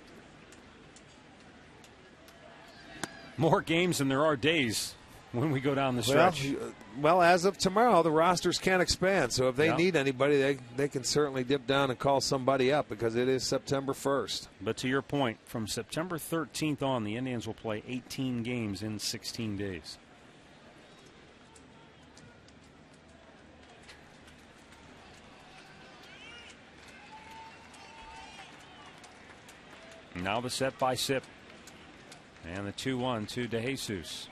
More games than there are days when we go down the stretch. Well, as of tomorrow, the rosters can't expand. So if they Yeah. need anybody, they can certainly dip down and call somebody up because it is September 1st. But to your point, from September 13th on, the Indians will play 18 games in 16 days. Now the set by Sipp. And the 2-1 to DeJesus.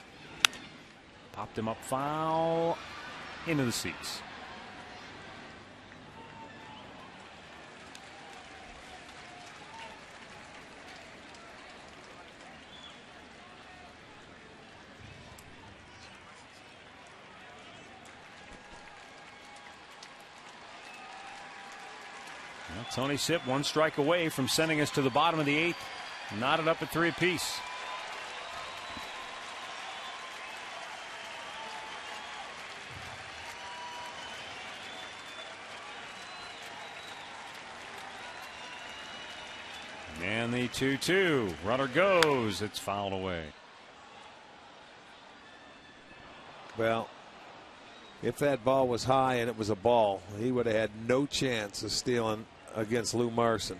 Popped him up foul into the seats. Well, Tony Sipp 1 strike away from sending us to the bottom of the 8th. Knotted up at 3 apiece. And the 2-2. Runner goes. It's fouled away. Well, if that ball was high and it was a ball, he would have had no chance of stealing against Lou Marson.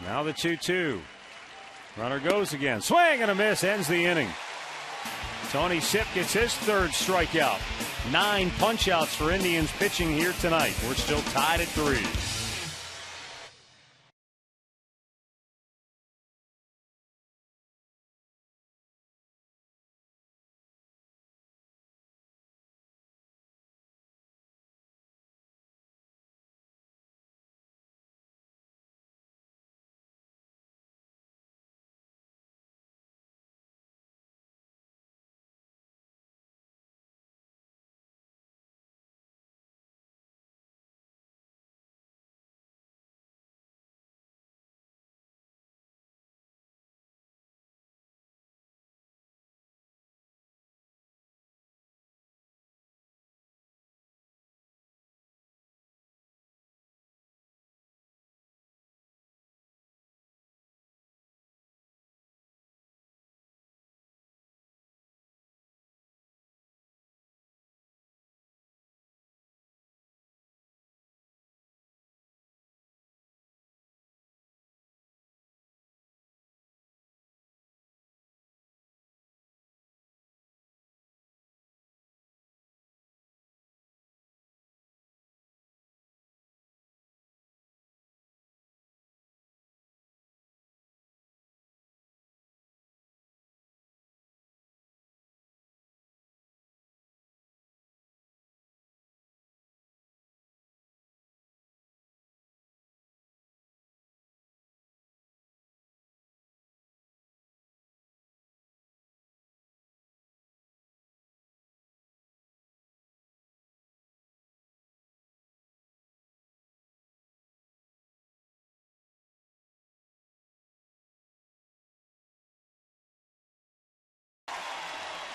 Now the 2-2. Runner goes again. Swing and a miss. Ends the inning. Tony Sipp gets his 3rd strikeout. 9 punch-outs for Indians pitching here tonight. We're still tied at 3.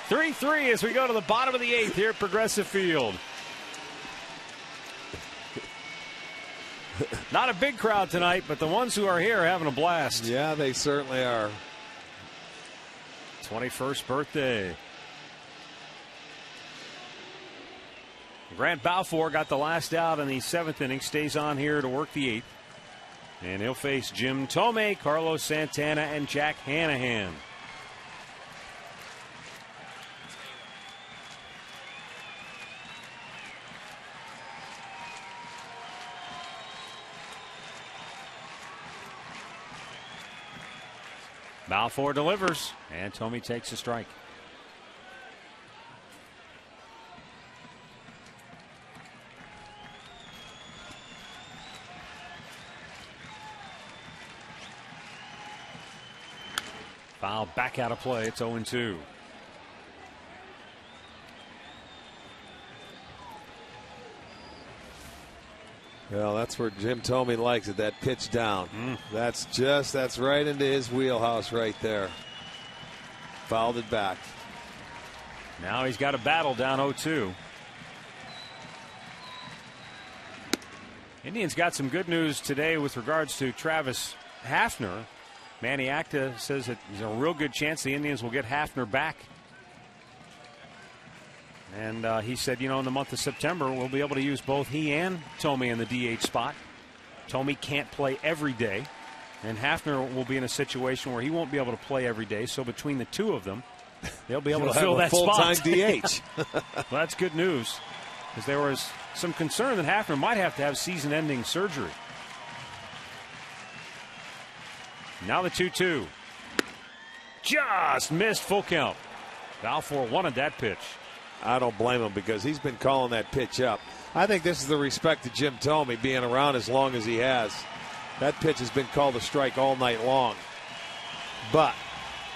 3-3 as we go to the bottom of the 8th here at Progressive Field. Not a big crowd tonight, but the ones who are here are having a blast. Yeah, they certainly are. 21st birthday. Grant Balfour got the last out in the 7th inning, stays on here to work the 8th. And he'll face Jim Thome, Carlos Santana, and Jack Hanahan. Balfour delivers, and Thome takes a strike. Foul back out of play. It's 0-2. Well, that's where Jim Thome likes it, that pitch down. That's right into his wheelhouse right there. Fouled it back. Now he's got a battle down 0-2. Indians got some good news today with regards to Travis Hafner. Manny Acta says that there's a real good chance the Indians will get Hafner back. And he said, in the month of September, we'll be able to use both he and Thome in the DH spot. Thome can't play every day, and Hafner will be in a situation where he won't be able to play every day. So between the two of them, they'll be able to fill that spot. Full-time DH. Well, that's good news, because there was some concern that Hafner might have to have season-ending surgery. Now the 2-2. Just missed full count. Balfour wanted that pitch. I don't blame him because he's been calling that pitch up. I think this is the respect to Jim Thome being around as long as he has. That pitch has been called a strike all night long. But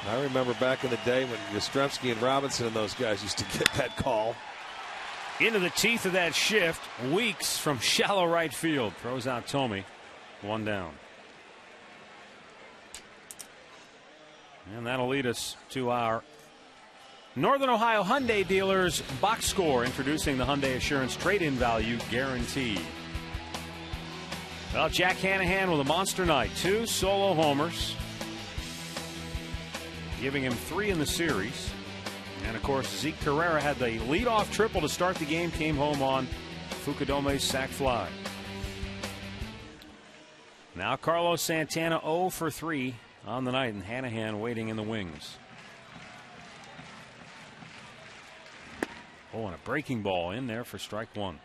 I remember back in the day when Yastrzemski and Robinson and those guys used to get that call. Into the teeth of that shift, Weeks from shallow right field throws out Thome. 1 down. And that'll lead us to our Northern Ohio Hyundai dealers box score, introducing the Hyundai Assurance trade-in value guarantee. Well, Jack Hanahan with a monster night. 2 solo homers, giving him 3 in the series. And, of course, Zeke Carrera had the leadoff triple to start the game, came home on Fukudome's sac fly. Now Carlos Santana 0 for 3 on the night, and Hanahan waiting in the wings. Oh, and a breaking ball in there for strike 1.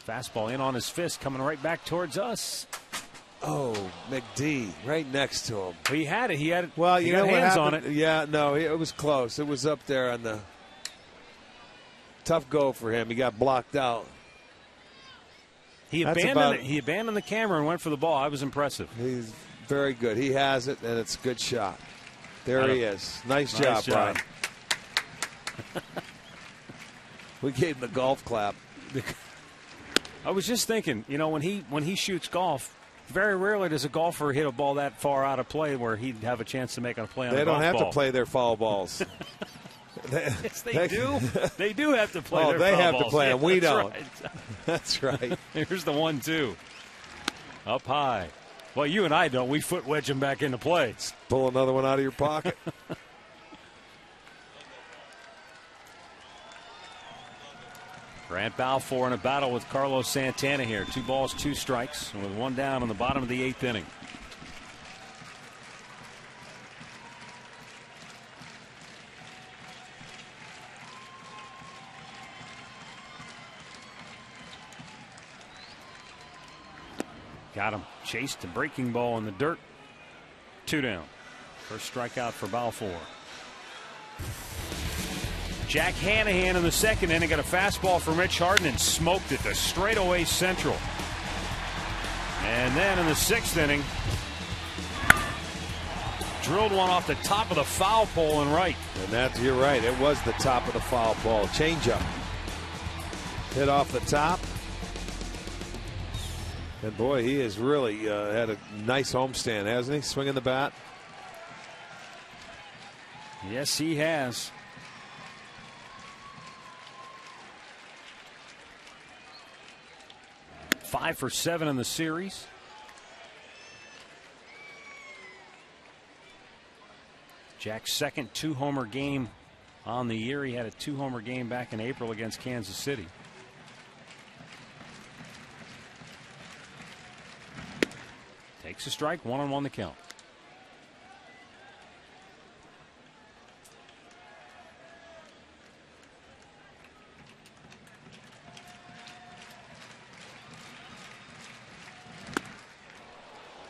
Fastball in on his fist, coming right back towards us. Oh, McD, right next to him. He had it. He had it. Well, you know what hands happened? on it. Yeah, no, it was close. It was up there on the tough go for him. He got blocked out. He abandoned it. He abandoned the camera and went for the ball. I was impressive. He's very good. He has it, and it's a good shot. There he is. Nice job, Brian. We gave him the golf clap. I was just thinking, when he shoots golf, very rarely does a golfer hit a ball that far out of play where he'd have a chance to make a play on a golf ball. They don't have to play their foul balls. Yes, they do. They do have to play their foul balls. Oh, they have to play them. We don't. Right. That's right. Here's the 1-2. Up high. Well, you and I don't. We foot wedge him back into play. Pull another one out of your pocket. Grant Balfour in a battle with Carlos Santana here. 2 balls, 2 strikes, and with 1 down in the bottom of the 8th inning. Got him. Chased a breaking ball in the dirt. 2 down. First strikeout for Balfour. Jack Hanahan in the 2nd inning got a fastball from Rich Harden and smoked it to straightaway central. And then in the 6th inning, drilled one off the top of the foul pole and right. And you're right. It was the top of the foul pole. Changeup. Hit off the top. And boy, he has really had a nice homestand, hasn't he? Swinging the bat. Yes, he has. Five for 7 in the series. Jack's second 2-homer game on the year. He had a 2-homer game back in April against Kansas City. Takes a strike, 1-1 the count.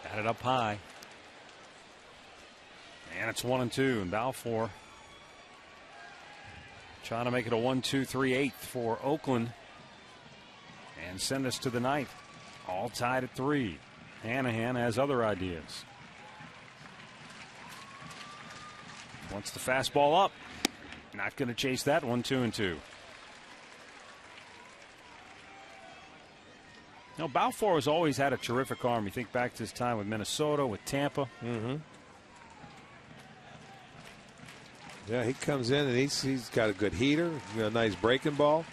Got it up high. And it's 1-2, and Balfour trying to make it a 1-2-3-8 for Oakland and send us to the ninth. All tied at 3. Hanahan has other ideas. Wants the fastball up. Not going to chase that. 1-2-2. Now, Balfour has always had a terrific arm. You think back to his time with Minnesota, with Tampa. Mm-hmm. Yeah, he comes in and he's got a good heater, a nice breaking ball.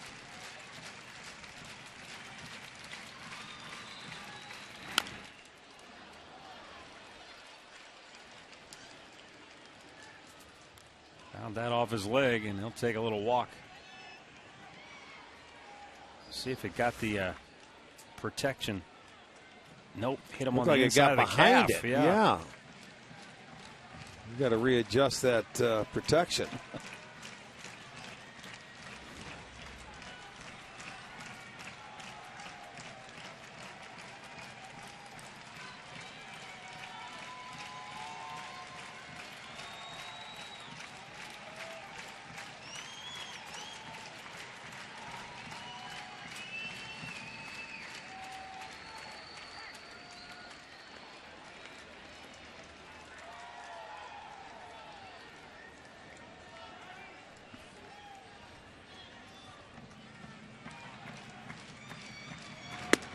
Found that off his leg, and he'll take a little walk. See if it got the protection. Nope, hit him on the inside of the calf. Yeah. You got to readjust that protection.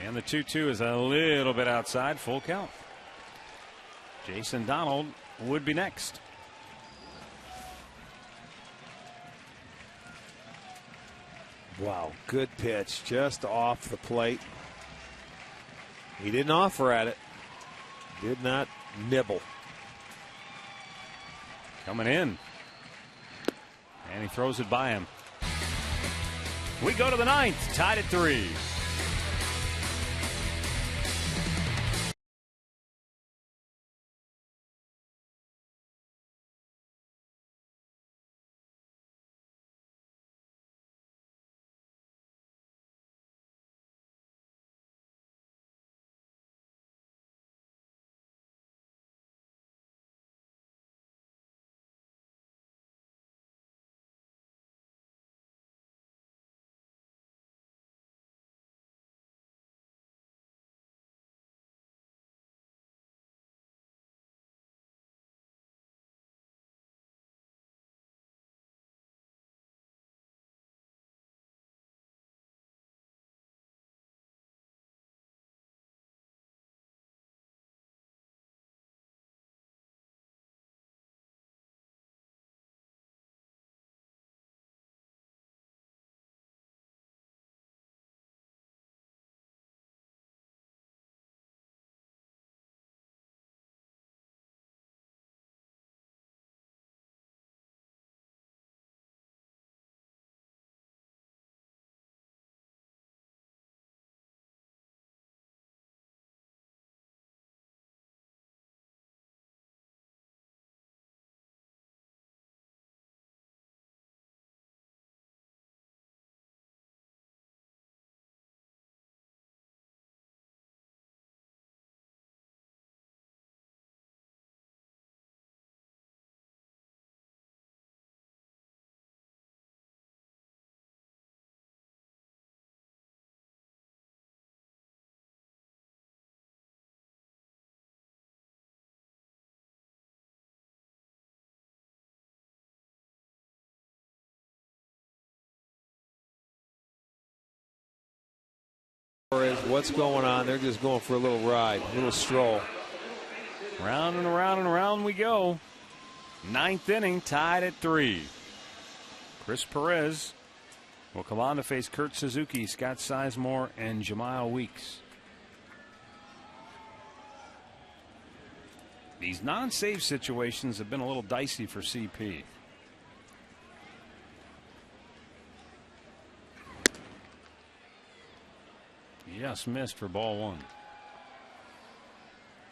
And the 2-2 is a little bit outside. Full count. Jason Donald would be next. Wow, good pitch, just off the plate. He didn't offer at it. Did not nibble. Coming in. And he throws it by him. We go to the ninth, tied at 3. What's going on? They're just going for a little ride, a little stroll. Round and around and around we go. Ninth inning, tied at 3. Chris Perez will come on to face Kurt Suzuki, Scott Sizemore, and Jemile Weeks. These non-save situations have been a little dicey for CP. Just missed for ball 1.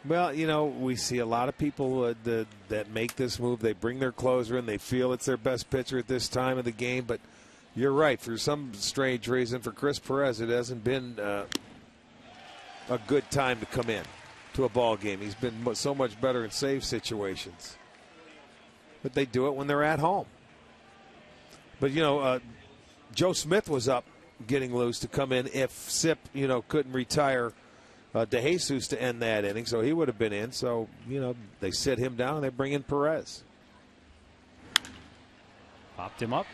Well, you know, we see a lot of people that make this move. They bring their closer in. They feel it's their best pitcher at this time of the game. But you're right. For some strange reason, for Chris Perez, it hasn't been a good time to come in to a ball game. He's been so much better in save situations. But they do it when they're at home. But, you know, Joe Smith was up getting loose to come in if Sip, you know, couldn't retire DeJesus to end that inning, so he would have been in. So, you know, they sit him down and they bring in Perez. Popped him up.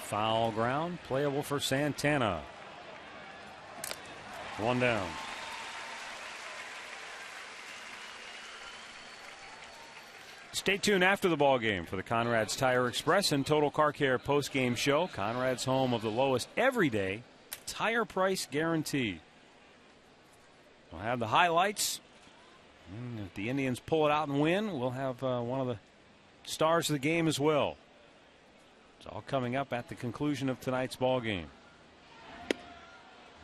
Foul ground. Playable for Santana. 1 down. Stay tuned after the ball game for the Conrad's Tire Express and Total Car Care post-game show. Conrad's, home of the lowest everyday tire price guarantee. We'll have the highlights. If the Indians pull it out and win, we'll have one of the stars of the game as well. It's all coming up at the conclusion of tonight's ball game.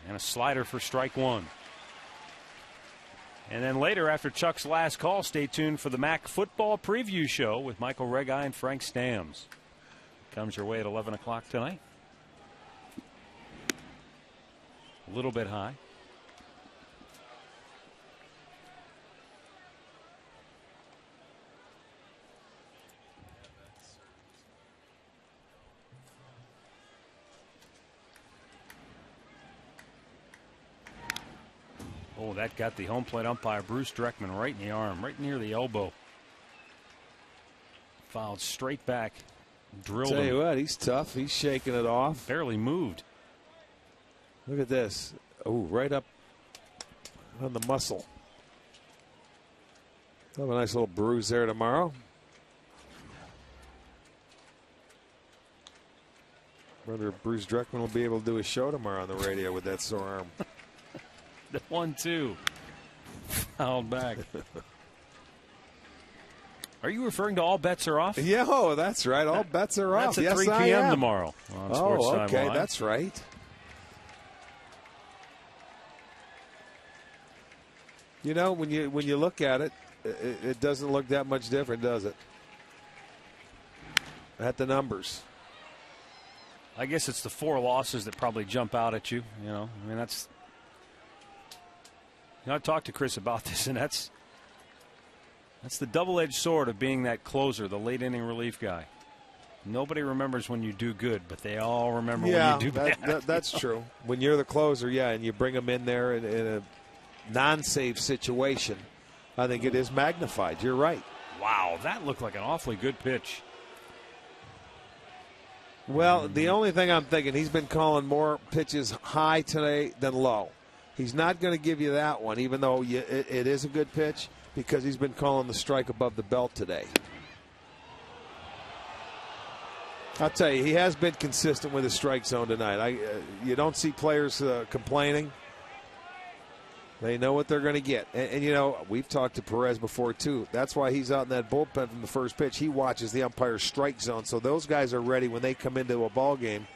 And a slider for strike 1. And then later, after Chuck's last call, stay tuned for the MAC football preview show with Michael Regai and Frank Stams. Comes your way at 11 o'clock tonight. A little bit high. Oh, that got the home plate umpire, Bruce Dreckman, right in the arm, right near the elbow. Fouled straight back. Drilled him. Tell you what, he's tough. He's shaking it off. Barely moved. Look at this. Oh, right up on the muscle. Have a nice little bruise there tomorrow. Whether Bruce Dreckman will be able to do a show tomorrow on the radio with that sore arm. The 1-2. Fouled back. Are you referring to All Bets Are Off? Yeah, oh, that's right. All bets are off. That's at 3 p.m. tomorrow on Sports Time okay, Live. that's right. You know, when you look at it, it doesn't look that much different, does it? At the numbers. I guess it's the 4 losses that probably jump out at you. You know, I mean, that's. You know, I talked to Chris about this, and that's the double-edged sword of being that closer, the late-inning relief guy. Nobody remembers when you do good, but they all remember when you do bad. That's true. When you're the closer, yeah, and you bring them in there in a non-save situation, I think it is magnified. You're right. Wow, that looked like an awfully good pitch. Well, the only thing I'm thinking, he's been calling more pitches high today than low. He's not going to give you that one, even though it is a good pitch, because he's been calling the strike above the belt today. I'll tell you, he has been consistent with his strike zone tonight. You don't see players complaining. They know what they're going to get. And, you know, we've talked to Perez before, too. That's why he's out in that bullpen from the first pitch. He watches the umpire's strike zone, so those guys are ready when they come into a ball game,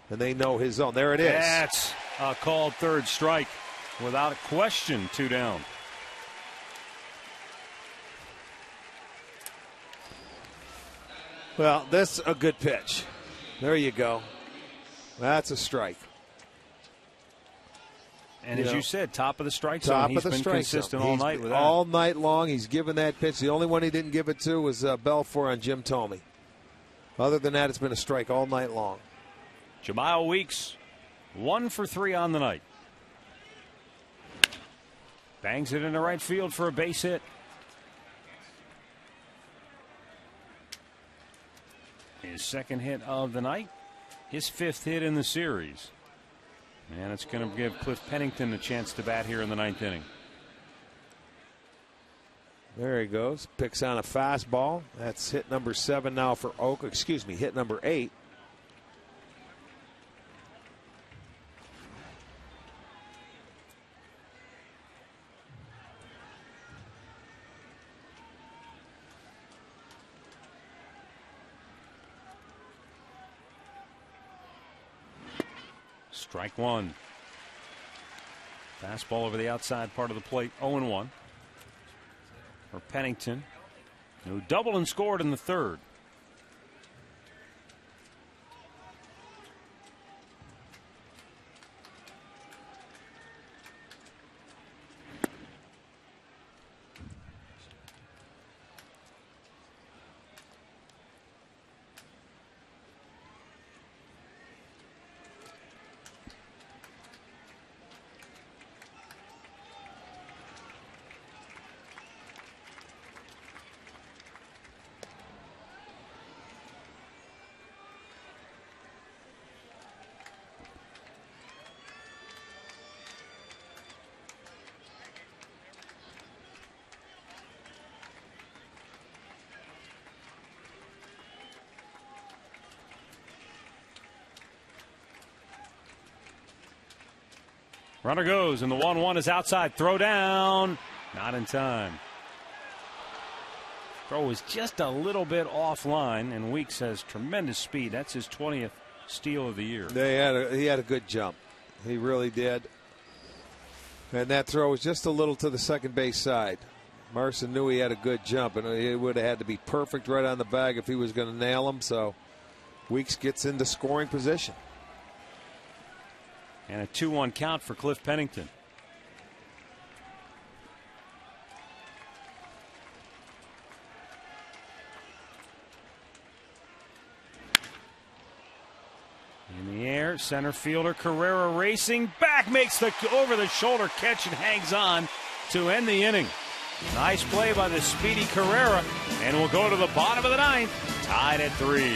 and they know his zone. There it is. That's a called third strike. Without a question, 2 down. Well, that's a good pitch. There you go. That's a strike. And as you said, top of the strike zone. He's been consistent all night with that. All night long, he's given that pitch. The only one he didn't give it to was Belfour on Jim Thome. Other than that, it's been a strike all night long. Jemile Weeks, 1 for 3 on the night. Bangs it into right field for a base hit. His second hit of the night. His 5th hit in the series. And it's going to give Cliff Pennington a chance to bat here in the 9th inning. There he goes. Picks on a fastball. That's hit number 7 now for Oak. Excuse me, hit number 8. Strike one. Fastball over the outside part of the plate. 0-1 for Pennington, who doubled and scored in the 3rd. Runner goes, and the 1-1 is outside. Throw down. Not in time. Throw was just a little bit offline, and Weeks has tremendous speed. That's his 20th steal of the year. He had a good jump. He really did. And that throw was just a little to the second base side. Marson knew he had a good jump, and he would have had to be perfect right on the bag if he was going to nail him. So Weeks gets into scoring position. And a 2-1 count for Cliff Pennington. In the air, center fielder Carrera racing back, makes the over-the-shoulder catch and hangs on to end the inning. Nice play by the speedy Carrera, and we'll go to the bottom of the 9th, tied at 3.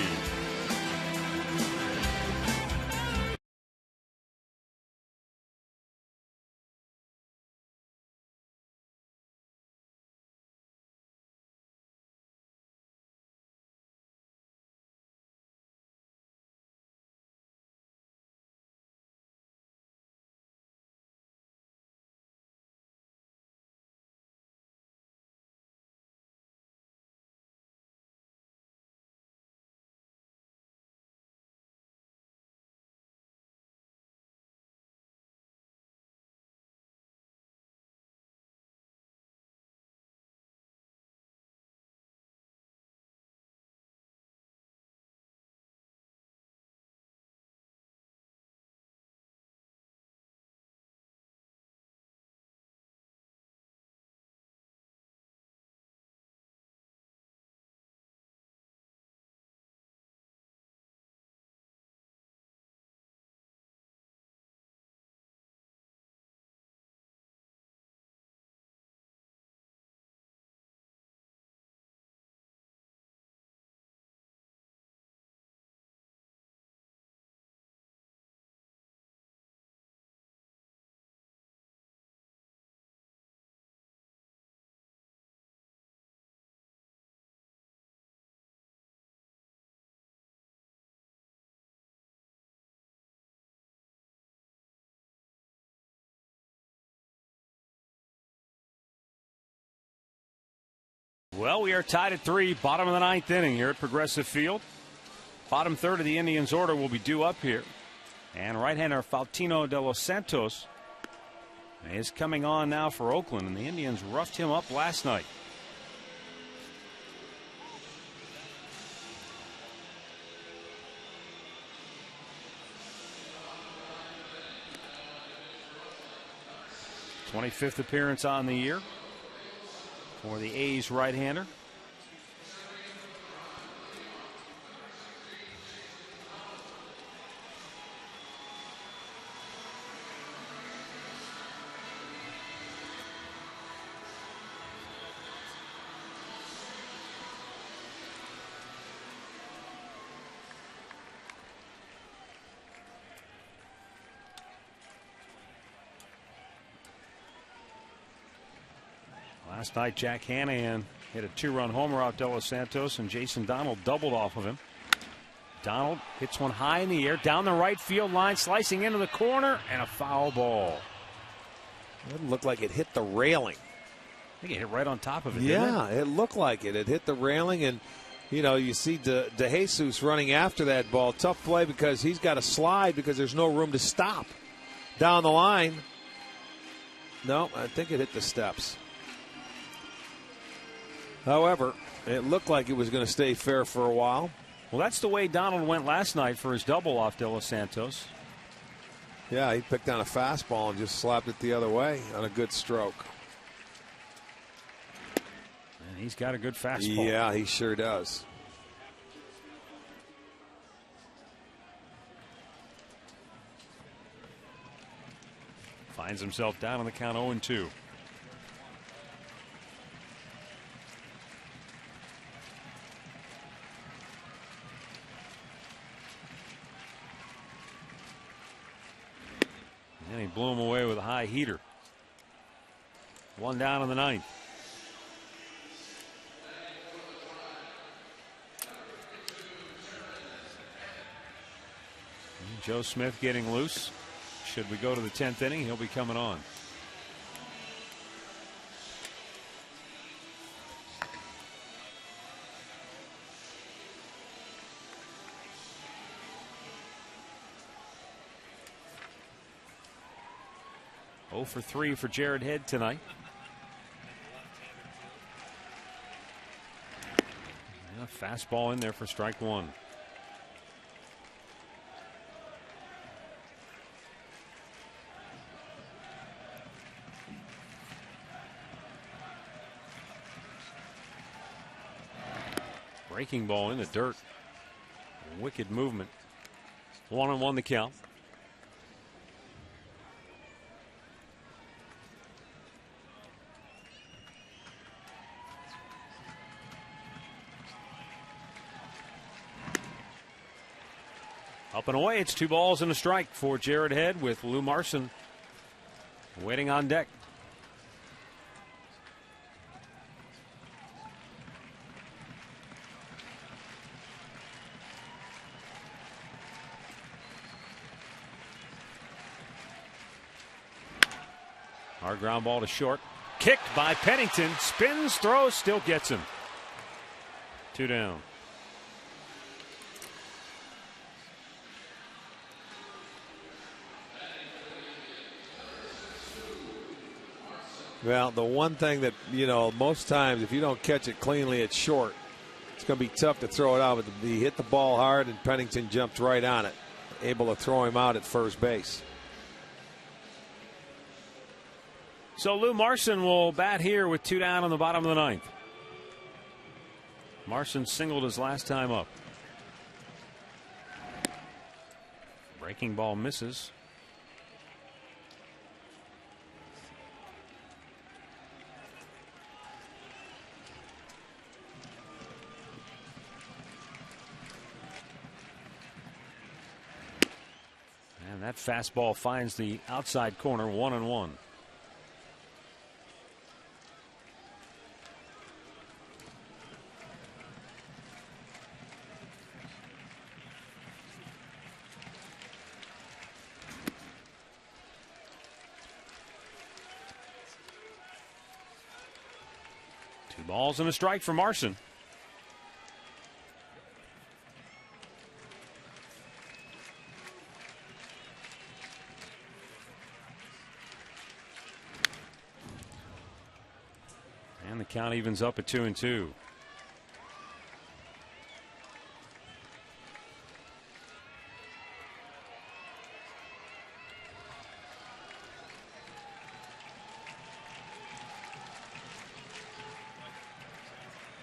Well, we are tied at 3, bottom of the 9th inning here at Progressive Field. Bottom third of the Indians' order will be due up here. And right-hander Faustino de los Santos is coming on now for Oakland, and the Indians roughed him up last night. His 25th appearance on the year for the A's right-hander. Last night, Jack Hanahan hit a 2-run homer out De Los Santos, and Jason Donald doubled off of him. Donald hits one high in the air, down the right field line, slicing into the corner, and a foul ball. It looked like it hit the railing. I think it hit right on top of it. Yeah, it looked like it. It hit the railing, and you see De Jesus running after that ball. Tough play because he's got to slide because there's no room to stop down the line. No, I think it hit the steps. However, it looked like it was going to stay fair for a while. Well, that's the way Donald went last night for his double off De Los Santos. Yeah, he picked on a fastball and just slapped it the other way on a good stroke. And he's got a good fastball. Yeah, he sure does. Finds himself down on the count 0-2. And he blew him away with a high heater. One down in the ninth. And Joe Smith getting loose. Should we go to the 10th inning, he'll be coming on. Oh for 3 for Jared Head tonight. Yeah, fastball in there for strike one. Breaking ball in the dirt. Wicked movement. 1-1 the count. Up and away. It's 2 balls and a strike for Jared Head with Lou Marson waiting on deck. Hard ground ball to short. Kicked by Pennington. Spins, throws, still gets him. 2 down. Well, the one thing that, most times if you don't catch it cleanly at short, it's going to be tough to throw it out. But he hit the ball hard and Pennington jumped right on it, able to throw him out at first base. So Lou Marson will bat here with 2 down on the bottom of the ninth. Marson singled his last time up. Breaking ball misses. And that fastball finds the outside corner, 1-1. Two balls and a strike for Marson. And the count evens up at 2-2.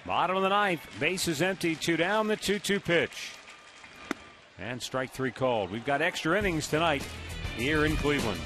Bottom of the ninth, base is empty, 2 down, the 2-2 pitch. And strike 3 called. We've got extra innings tonight here in Cleveland.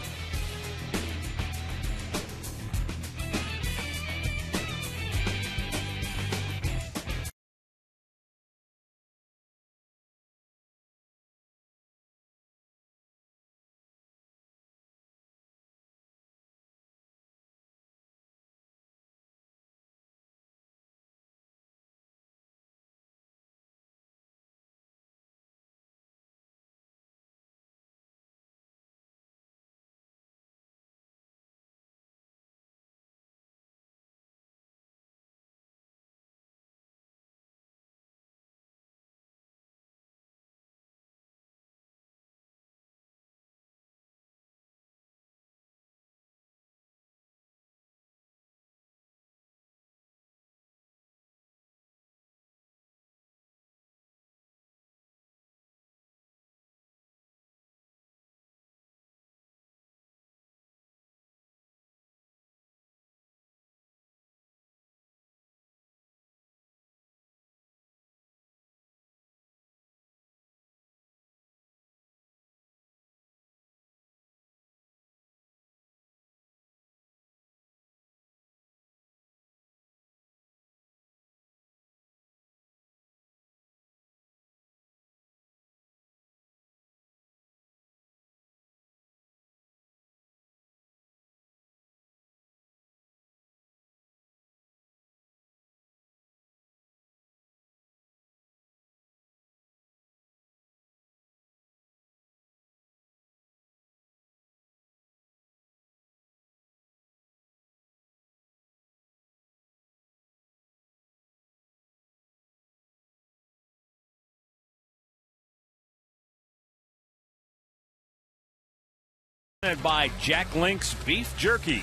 By Jack Link's Beef Jerky.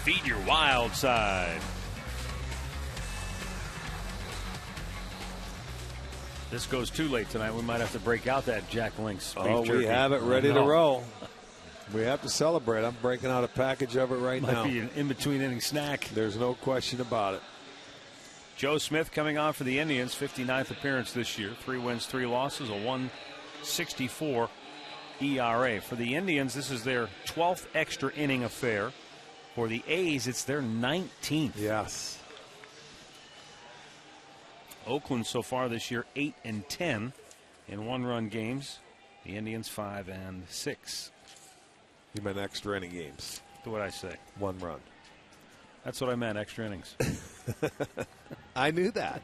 Feed your wild side. This goes too late tonight. We might have to break out that Jack Link's Beef Jerky. We have it ready to roll. We have to celebrate. I'm breaking out a package of it right now. Might be an in-between inning snack. There's no question about it. Joe Smith coming on for the Indians, 59th appearance this year. 3 wins, 3 losses, a 1.64 ERA. For the Indians, this is their 12th extra inning affair. For the A's, it's their 19th. Yes. Oakland so far this year 8-10 in 1-run games. The Indians 5-6. You meant extra inning games. What would I say? 1 run. That's what I meant, extra innings. I knew that.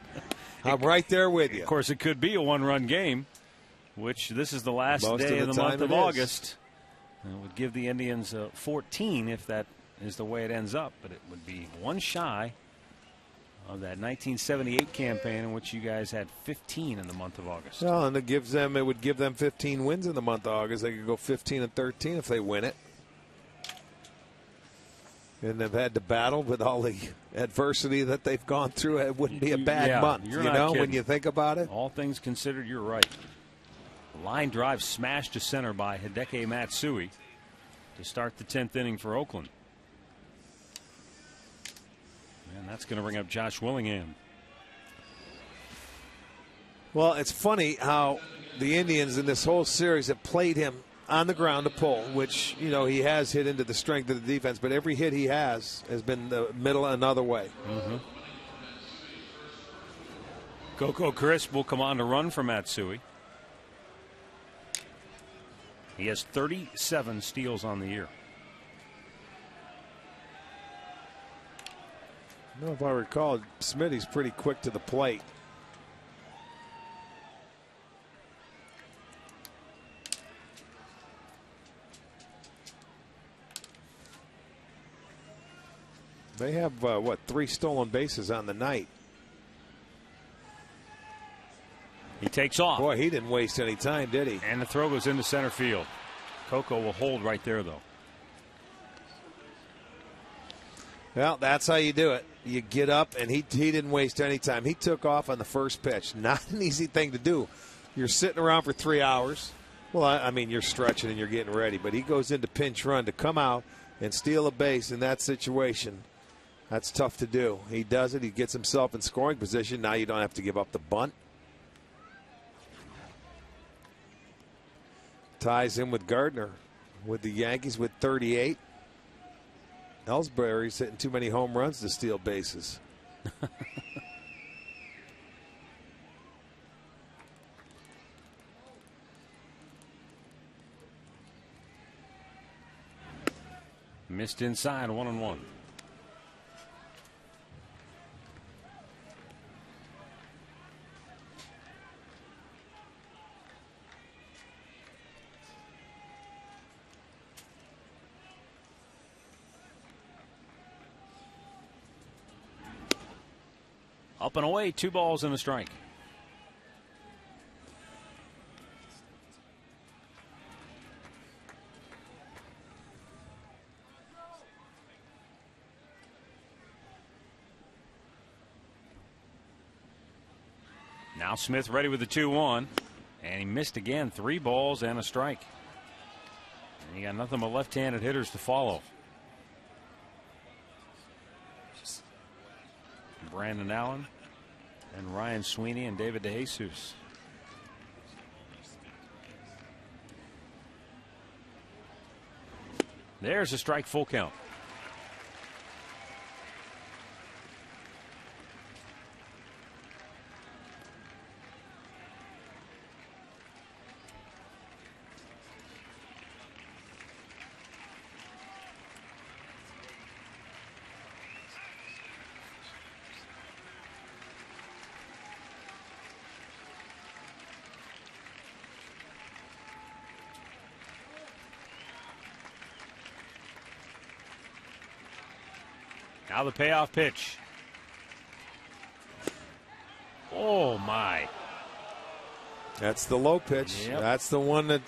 I'm right there with you. Of course, it could be a 1-run game, which this is the last day of the month of August. It would give the Indians 14 if that is the way it ends up, but it would be 1 shy of that 1978 campaign in which you guys had 15 in the month of August. Well, and it would give them 15 wins in the month of August. They could go 15-13 if they win it. And they've had to battle with all the adversity that they've gone through. It wouldn't be a bad month, when you think about it. All things considered, you're right. Line drive smashed to center by Hideki Matsui to start the 10th inning for Oakland. And that's going to bring up Josh Willingham. Well, it's funny how the Indians in this whole series have played him on the ground to pull, which, he has hit into the strength of the defense, but every hit he has been the middle another way. Mm-hmm. Coco Crisp will come on to run for Matsui. He has 37 steals on the year. If I recall, Smitty's pretty quick to the plate. They have, 3 stolen bases on the night. He takes off. Boy, he didn't waste any time, did he? And the throw goes into center field. Coco will hold right there, though. Well, that's how you do it. You get up, and he didn't waste any time. He took off on the first pitch. Not an easy thing to do. You're sitting around for 3 hours. Well, I mean, you're stretching and you're getting ready. But he goes into pinch run to come out and steal a base in that situation. That's tough to do. He does it. He gets himself in scoring position. Now you don't have to give up the bunt. Ties in with Gardner with the Yankees with 38. Ellsbury's hitting too many home runs to steal bases. Missed inside, 1-1. Up and away, 2 balls and a strike. Now Smith ready with the 2-1. And he missed again. 3 balls and a strike. And he got nothing but left-handed hitters to follow. Brandon Allen and Ryan Sweeney and David DeJesus. There's a strike, full count. Now the payoff pitch. Oh, my. That's the low pitch. Yep. That's the one that,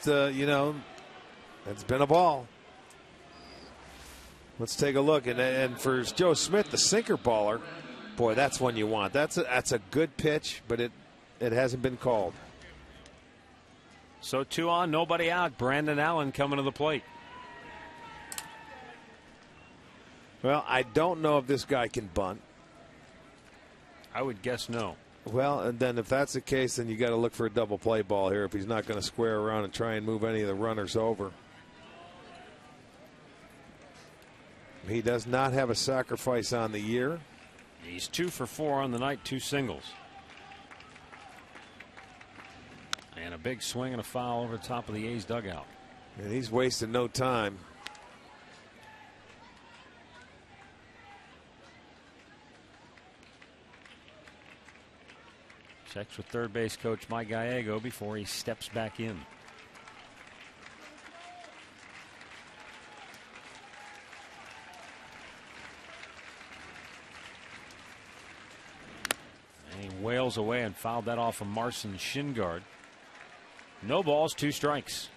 that's been a ball. Let's take a look. And for Joe Smith, the sinker baller, boy, that's one you want. That's a good pitch, but it hasn't been called. So 2 on, nobody out. Brandon Allen coming to the plate. Well, I don't know if this guy can bunt. I would guess no. Well, and then if that's the case, then you got to look for a double play ball here if he's not going to square around and try and move any of the runners over. He does not have a sacrifice on the year. He's 2 for 4 on the night, 2 singles. And a big swing and a foul over the top of the A's dugout. And he's wasting no time. Checks with third base coach Mike Gallego before he steps back in. And he wails away and fouled that off of Marcin's shin guard. No balls, 2 strikes.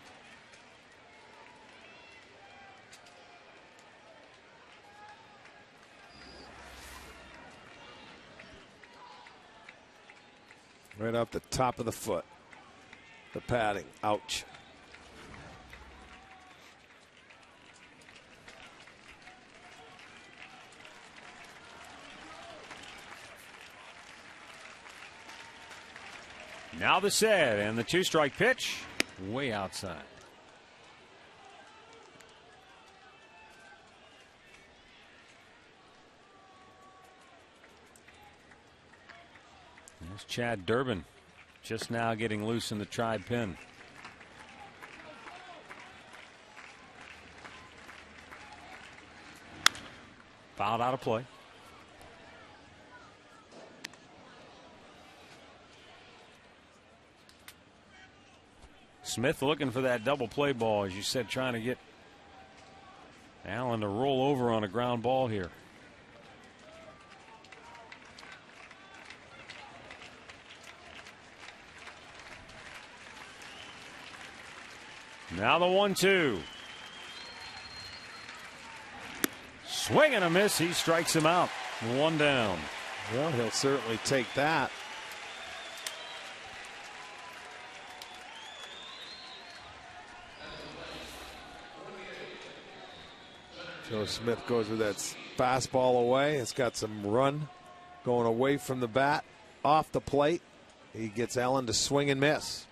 Right off the top of the foot. The padding. Ouch. Now the set and the 2-strike pitch way outside. There's Chad Durbin just now getting loose in the Tribe pin. Fouled out of play. Smith looking for that double play ball, as you said, trying to get Allen to roll over on a ground ball here. Now the 1-2. Swing and a miss. He strikes him out. 1 down. Well, he'll certainly take that. Joe Smith goes with that fastball away. It's got some run going away from the bat, off the plate. He gets Allen to swing and miss.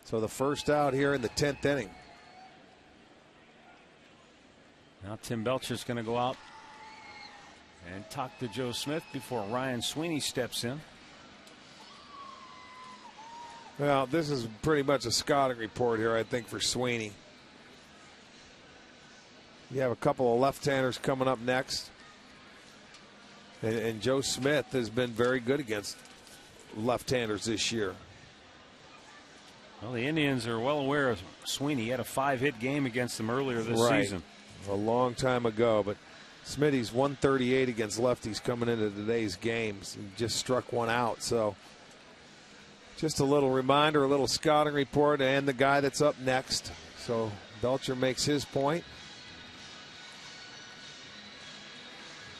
So the first out here in the 10th inning. Now Tim Belcher's going to go out and talk to Joe Smith before Ryan Sweeney steps in. Well, this is pretty much a scouting report here, I think, for Sweeney. You have a couple of left-handers coming up next. And Joe Smith has been very good against left-handers this year. Well, the Indians are well aware of Sweeney. He had a 5-hit game against them earlier this season. A long time ago, but Smitty's 138 against lefties coming into today's games. He just struck one out. So just a little reminder, a little scouting report, and the guy that's up next. So Belcher makes his point.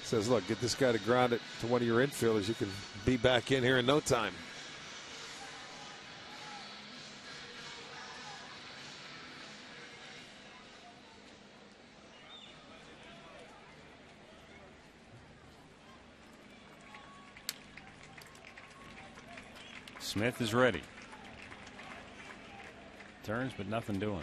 Says, look, get this guy to ground it to one of your infielders. You can be back in here in no time. Smith is ready. Turns, but nothing doing.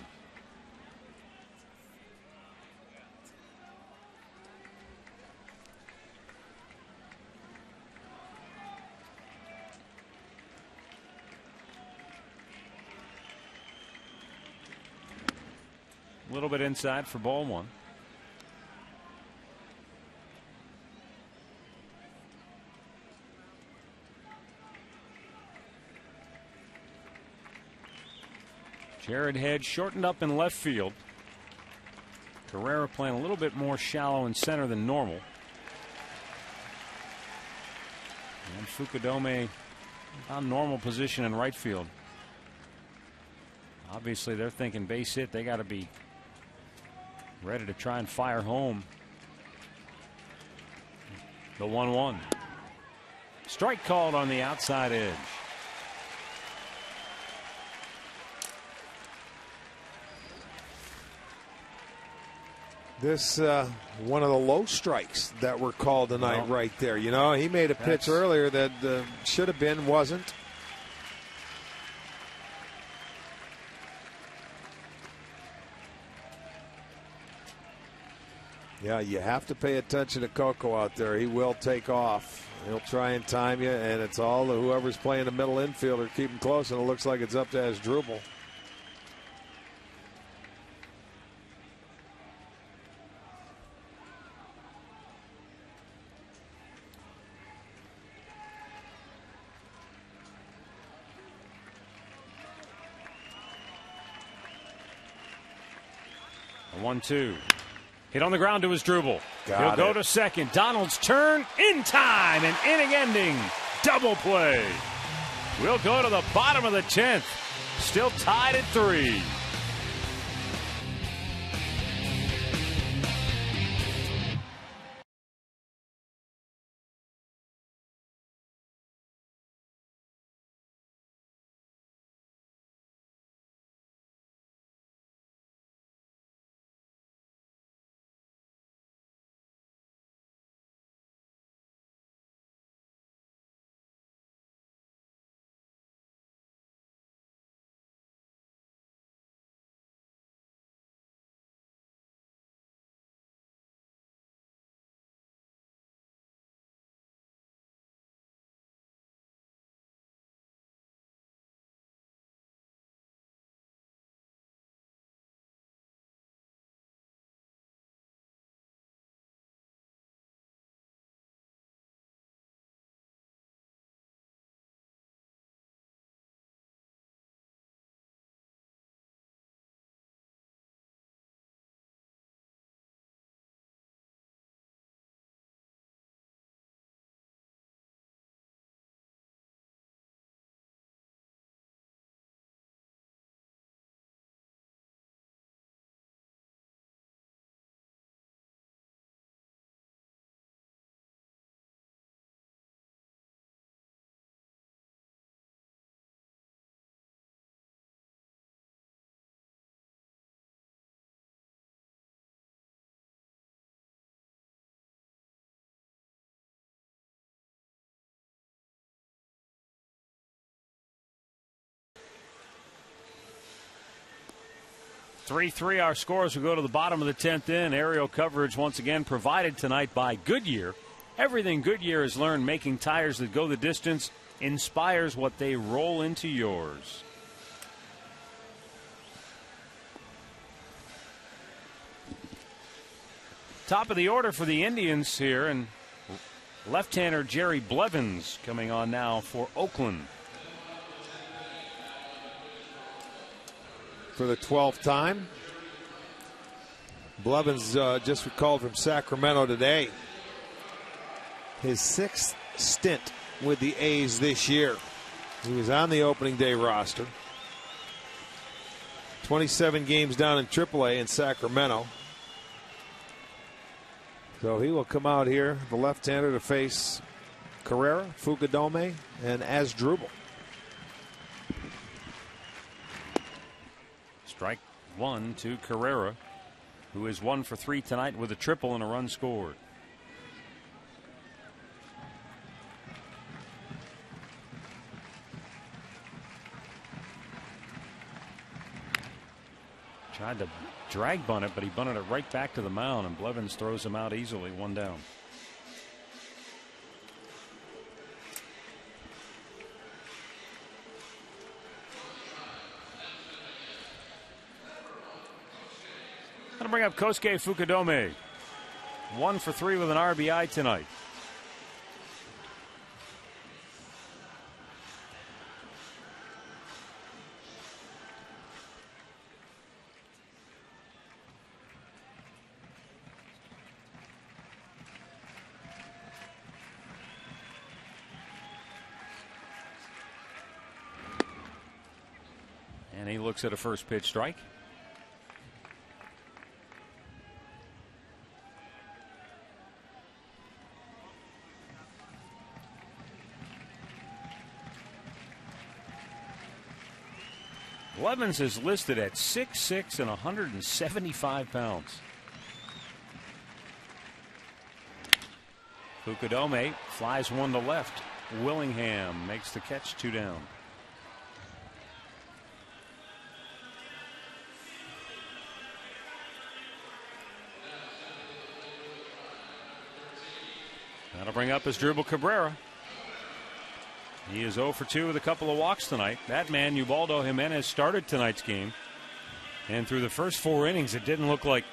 A little bit inside for ball 1. Jared Head shortened up in left field. Carrera playing a little bit more shallow in center than normal. And Fukudome on normal position in right field. Obviously, they're thinking base hit. They got to be ready to try and fire home The 1-1. Strike called on the outside edge. This one of the low strikes that were called tonight right there. You know, he made a pitch earlier that should have been, wasn't. Yeah, you have to pay attention to Coco out there. He will take off. He'll try and time you, and it's all whoever's playing the middle infielder keep him close, and it looks like it's up to Asdrubal. A 1-2. Hit on the ground to Asdrubal. He'll go to second. Donald's turn in time. An inning-ending double play. We'll go to the bottom of the 10th. Still tied at 3. Three our scores. We go to the bottom of the 10th inning. Aerial coverage once again provided tonight by Goodyear. Everything Goodyear has learned making tires that go the distance inspires what they roll into yours. Top of the order for the Indians here, and left-hander Jerry Blevins coming on now for Oakland. For the 12th time. Blevins just recalled from Sacramento today. His 6th stint with the A's this year. He was on the opening day roster. 27 games down in AAA in Sacramento. So he will come out here, the left-hander, to face Carrera, Fukudome, and Asdrubal. Strike one to Carrera, who is 1 for 3 tonight with a triple and a run scored. Tried to drag bunt it, but he bunted it right back to the mound, and Blevins throws him out easily, 1 down. That'll bring up Kosuke Fukudome. 1 for 3 with an RBI tonight. And he looks at a first pitch strike. Blevins is listed at 6'6" and 175 pounds. Fukudome flies one to left. Willingham makes the catch, 2 down. That'll bring up Asdrubal Cabrera. He is 0 for 2 with a couple of walks tonight. That man, Ubaldo Jimenez, started tonight's game. And through the first 4 innings, it didn't look like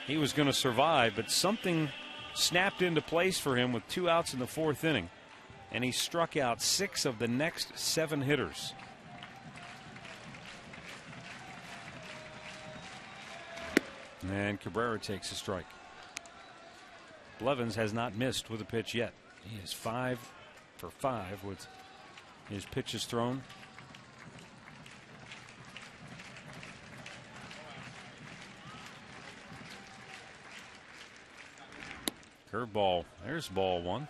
he was going to survive, but something snapped into place for him with 2 outs in the 4th inning. And he struck out 6 of the next 7 hitters. And Cabrera takes a strike. Blevins has not missed with a pitch yet. He is 5 for 5 with his pitches thrown. Curveball. There's ball 1.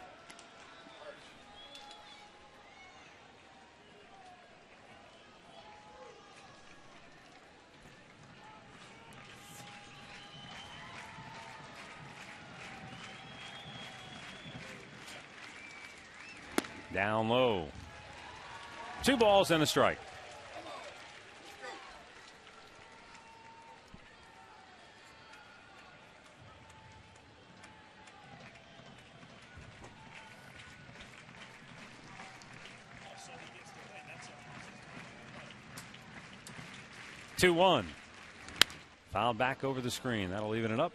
Down low. 2 balls and a strike. Two one. Foul back over the screen. That'll even it up.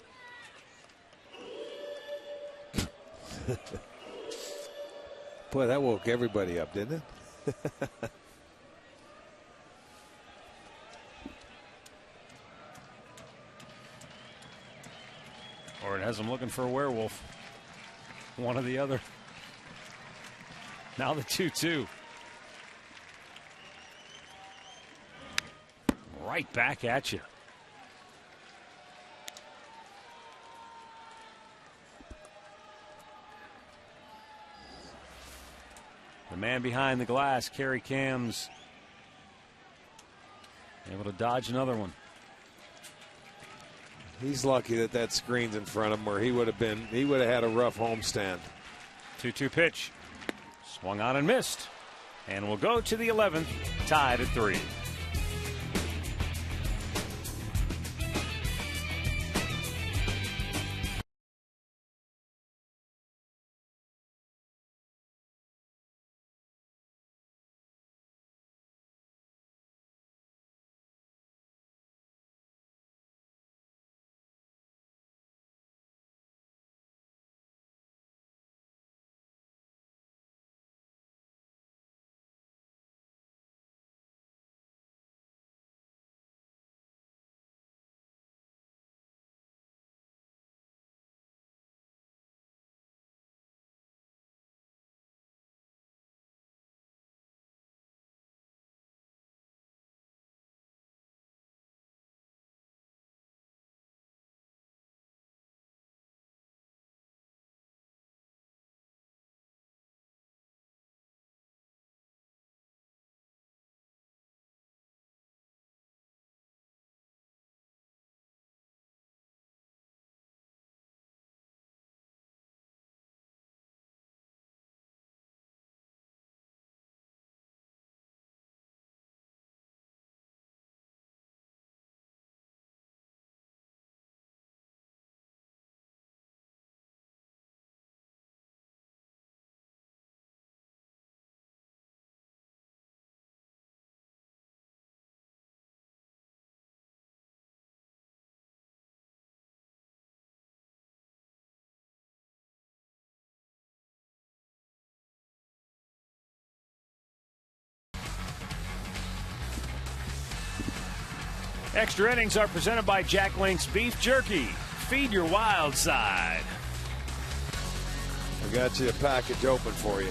Boy, that woke everybody up, didn't it? Or it has him looking for a werewolf. One or the other. Now the 2-2. Right back at you. The man behind the glass, Kerry Cams, able to dodge another one. He's lucky that that screen's in front of him, or he would have had a rough homestand. 2-2 pitch. Swung on and missed. And we'll go to the 11th, tied at 3. Extra innings are presented by Jack Link's Beef Jerky. Feed your wild side. I got you a package open for you.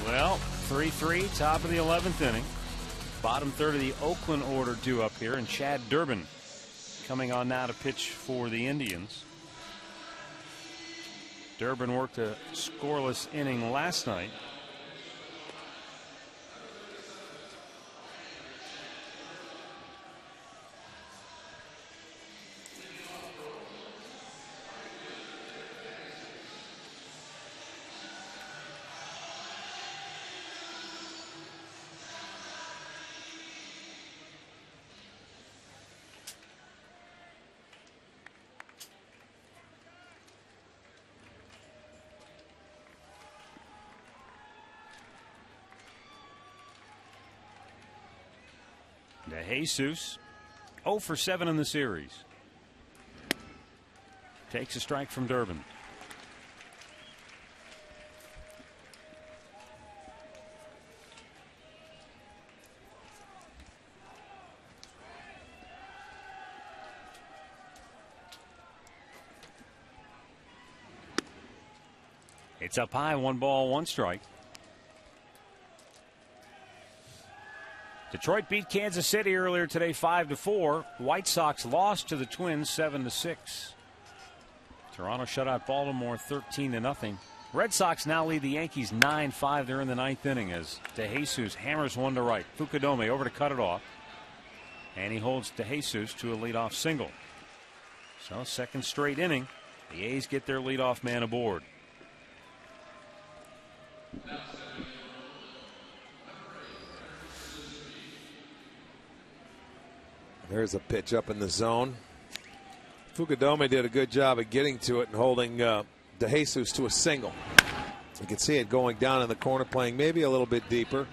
Well, 3-3, top of the 11th inning. Bottom third of the Oakland order due up here, and Chad Durbin coming on now to pitch for the Indians. Durbin worked a scoreless inning last night. DeJesus 0 for 7 in the series. Takes a strike from Durbin. It's up high, 1 ball, 1 strike. Detroit beat Kansas City earlier today 5-4. White Sox lost to the Twins 7-6. Toronto shut out Baltimore 13-0. Red Sox now lead the Yankees 9-5. They're in the 9th inning as DeJesus hammers one to right. Fukudome over to cut it off. And he holds DeJesus to a leadoff single. So, second straight inning. The A's get their leadoff man aboard. There's a pitch up in the zone. Fukudome did a good job of getting to it and holding DeJesus to a single. You can see it going down in the corner, playing maybe a little bit deeper.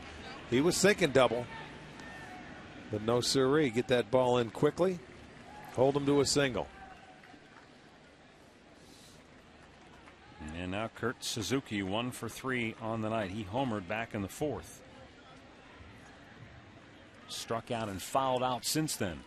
He was thinking double, but no siree. Get that ball in quickly, hold him to a single. And now Kurt Suzuki 1 for 3 on the night. He homered back in the 4th. Struck out and fouled out since then.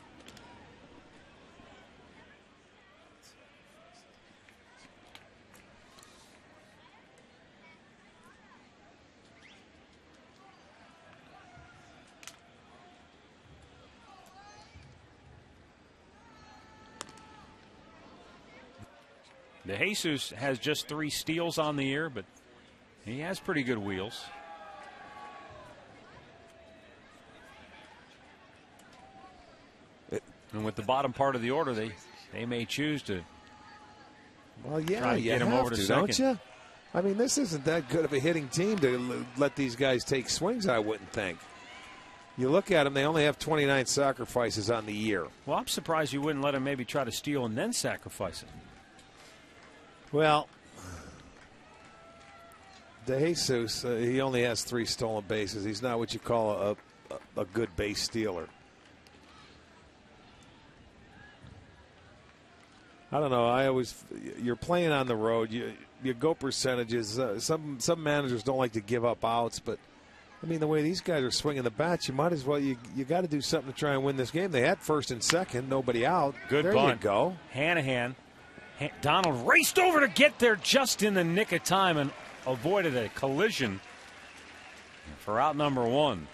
DeJesus has just 3 steals on the year, but he has pretty good wheels. And with the bottom part of the order, they may choose to try to get him over to second. Don't you? I mean, this isn't that good of a hitting team to let these guys take swings, I wouldn't think. You look at them, they only have 29 sacrifices on the year. Well, I'm surprised you wouldn't let him maybe try to steal and then sacrifice it. Well, DeJesus, he only has 3 stolen bases. He's not what you call a good base stealer. I don't know. You're playing on the road. You go percentages. Some managers don't like to give up outs, but I mean the way these guys are swinging the bats, you might as well. You got to do something to try and win this game. They had first and second, nobody out. Good there bunt. you go. Hanahan. Donald raced over to get there just in the nick of time and avoided a collision for out number 1.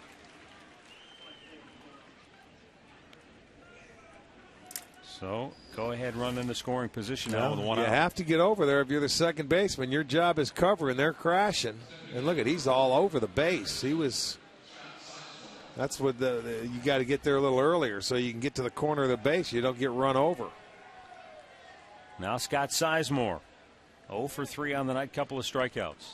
So go ahead, run into scoring position now with 1 out. You have to get over there if you're the second baseman. Your job is covering. They're crashing, and look at he's all over the base. That's what you got to get there a little earlier so you can get to the corner of the base. You don't get run over. Now Scott Sizemore 0 for 3 on the night, couple of strikeouts.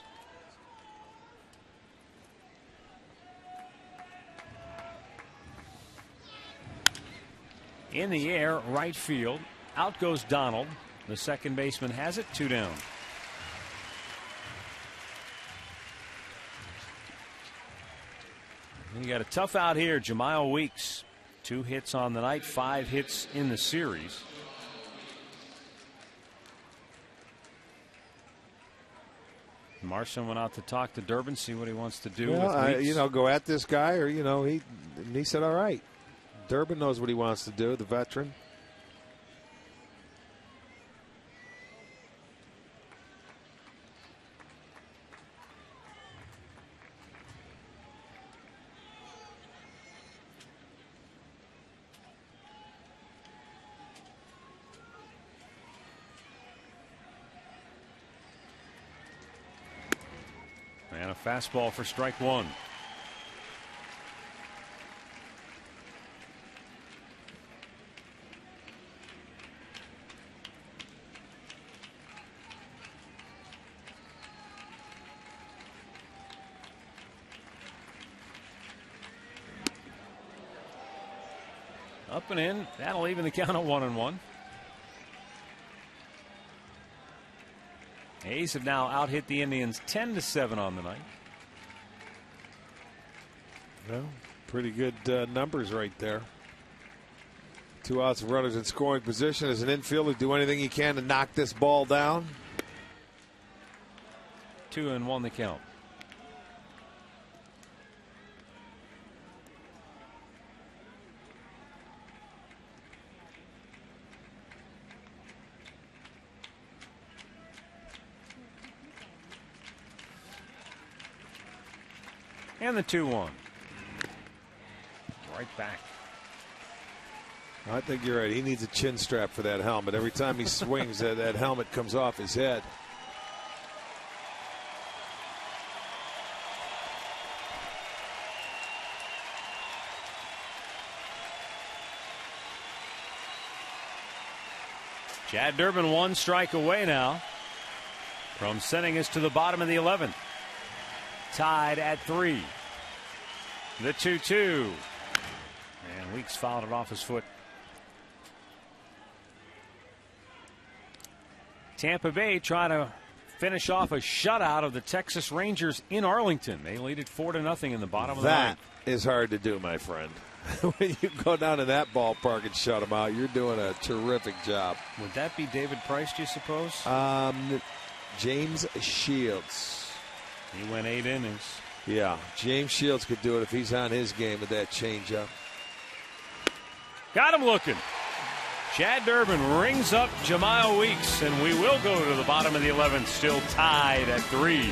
In the air, right field. Out goes Donald. The second baseman has it, 2 down. You got a tough out here, Jemile Weeks. 2 hits on the night, 5 hits in the series. Marson went out to talk to Durbin, see what he wants to do with Weeks. Go at this guy, or he said, all right. Durbin knows what he wants to do, the veteran. And a fastball for strike 1. Up and in. That'll even the count at 1-1. A's have now out-hit the Indians 10-7 on the night. Well, Pretty good numbers right there. 2 outs, runners in scoring position. As an infielder, do anything you can to knock this ball down. 2-1 the count. And the 2-1. Right back. I think you're right. He needs a chin strap for that helmet. Every time he swings, that helmet comes off his head. Chad Durbin 1 strike away now from sending us to the bottom of the 11th. Tied at 3. The 2-2. And Weeks fouled it off his foot. Tampa Bay trying to finish off a shutout of the Texas Rangers in Arlington. They lead it 4-0 in the bottom of the ninth. That is hard to do, my friend. When you go down to that ballpark and shut them out, you're doing a terrific job. Would that be David Price, do you suppose? James Shields. He went 8 innings. Yeah, James Shields could do it if he's on his game with that changeup. Got him looking. Chad Durbin rings up Jemile Weeks, and we will go to the bottom of the 11th, still tied at 3.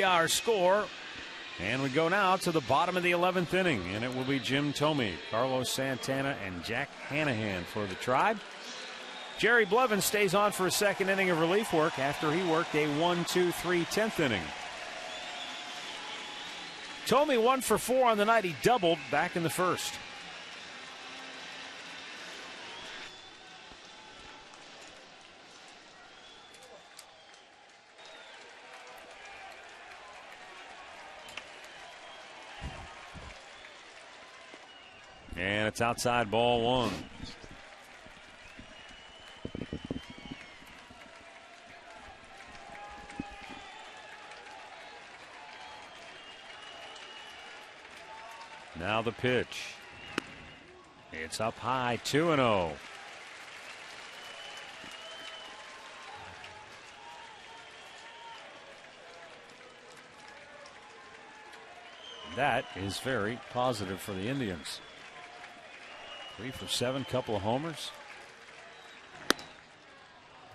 Our score. And we go now to the bottom of the 11th inning, and it will be Jim Thome, Carlos Santana, and Jack Hanahan for the Tribe. Jerry Blevins stays on for a second inning of relief work after he worked a 1-2-3 10th inning. Thome 1 for 4 on the night. He doubled back in the first. And it's outside, ball 1. Now the pitch. It's up high, 2-0. That is very positive for the Indians. 3 for 7, couple of homers.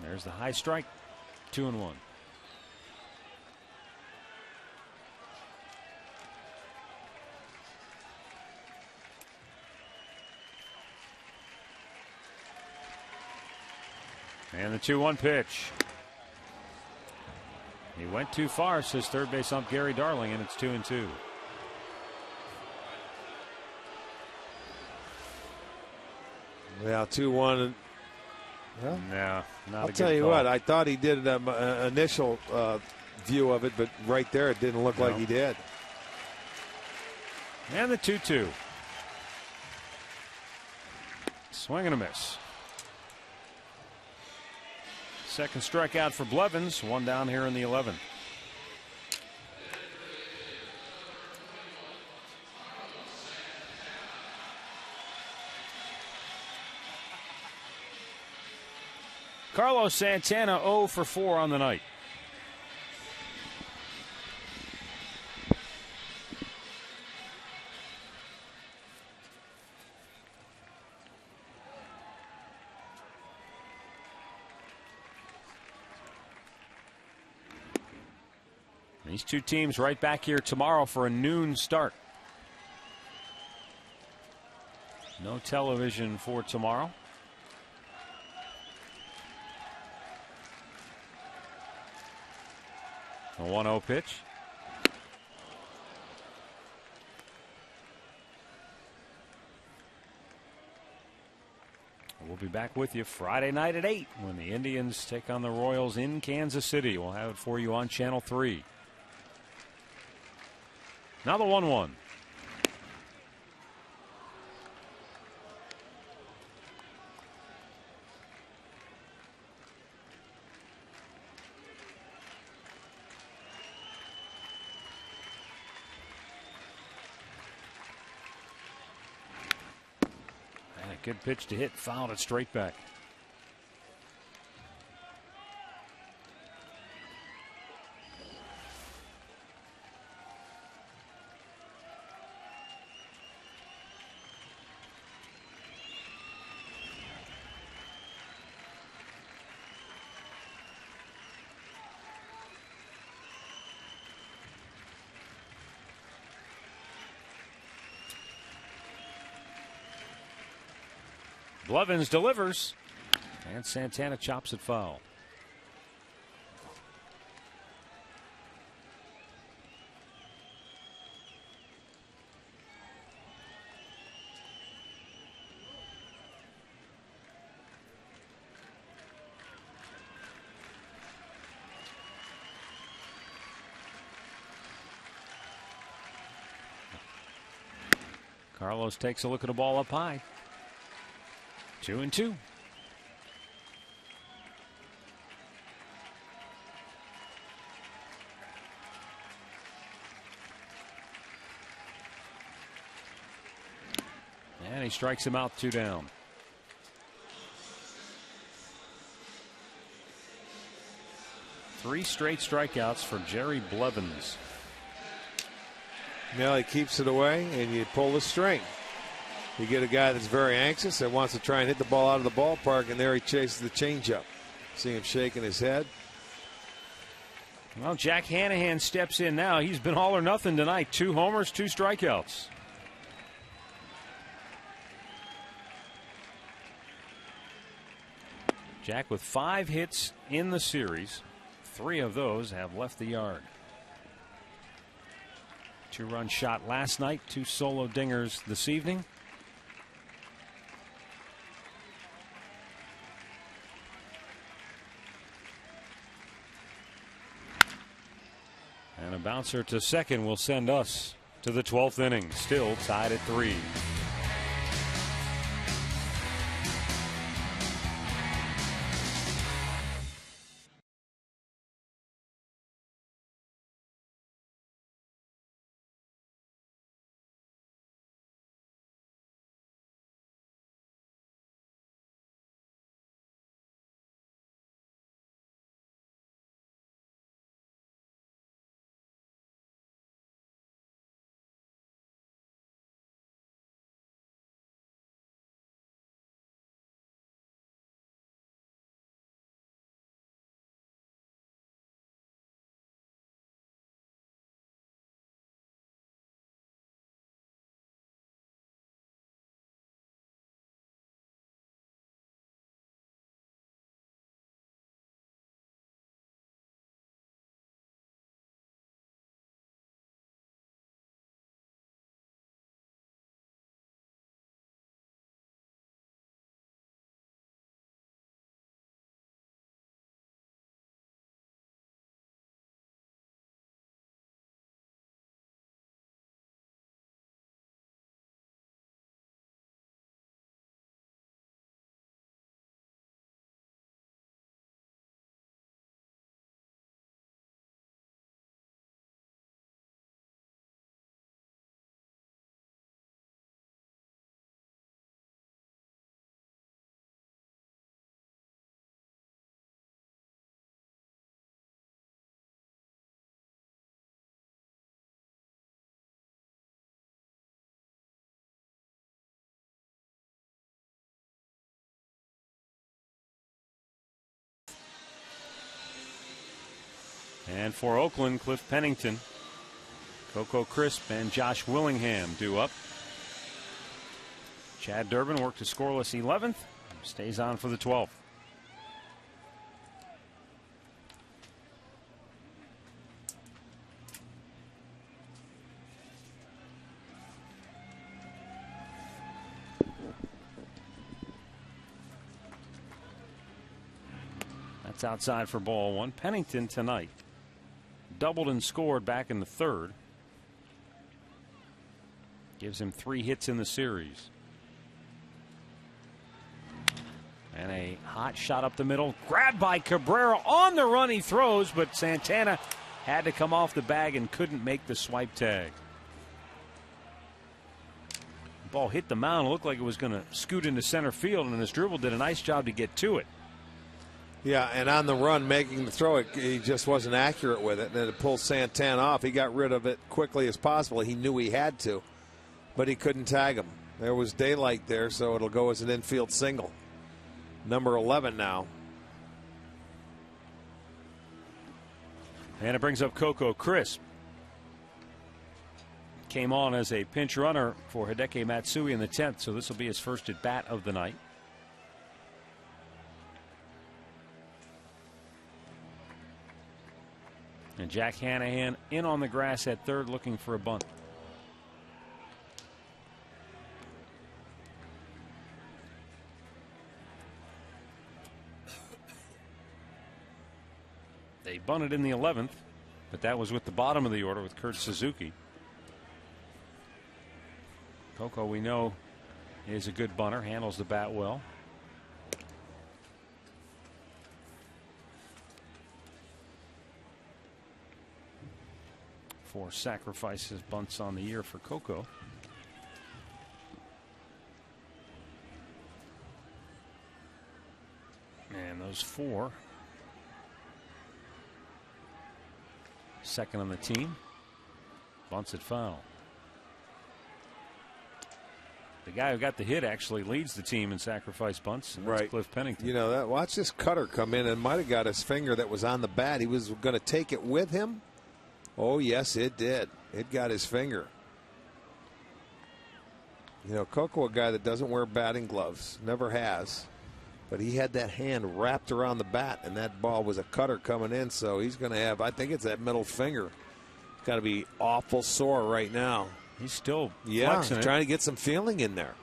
There's the high strike, 2-1. And the 2-1 pitch. He went too far, says third base ump Gary Darling, and it's 2-2. Yeah, 2-1. Well, no, not I'll a tell good you call. what, I thought he did an initial view of it, but right there it didn't look like he did. And the 2-2. Swing and a miss. Second strikeout for Blevins. One down here in the 11th. Carlos Santana 0 for 4 on the night. These two teams right back here tomorrow for a noon start. No television for tomorrow. A 1-0 pitch. We'll be back with you Friday night at 8 when the Indians take on the Royals in Kansas City. We'll have it for you on Channel 3. Now the 1-1. Good pitch to hit, fouled it straight back. Blevins delivers, and Santana chops it foul. Carlos takes a look at the ball up high. 2-2. And he strikes him out, 2 down. Three straight strikeouts for Jerry Blevins. Now he keeps it away, and you pull the string. You get a guy that's very anxious that wants to try and hit the ball out of the ballpark, and there he chases the changeup. See him shaking his head. Well, Jack Hanahan steps in now. He's been all or nothing tonight. 2 homers, 2 strikeouts. Jack with 5 hits in the series. 3 of those have left the yard. 2-run shot last night, 2 solo dingers this evening. And a bouncer to second will send us to the 12th inning, still tied at 3. And for Oakland, Cliff Pennington, Coco Crisp, and Josh Willingham due up. Chad Durbin worked a scoreless 11th, stays on for the 12th. That's outside for ball one. Pennington tonight doubled and scored back in the third. Gives him 3 hits in the series. And a hot shot up the middle. Grabbed by Cabrera. On the run he throws, but Santana had to come off the bag and couldn't make the swipe tag. The ball hit the mound. It looked like it was going to scoot into center field, and Asdrubal did a nice job to get to it. Yeah, and on the run, making the throw, he just wasn't accurate with it, and it pulled Santana off. He got rid of it quickly as possible. He knew he had to, but he couldn't tag him. There was daylight there, so it'll go as an infield single. Number 11 now. And it brings up Coco Crisp. Came on as a pinch runner for Hideki Matsui in the 10th, so this will be his first at bat of the night. And Jack Hanahan in on the grass at third looking for a bunt. They bunted in the 11th, but that was with the bottom of the order with Kurt Suzuki. Coco, we know, is a good bunter, handles the bat well. Four sacrifices bunts on the year for Coco. And those 4. Second on the team. Bunts it foul. The guy who got the hit actually leads the team in sacrifice bunts. And that's Cliff Pennington. You know, watch this cutter come in and might have got his finger that was on the bat. He was going to take it with him. Oh, yes, it did. It got his finger. You know, Coco, a guy that doesn't wear batting gloves, never has. But he had that hand wrapped around the bat, and that ball was a cutter coming in, so he's going to have, I think it's that middle finger. It's got to be awful sore right now. He's still flexing it. Trying to get some feeling in there.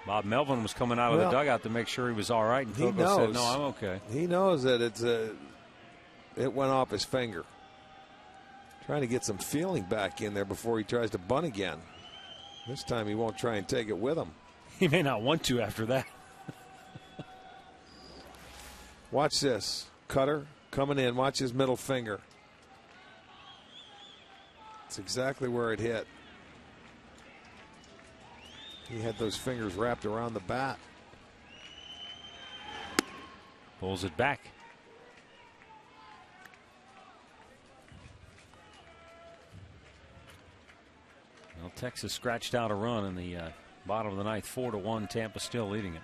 Bob Melvin was coming out of the dugout to make sure he was all right, and Coco said, no, I'm okay. He knows that it went off his finger. Trying to get some feeling back in there before he tries to bunt again. This time he won't try and take it with him. He may not want to after that. Watch this. Cutter coming in. Watch his middle finger. It's exactly where it hit. He had those fingers wrapped around the bat. Pulls it back. Well, Texas scratched out a run in the bottom of the ninth, 4-1. Tampa still leading it.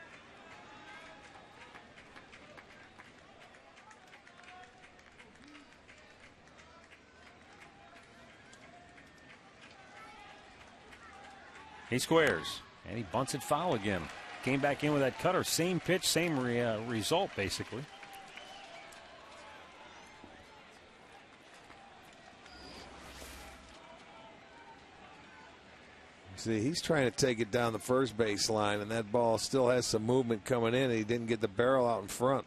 He squares, and he bunts it foul again. Came back in with that cutter. Same pitch, same result, basically. See, he's trying to take it down the first base line, and that ball still has some movement coming in, and he didn't get the barrel out in front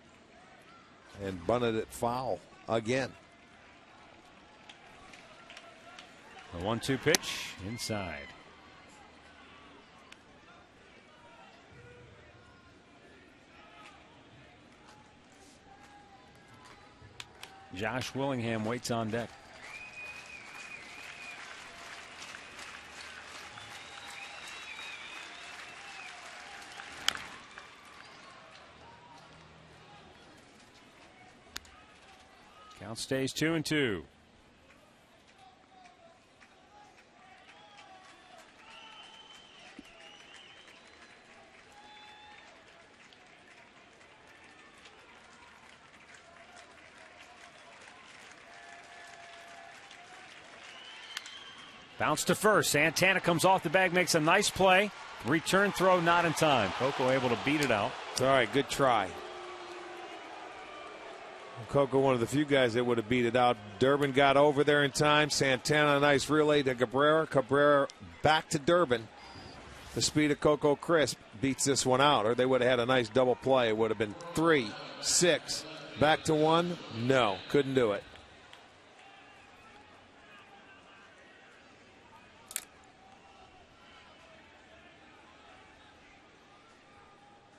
and bunted it foul again. The 1-2 pitch inside. Josh Willingham waits on deck. Count stays 2-2. Bounce to first. Santana comes off the bag, makes a nice play. Return throw not in time. Coco able to beat it out. All right, good try. Coco, one of the few guys that would have beat it out. Durbin got over there in time. Santana, a nice relay to Cabrera. Cabrera back to Durbin. The speed of Coco Crisp beats this one out, or they would have had a nice double play. It would have been 3-6. Back to 1. No, couldn't do it.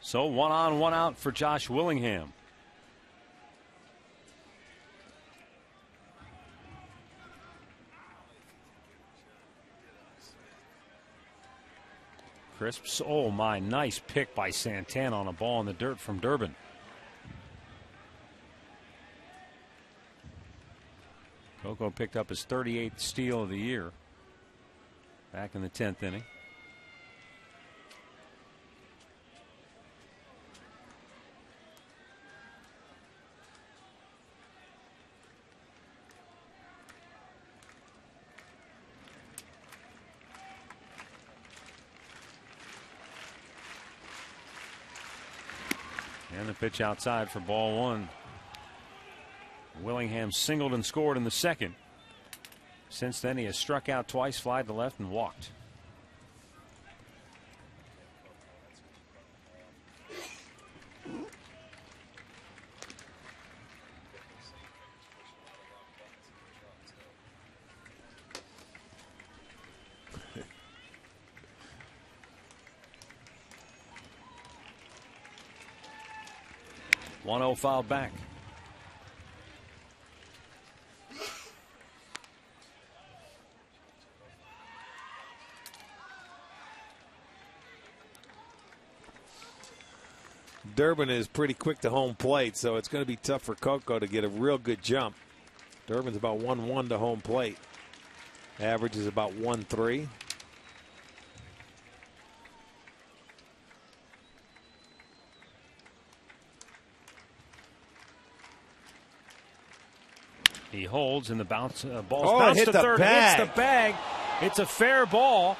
So 1 on, 1 out for Josh Willingham. Crisps, oh my, nice pick by Santana on a ball in the dirt from Durbin. Coco picked up his 38th steal of the year back in the 10th inning. And the pitch outside for ball 1. Willingham singled and scored in the second. Since then, he has struck out twice, flied to left, and walked. Fouled back. Durbin is pretty quick to home plate, so it's going to be tough for Coco to get a real good jump. Durbin's about 1-1 to home plate. Average is about 1-3. He holds, and the bounce ball's bounced hit to the third. bag. Hits the bag. It's a fair ball.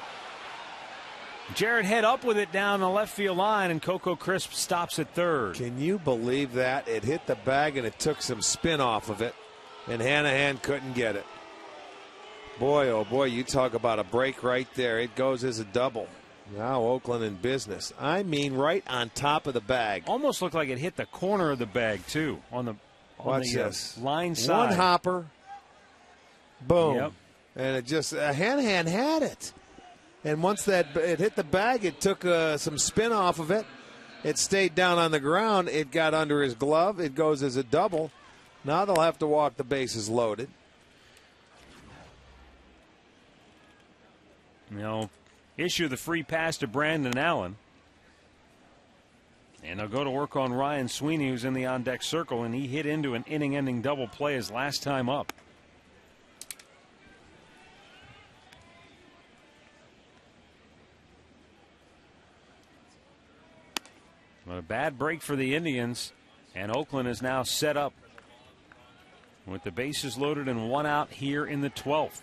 Jarrett head up with it down the left field line, and Coco Crisp stops at third. Can you believe that? It hit the bag, and it took some spin off of it, and Hanahan couldn't get it. Boy, oh boy, you talk about a break right there. It goes as a double. Now Oakland in business. I mean, right on top of the bag. Almost looked like it hit the corner of the bag, too, on the Watch this. Line side. One hopper. Boom. Yep. And it just, Hanahan had it. And once it hit the bag, it took some spin off of it. It stayed down on the ground. It got under his glove. It goes as a double. Now they'll have to walk the bases loaded. Issue the free pass to Brandon Allen. And they'll go to work on Ryan Sweeney, who's in the on-deck circle, and he hit into an inning-ending double play his last time up. But a bad break for the Indians, and Oakland is now set up with the bases loaded and 1 out here in the 12th.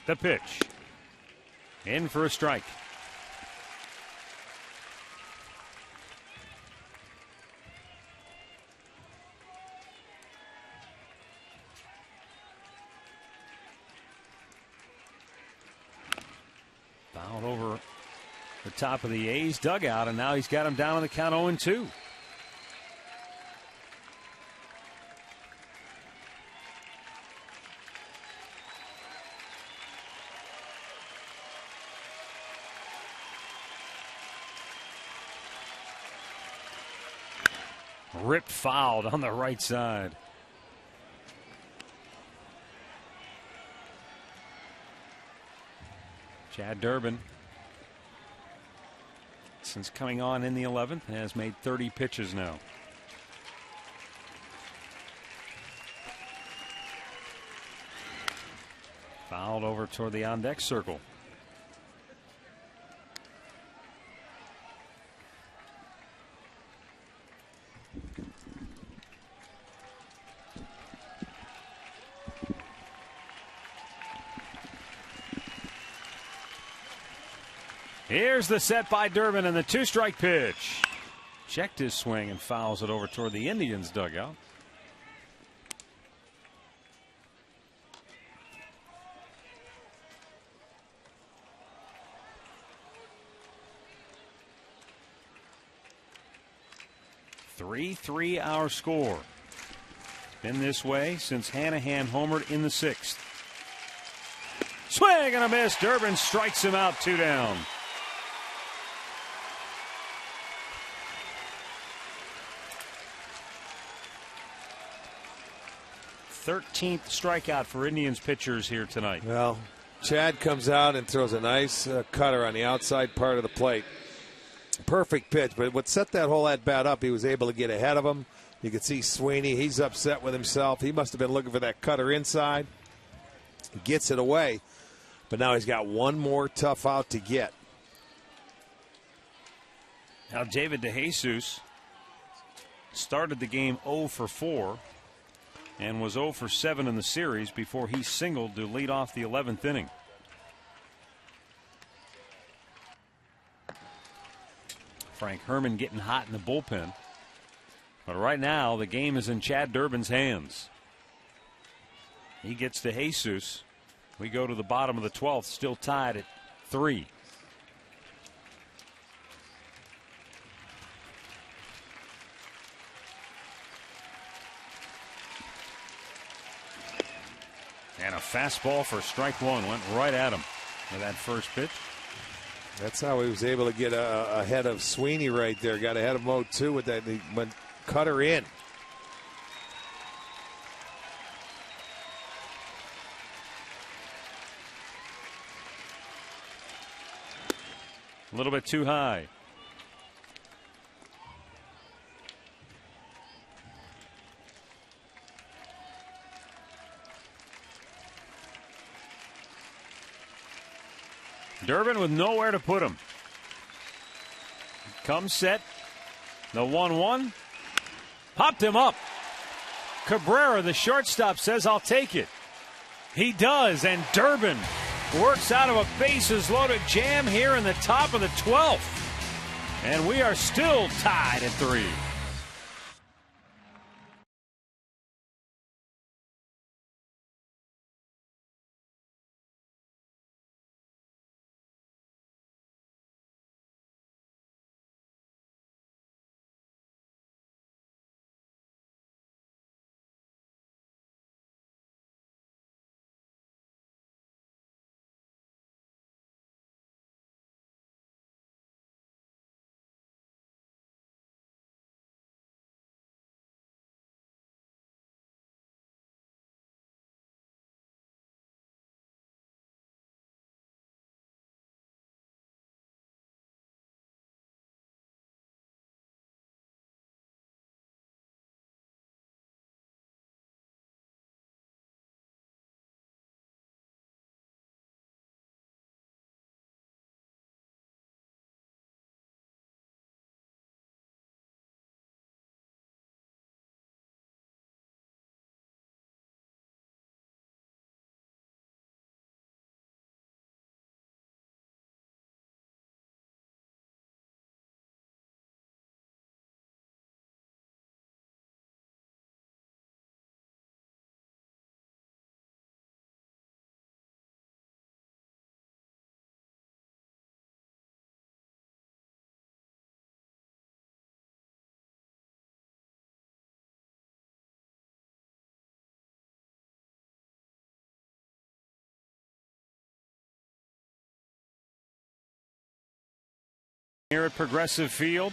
The pitch. In for a strike. Fouled over the top of the A's dugout, and now he's got him down on the count 0-2. Ripped fouled on the right side. Chad Durbin, since coming on in the 11th, has made 30 pitches now. Fouled over toward the on-deck circle. Here's the set by Durbin and the 2-strike pitch. Checked his swing and fouls it over toward the Indians dugout. Three-hour score. Been this way since Hanahan homered in the 6th. Swing and a miss. Durbin strikes him out, 2 down. 13th strikeout for Indians pitchers here tonight. Well, Chad comes out and throws a nice cutter on the outside part of the plate. Perfect pitch, but what set that whole at-bat up, he was able to get ahead of him. You could see Sweeney, he's upset with himself. He must have been looking for that cutter inside. He gets it away, but now he's got one more tough out to get. Now David DeJesus started the game 0 for 4 and was 0 for 7 in the series before he singled to lead off the 11th inning. Frank Herman getting hot in the bullpen. But right now, the game is in Chad Durbin's hands. He gets to Jesus. We go to the bottom of the 12th, still tied at 3. And a fastball for strike 1 went right at him with that first pitch. That's how he was able to get ahead of Sweeney right there. Got ahead of him 0-2 with that. He went cutter in. A little bit too high. Durbin with nowhere to put him. Comes set. The 1-1. Popped him up. Cabrera, the shortstop, says, "I'll take it." He does, and Durbin works out of a bases-loaded jam here in the top of the 12th. And we are still tied at 3. Here at Progressive Field.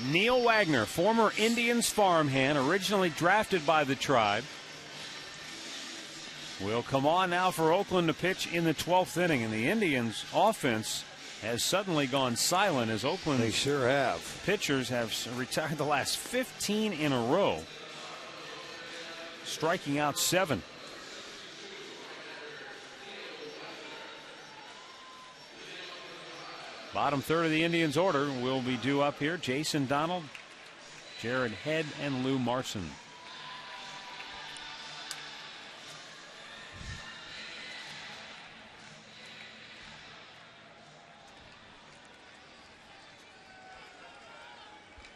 Neil Wagner, former Indians farmhand, originally drafted by the Tribe, will come on now for Oakland to pitch in the 12th inning. And the Indians offense has suddenly gone silent as Oakland. They sure have. Pitchers have retired the last 15 in a row, striking out 7. Bottom third of the Indians order will be due up here. Jason Donald, Jared Head, and Lou Marson.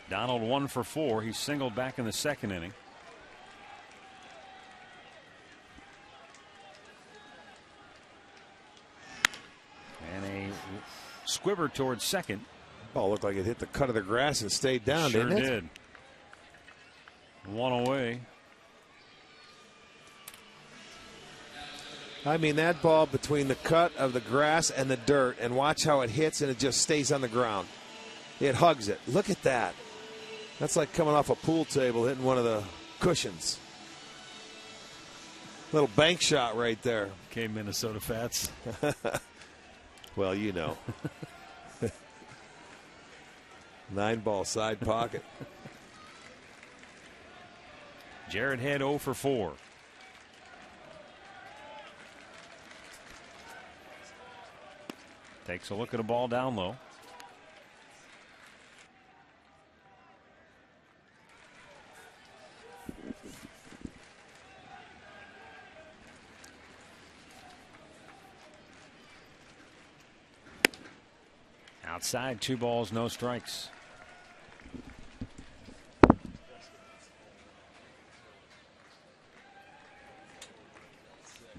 Donald 1 for 4. He singled back in the second inning. And a squibber towards second. Ball looked like it hit the cut of the grass and stayed down, Sure didn't it? did. 1 away. I mean, that ball between the cut of the grass and the dirt, and watch how it hits and it just stays on the ground. It hugs it. Look at that. That's like coming off a pool table hitting one of the cushions. Little bank shot right there. Okay, Minnesota Fats. Well, you know. 9-ball side pocket. Jared Head 0 for 4. Takes a look at a ball down low. Outside, 2 balls, no strikes.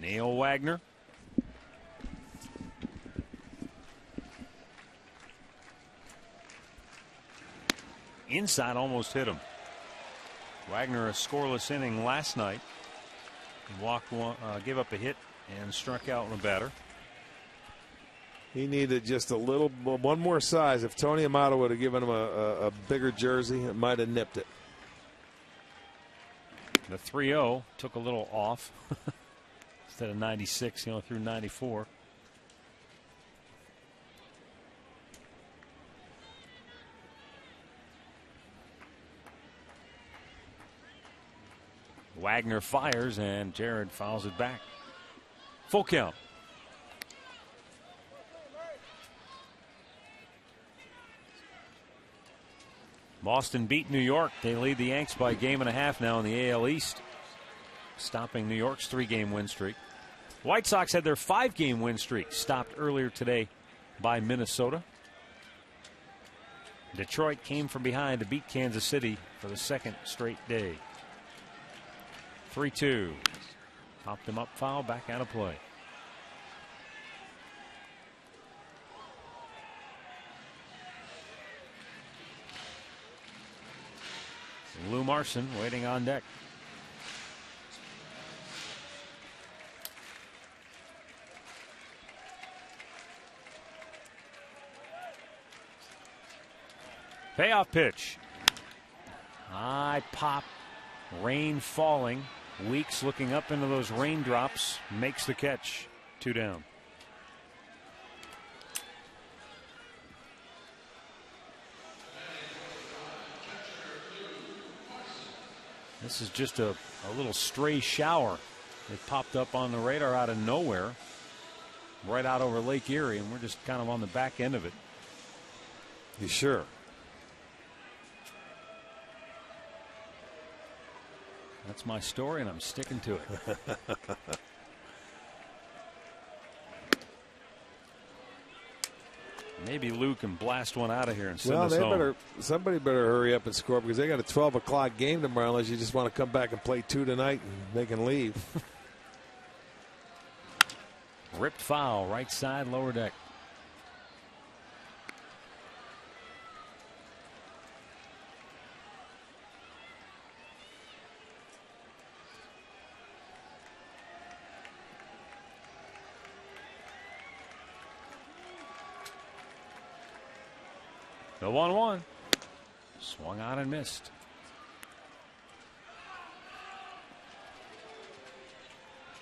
Neil Wagner. Inside, almost hit him. Wagner, a scoreless inning last night. He walked one, gave up a hit and struck out in a batter. He needed just a little, one more size. If Tony Amato would have given him a bigger jersey, it might have nipped it. The 3-0 took a little off. Instead of 96, he only threw 94. Wagner fires and Jared fouls it back. Full count. Boston beat New York. They lead the Yanks by a game and a half now in the AL East, stopping New York's 3-game win streak. White Sox had their 5-game win streak stopped earlier today by Minnesota. Detroit came from behind to beat Kansas City for the second straight day. 3-2. Popped him up, foul, back out of play. Lou Marson waiting on deck. Payoff pitch. High pop. Rain falling. Weeks looking up into those raindrops. Makes the catch. 2 down. This is just a little stray shower that popped up on the radar out of nowhere, right out over Lake Erie, and we're just kind of on the back end of it. You sure? That's my story, and I'm sticking to it. Maybe Lou can blast one out of here and send us home. Somebody better hurry up and score because they got a 12 o'clock game tomorrow unless you just want to come back and play 2 tonight and they can leave. Ripped foul, right side, lower deck. The 1-1. Swung on and missed.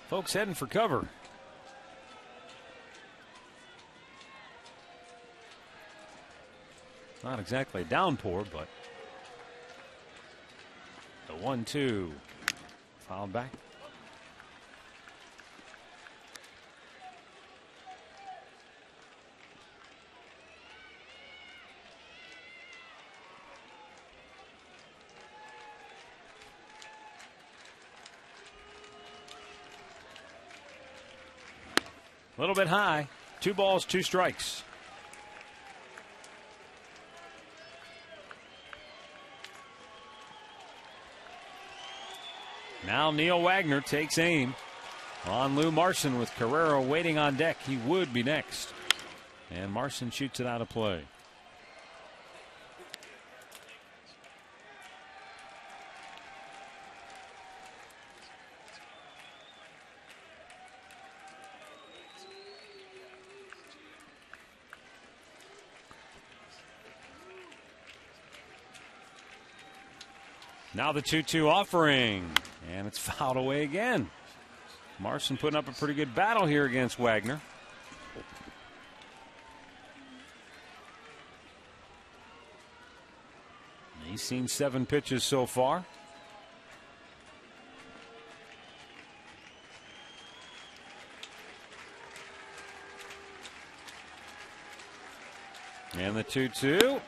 Folks heading for cover. Not exactly a downpour, but the 1-2 fouled back. A little bit high. 2 balls, 2 strikes. Now Neil Wagner takes aim on Lou Marson with Carrero waiting on deck. He would be next. And Marson shoots it out of play. Now the 2-2 offering, and it's fouled away again. Marson putting up a pretty good battle here against Wagner. He's seen 7 pitches so far. And the 2-2.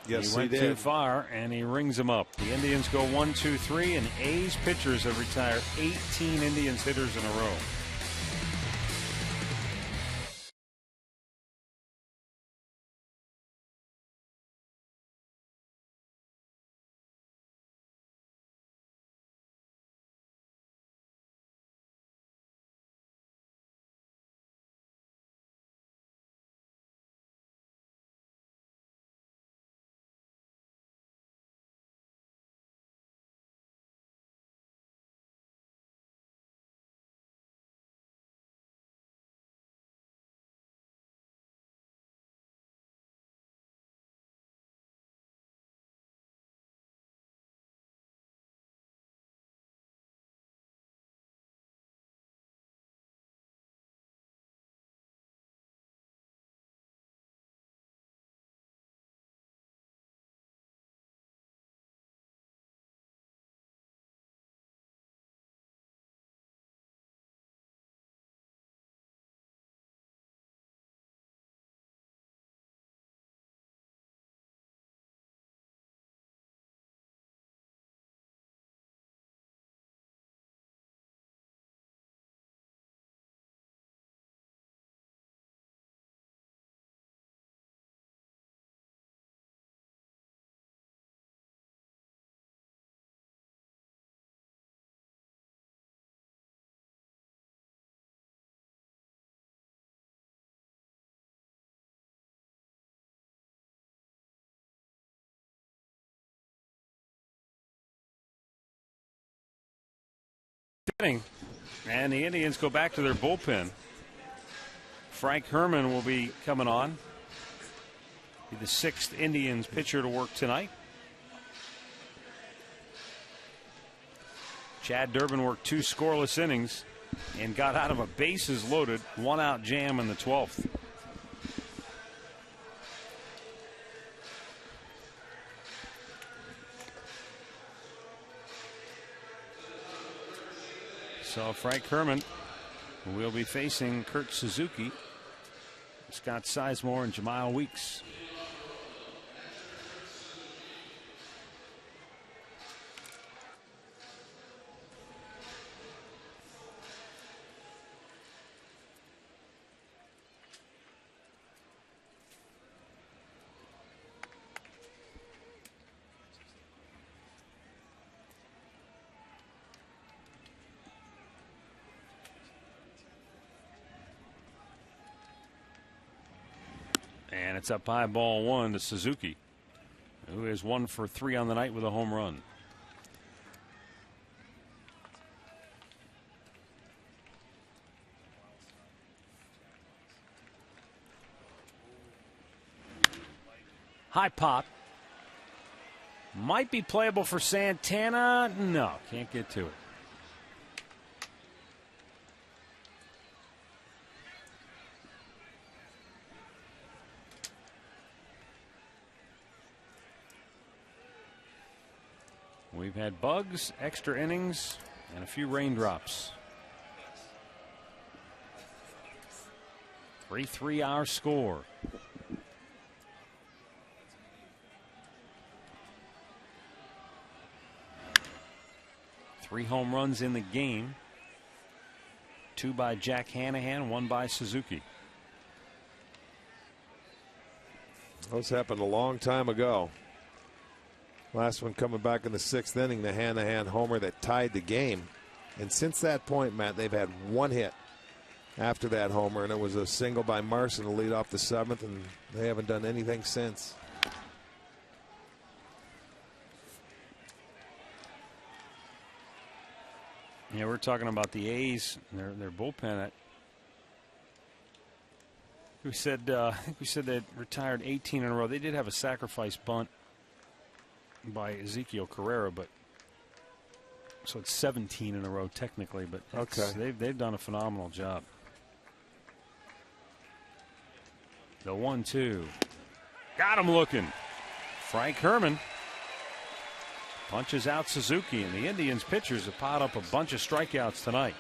Yes, he went too far, and he rings him up. The Indians go 1-2-3, and A's pitchers have retired 18 Indians hitters in a row. And the Indians go back to their bullpen. Frank Herman will be coming on. Be the 6th Indians pitcher to work tonight. Chad Durbin worked 2 scoreless innings and got out of a bases loaded 1-out jam in the 12th. So Frank Herman will be facing Kurt Suzuki, Scott Sizemore, and Jamal Weeks. And it's up high, ball 1 to Suzuki, who is 1 for 3 on the night with a home run. High pop. Might be playable for Santana. No, can't get to it. We've had bugs, extra innings, and a few raindrops. 3-3 our score. Three home runs in the game. 2 by Jack Hanahan, 1 by Suzuki. Those happened a long time ago. Last one coming back in the 6th inning, the Hanahan homer that tied the game. And since that point, Matt, they've had 1 hit after that homer, and it was a single by Marson to lead off the 7th, and they haven't done anything since. Yeah, we're talking about the A's, their bullpen. We said I think we said they retired 18 in a row. They did have a sacrifice bunt by Ezekiel Carrera, but so it's 17 in a row technically. But they've done a phenomenal job. The 1-2, got him looking. Frank Herman punches out Suzuki, and the Indians pitchers have piled up a bunch of strikeouts tonight.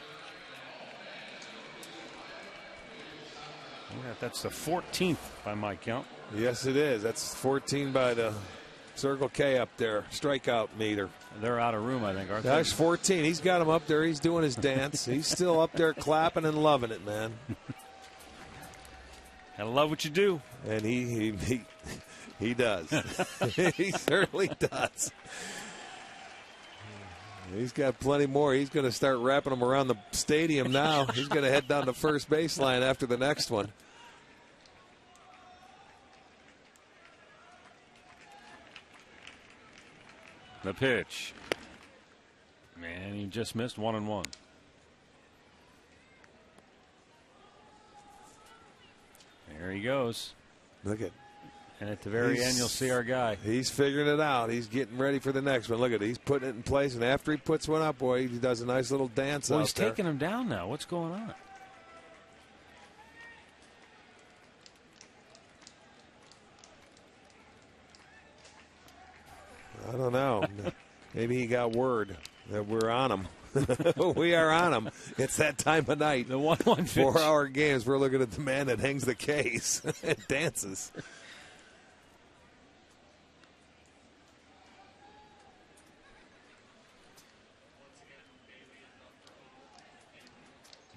That's the 14th by my count. Yes, it is. That's 14 by the Circle K up there, strikeout meter. They're out of room, I think, aren't they? That's 14. He's got him up there. He's doing his dance. He's still up there clapping and loving it, man. I love what you do. And he does. He certainly does. He's got plenty more. He's going to start wrapping them around the stadium now. He's going to head down to first baseline after the next one. The pitch. Man, he just missed 1-1. There he goes. Look at. And at the very end, you'll see our guy. He's figuring it out. He's getting ready for the next one. Look at it. He's putting it in place, and after he puts one up, boy, he does a nice little dance out there. He's taking him down now. What's going on? I don't know. Maybe he got word that we're on him. We are on him. It's that time of night. The 1-1 pitch. 4-hour games. We're looking at the man that hangs the case and dances.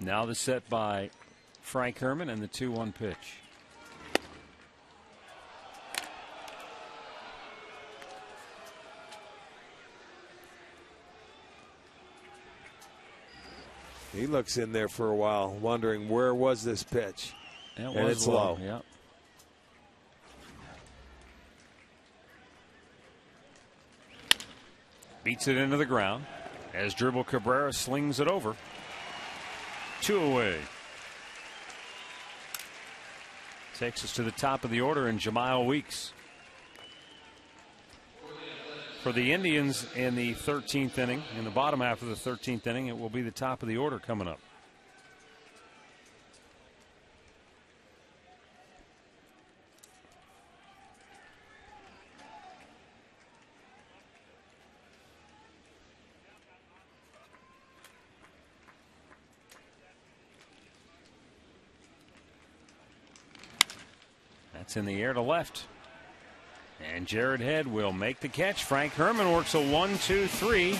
Now the set by Frank Herman and the 2-1 pitch. He looks in there for a while, wondering where was this pitch. And it's low. Yeah. Beats it into the ground as Dribble Cabrera slings it over. 2 away. Takes us to the top of the order in Jamiel Weeks. For the Indians in the 13th inning, in the bottom half of the 13th inning, it will be the top of the order coming up. That's in the air to left. And Jared Head will make the catch. Frank Herman works a 1-2-3,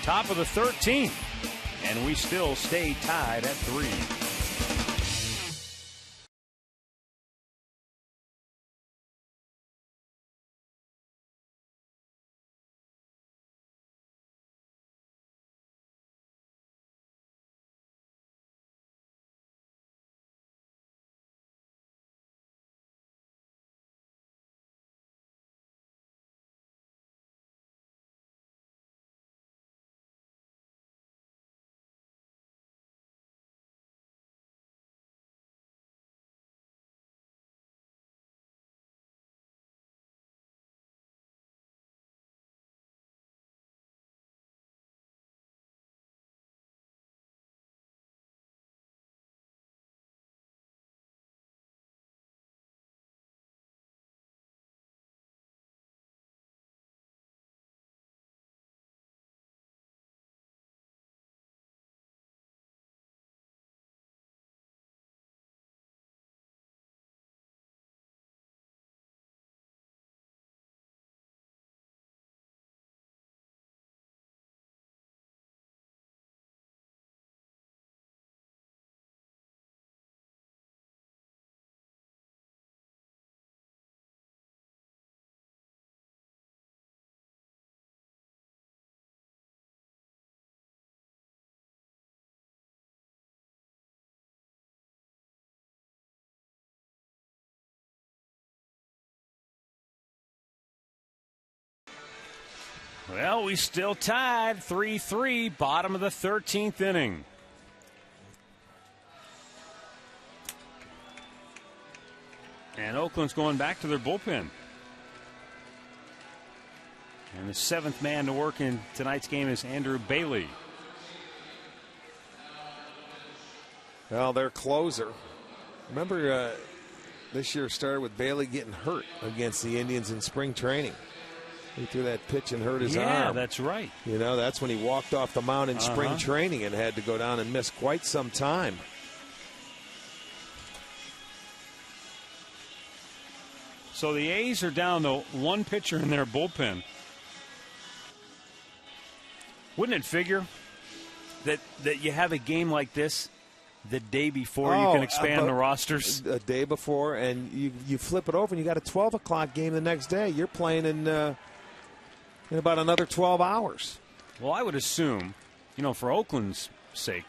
top of the 13th. And we still stay tied at 3. Well, we still tied 3-3, bottom of the 13th inning. And Oakland's going back to their bullpen. And the seventh man to work in tonight's game is Andrew Bailey. Well, their closer. Remember, this year started with Bailey getting hurt against the Indians in spring training. He threw that pitch and hurt his arm. Yeah, that's right. You know, that's when he walked off the mound in spring training and had to go down and miss quite some time. So the A's are down to one pitcher in their bullpen. Wouldn't it figure that you have a game like this the day before you can expand the rosters? A day before, and you flip it over, and you got a 12 o'clock game the next day. You're playing in about another 12 hours. Well, I would assume, for Oakland's sake,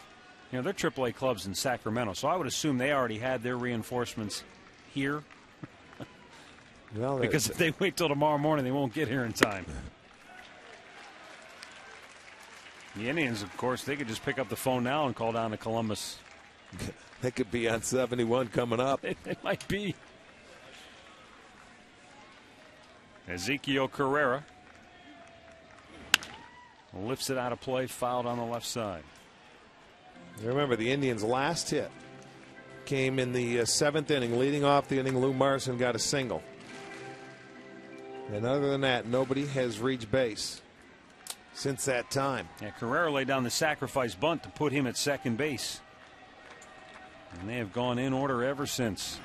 they're AAA clubs in Sacramento, so I would assume they already had their reinforcements here. Well, because if they wait till tomorrow morning, they won't get here in time. The Indians, of course, they could just pick up the phone now and call down to Columbus. They could be on 71 coming up. They might be. Ezekiel Carrera lifts it out of play, fouled on the left side. Remember, the Indians' last hit came in the seventh inning. Leading off the inning, Lou Morrison got a single. And other than that, nobody has reached base since that time. Yeah, Carrera laid down the sacrifice bunt to put him at second base. And they have gone in order ever since.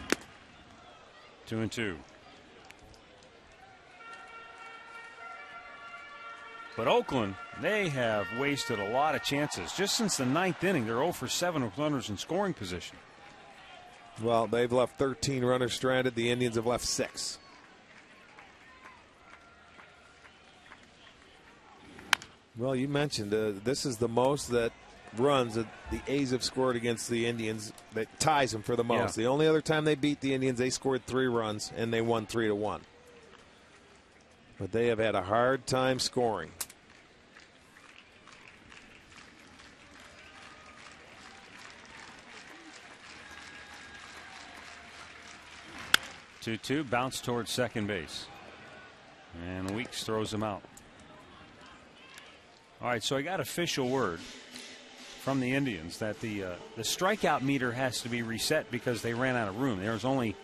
2-2. But Oakland, they have wasted a lot of chances. Just since the ninth inning, they're 0 for 7 with runners in scoring position. Well, they've left 13 runners stranded. The Indians have left 6. Well, you mentioned this is the most that runs that the A's have scored against the Indians that ties them for the most. Yeah. The only other time they beat the Indians, they scored 3 runs and they won 3-1. But they have had a hard time scoring. Two bounce towards second base. And Weeks throws him out. All right, so I got official word from the Indians that the strikeout meter has to be reset because they ran out of room. There's only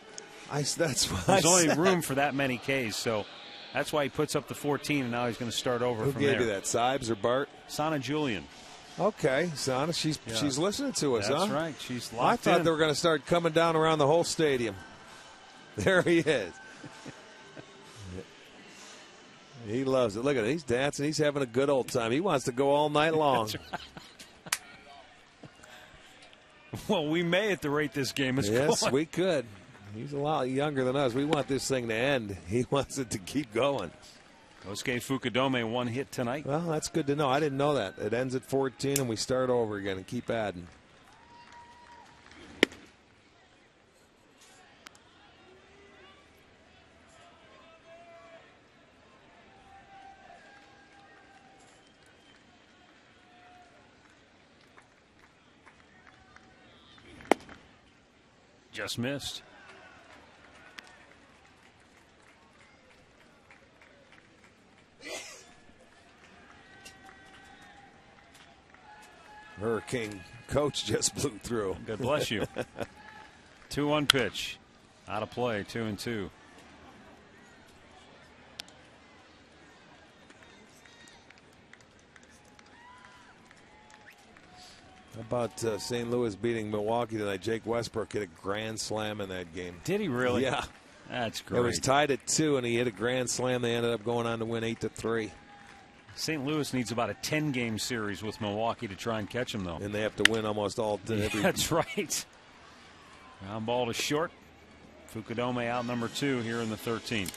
room for that many Ks, so that's why he puts up the 14, and now he's going to start over from there. Who gave you that, Sibes or Bart? Sana Julian. Okay, Sana, she's listening to us, That's huh? right. She's locked I thought in. they were going to start coming down around the whole stadium. There he is. He loves it. Look at it. He's dancing. He's having a good old time. He wants to go all night long. Well, we may at the rate this game is going. Yes, we could. He's a lot younger than us. We want this thing to end. He wants it to keep going. Kosuke Fukudome, 1 hit tonight. Well, that's good to know. I didn't know that. It ends at 14 and we start over again and keep adding. Just missed. Hurricane coach just blew through. God bless you. 2-1 pitch. Out of play, 2-2. How about St. Louis beating Milwaukee tonight? Jake Westbrook hit a grand slam in that game. Did he really? Yeah. That's great. It was tied at 2, and he hit a grand slam. They ended up going on to win 8-3. St. Louis needs about a 10-game series with Milwaukee to try and catch them, though. And they have to win almost all. That's right. Ground ball to short. Fukudome out number 2 here in the 13th.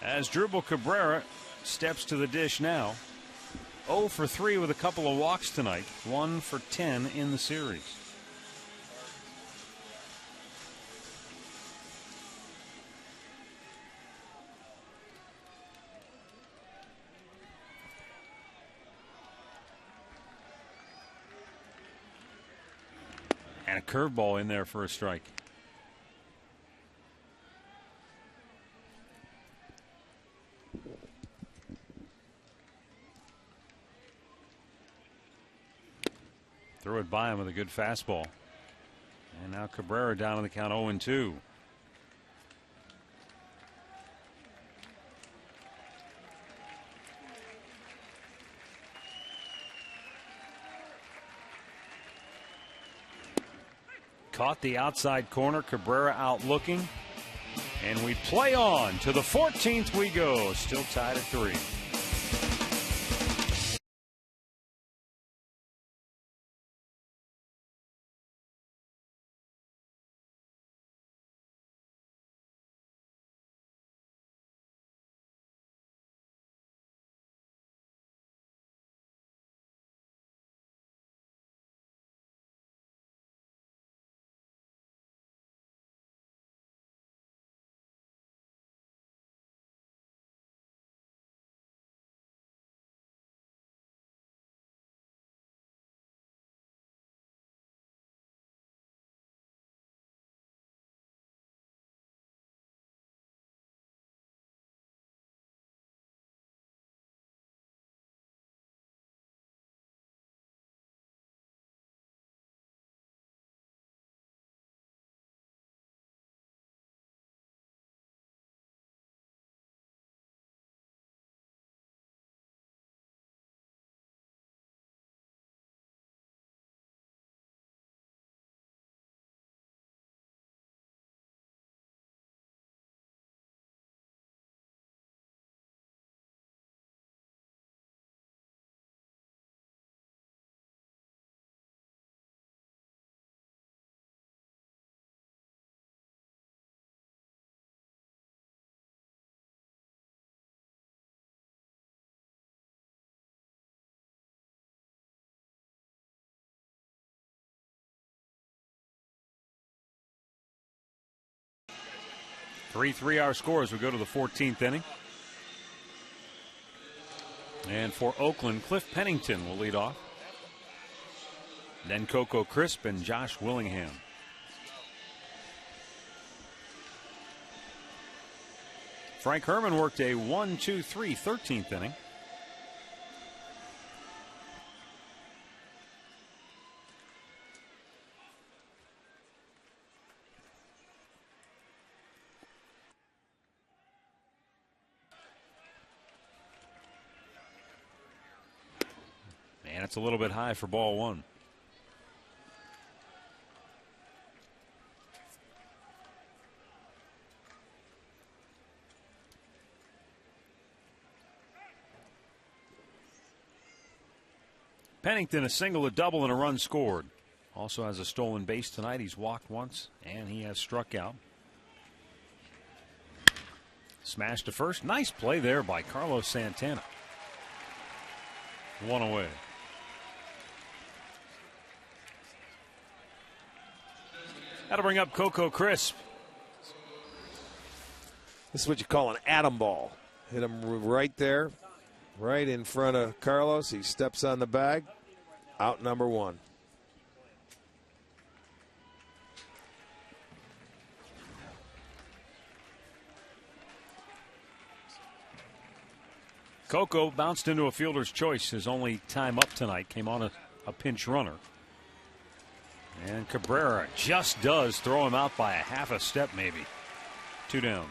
As Drupal Cabrera steps to the dish now. 0 for 3 with a couple of walks tonight. 1 for 10 in the series. And a curveball in there for a strike. Threw it by him with a good fastball. And now Cabrera down on the count 0-2. Caught the outside corner. Cabrera out looking. And we play on. To the 14th we go. Still tied at 3. Our scores. We go to the 14th inning. And for Oakland, Cliff Pennington will lead off. Then Coco Crisp and Josh Willingham. Frank Herman worked a 1-2-3 13th inning. And it's a little bit high for ball 1. Pennington a single, a double, and a run scored. Also has a stolen base tonight. He's walked once and he has struck out. Smash to first. Nice play there by Carlos Santana. 1 away. That'll bring up Coco Crisp. This is what you call an atom ball. Hit him right there, right in front of Carlos. He steps on the bag. Out number 1. Coco bounced into a fielder's choice. His only time up tonight came on a pinch runner. And Cabrera just does throw him out by a half a step, maybe. 2 down.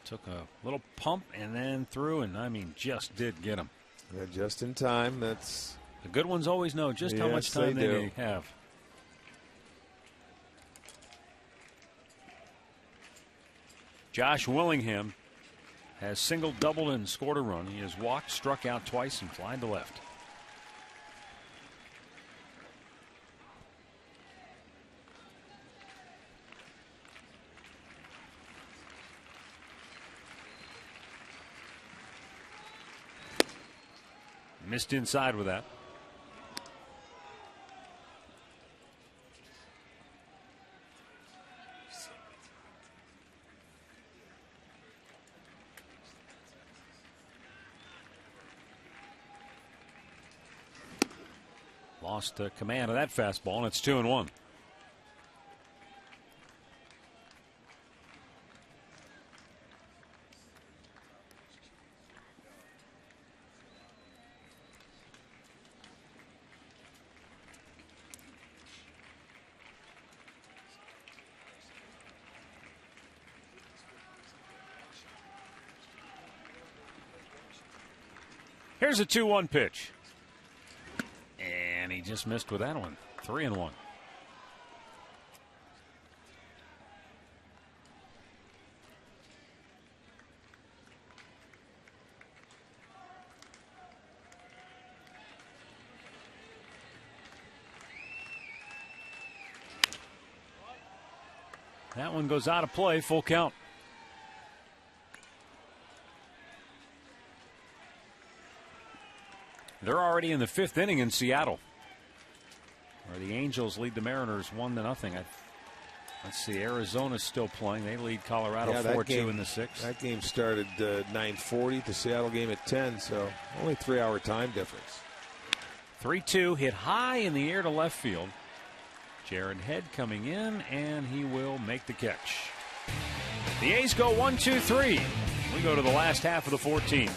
Took a little pump and then threw, and I mean, just did get him. Yeah, just in time. That's the good ones always know just how much time they have. Josh Willingham has singled, doubled, and scored a run. He has walked, struck out twice, and flied to left. Missed inside with that. Lost command of that fastball, and it's 2-1. Here's a 2-1 pitch. And he just missed with that one. 3-1. That one goes out of play, full count. They're already in the 5th inning in Seattle, where the Angels lead the Mariners 1-0. Let's see, Arizona's still playing. They lead Colorado 4-2 in the 6th. That game started 9:40. The Seattle game at 10, so only 3-hour time difference. 3-2 hit high in the air to left field. Jared Head coming in, and he will make the catch. The A's go 1-2-3. We go to the last half of the 14th.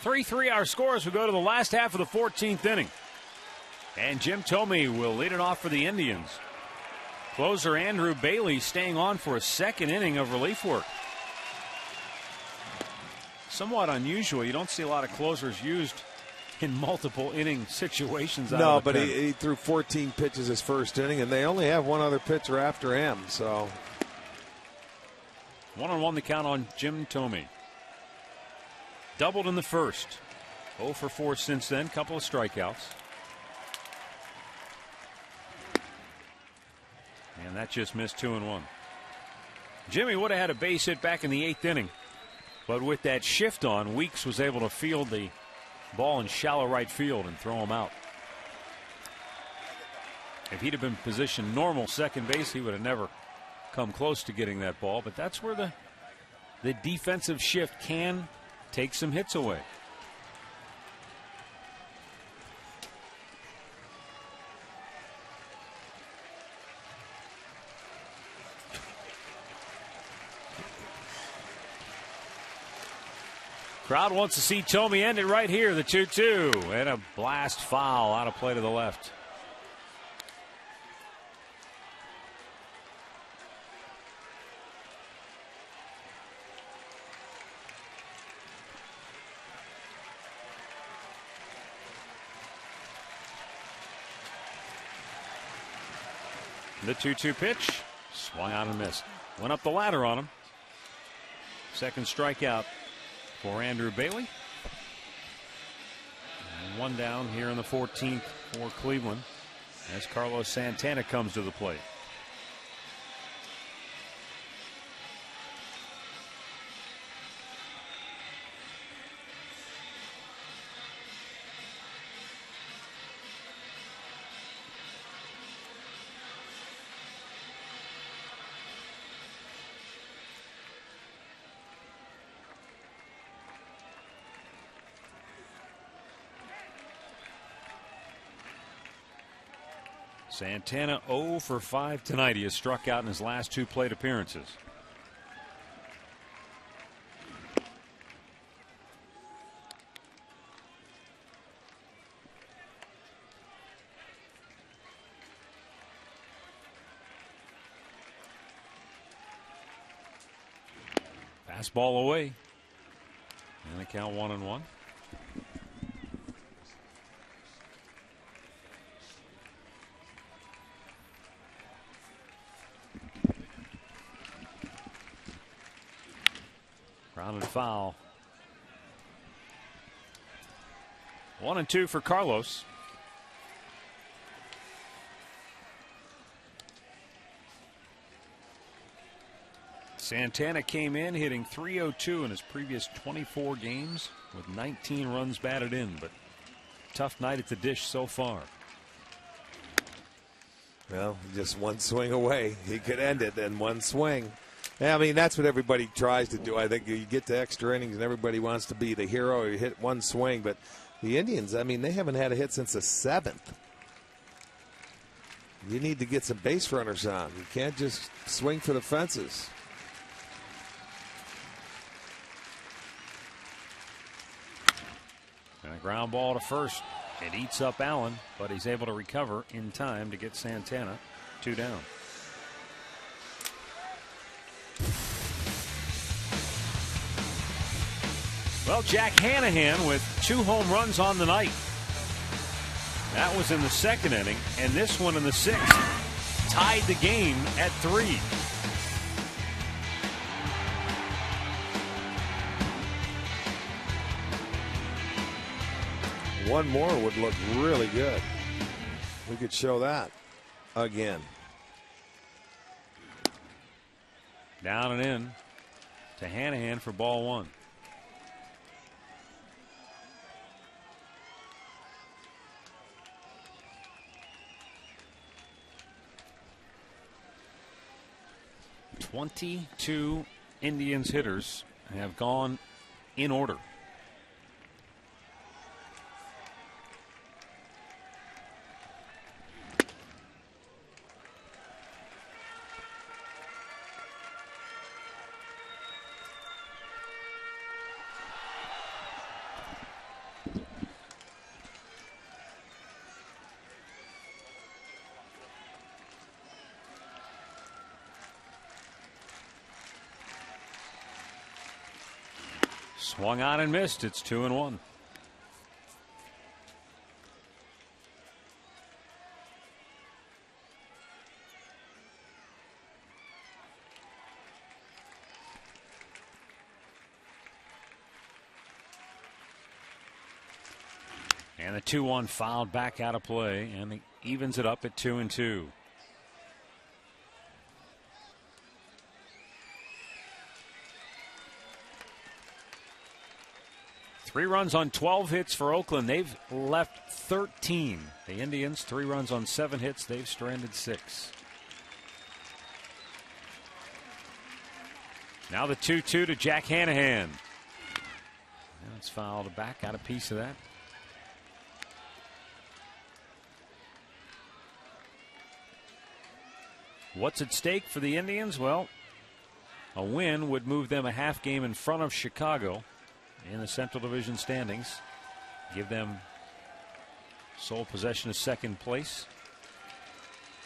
Our score as we go to the last half of the 14th inning. And Jim Thome will lead it off for the Indians. Closer Andrew Bailey staying on for a 2nd inning of relief work. Somewhat unusual. You don't see a lot of closers used in multiple inning situations. No, but he threw 14 pitches his 1st inning, and they only have one other pitcher after him. So 1-1 the count on Jim Thome. Doubled in the 1st. 0 for 4 since then. Couple of strikeouts. And that just missed 2-1. Jimmy would have had a base hit back in the 8th inning. But with that shift on, Weeks was able to field the ball in shallow right field and throw him out. If he'd have been positioned normal second base, he would have never come close to getting that ball. But that's where the defensive shift can take some hits away. Crowd wants to see Thome end it right here. The 2-2 and a blast foul out of play to the left. The 2-2 pitch. Swung out and missed. Went up the ladder on him. Second strikeout for Andrew Bailey. And one down here in the 14th for Cleveland as Carlos Santana comes to the plate. Santana 0 for 5 tonight. He has struck out in his last 2 plate appearances. Fastball away. And the count 1-1. Grounded foul. 1-2 for Carlos. Santana came in hitting .302 in his previous 24 games with 19 runs batted in, but tough night at the dish so far. Well, just one swing away. He could end it in one swing. I mean, that's what everybody tries to do. I think you get to extra innings and everybody wants to be the hero. You hit one swing, but the Indians, I mean, they haven't had a hit since the 7th. You need to get some base runners on. You can't just swing for the fences. And a ground ball to first. It eats up Allen, but he's able to recover in time to get Santana 2 down. Well, Jack Hanahan with 2 home runs on the night. That was in the 2nd inning, and this one in the 6th tied the game at 3. One more would look really good. We could show that again. Down and in to Hanahan for ball 1. "22 Indians hitters have gone in order. Swung on and missed. It's 2-1. And the 2-1 fouled back out of play, and he evens it up at 2-2. Three runs on 12 hits for Oakland. They've left 13. The Indians, 3 runs on 7 hits. They've stranded 6. Now the 2-2 to Jack Hanahan. Now it's fouled back. Got a piece of that. What's at stake for the Indians? Well, a win would move them a half game in front of Chicago in the Central Division standings, give them sole possession of second place.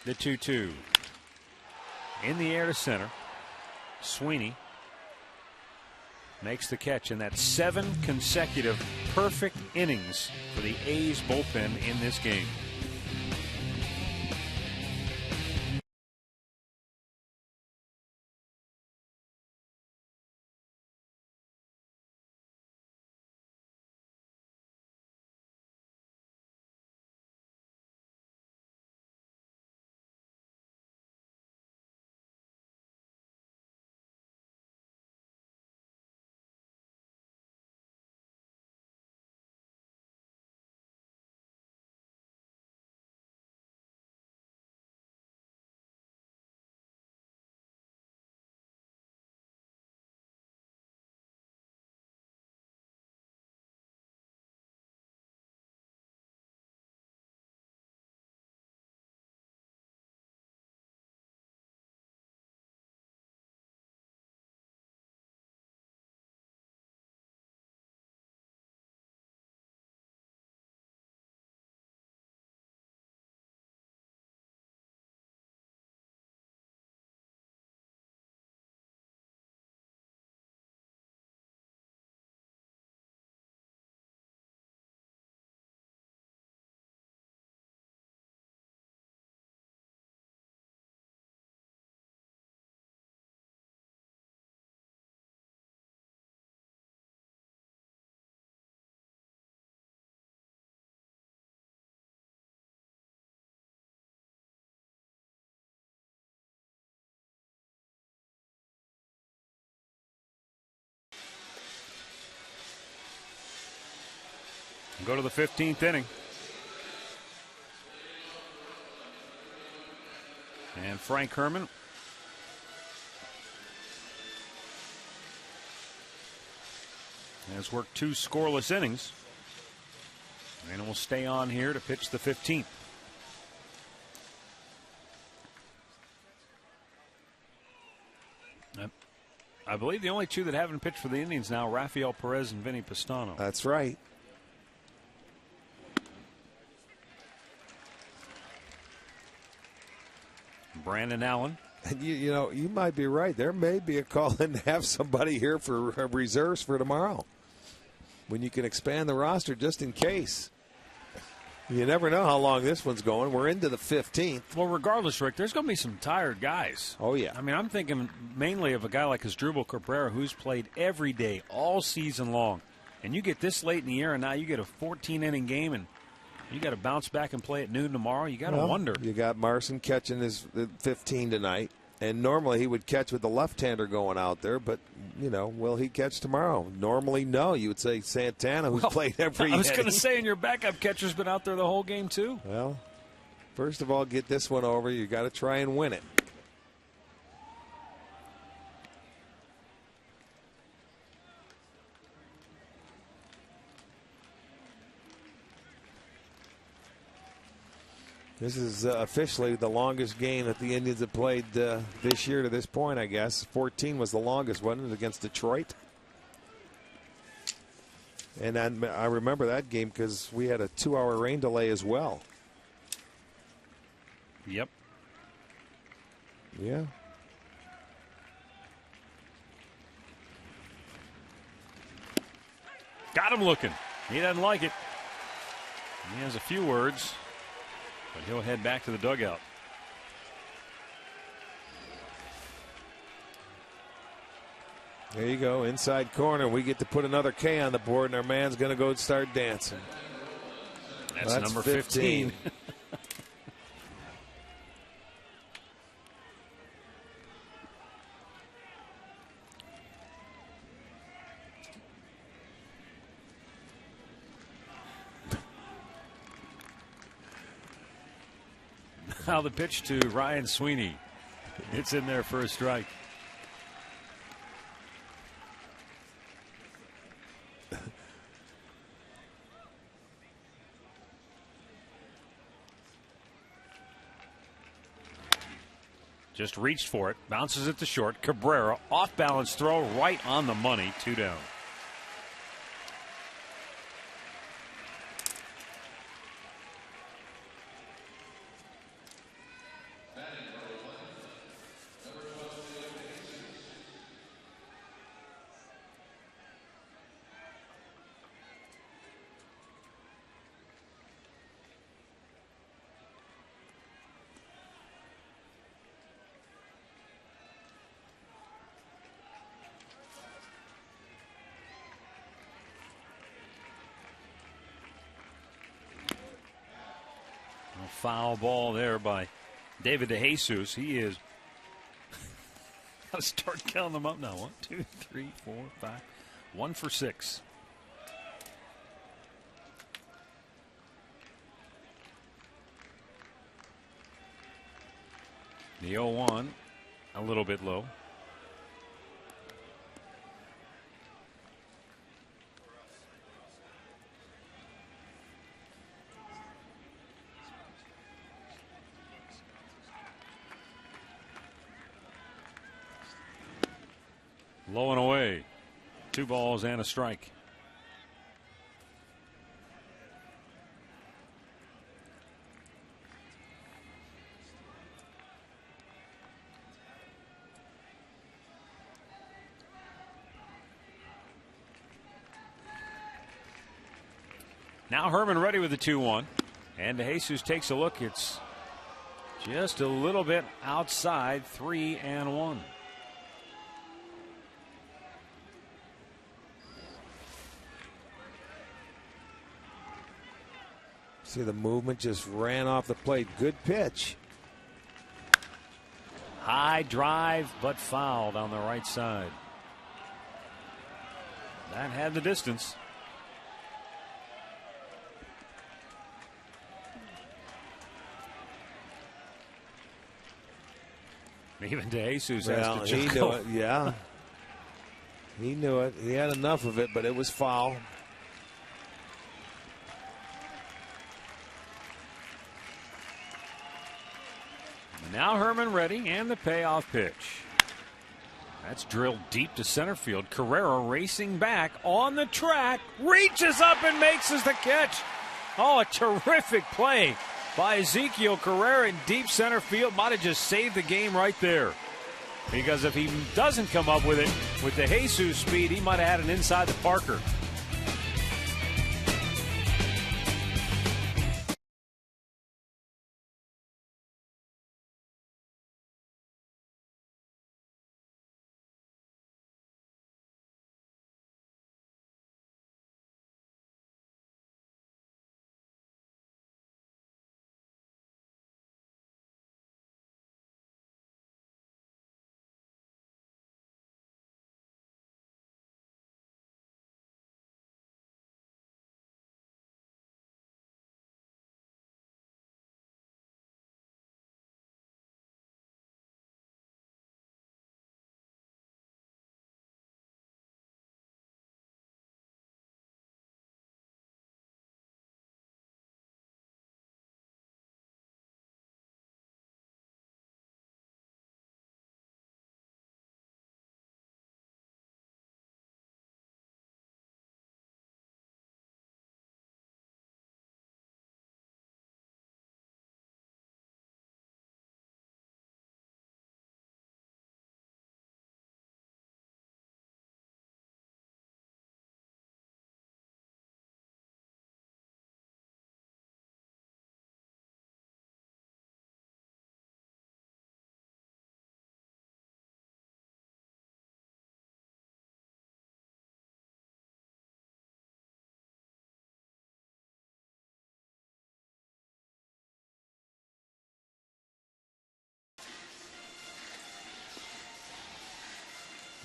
The 2-2 in the air to center. Sweeney makes the catch, and that's 7 consecutive perfect innings for the A's bullpen in this game. Go to the 15th inning. And Frank Herman has worked 2 scoreless innings. And will stay on here to pitch the 15th. I believe the only 2 that haven't pitched for the Indians now, Rafael Perez and Vinny Pastano. That's right. Brandon Allen. And you know, you might be right. There may be a call in to have somebody here for reserves for tomorrow, when you can expand the roster just in case. You never know how long this one's going. We're into the 15th. Well, regardless, Rick, there's going to be some tired guys. Oh, yeah. I mean, I'm thinking mainly of a guy like Asdrubal Cabrera, who's played every day, all season long. And you get this late in the year, and now you get a 14-inning game, and you got to bounce back and play at noon tomorrow. You got to wonder. You got Marson catching his 15 tonight. And normally he would catch with the left-hander going out there, but, you know, will he catch tomorrow? Normally, no. You would say Santana, who's played every I was inning. going to say, and your backup catcher's been out there the whole game, too. Well, first of all, get this one over. You got to try and win it. This is officially the longest game that the Indians have played this year to this point, I guess. 14 was the longest, wasn't it, against Detroit? And I remember that game because we had a 2-hour rain delay as well. Yep. Yeah. Got him looking. He doesn't like it. He has a few words, but he'll head back to the dugout. There you go, inside corner. We get to put another K on the board, and our man's going to go start dancing. That's number 15. Now the pitch to Ryan Sweeney. It's in there for a strike. Just reached for it, bounces it to short. Cabrera, off balance throw, right on the money, 2 down. Foul ball there by David DeJesus. He is. Got to start counting them up now. 1, 2, 3, 4, 5. 1 for 6. The 0-1, a little bit low. Low and away. 2 balls and a strike. Now Herman ready with the 2-1. And DeJesus takes a look. It's just a little bit outside. 3-1. See, the movement just ran off the plate. Good pitch. High drive, but fouled on the right side. That had the distance. Even DeJesus Well, has to he just knew go. it. Yeah, he knew it. He had enough of it, but it was foul. Now Herman ready, and the payoff pitch. That's drilled deep to center field. Carrera racing back on the track, reaches up and makes the catch. Oh, a terrific play by Ezekiel Carrera in deep center field. Might have just saved the game right there. Because if he doesn't come up with it with the Jesus speed, he might have had an inside the Parker.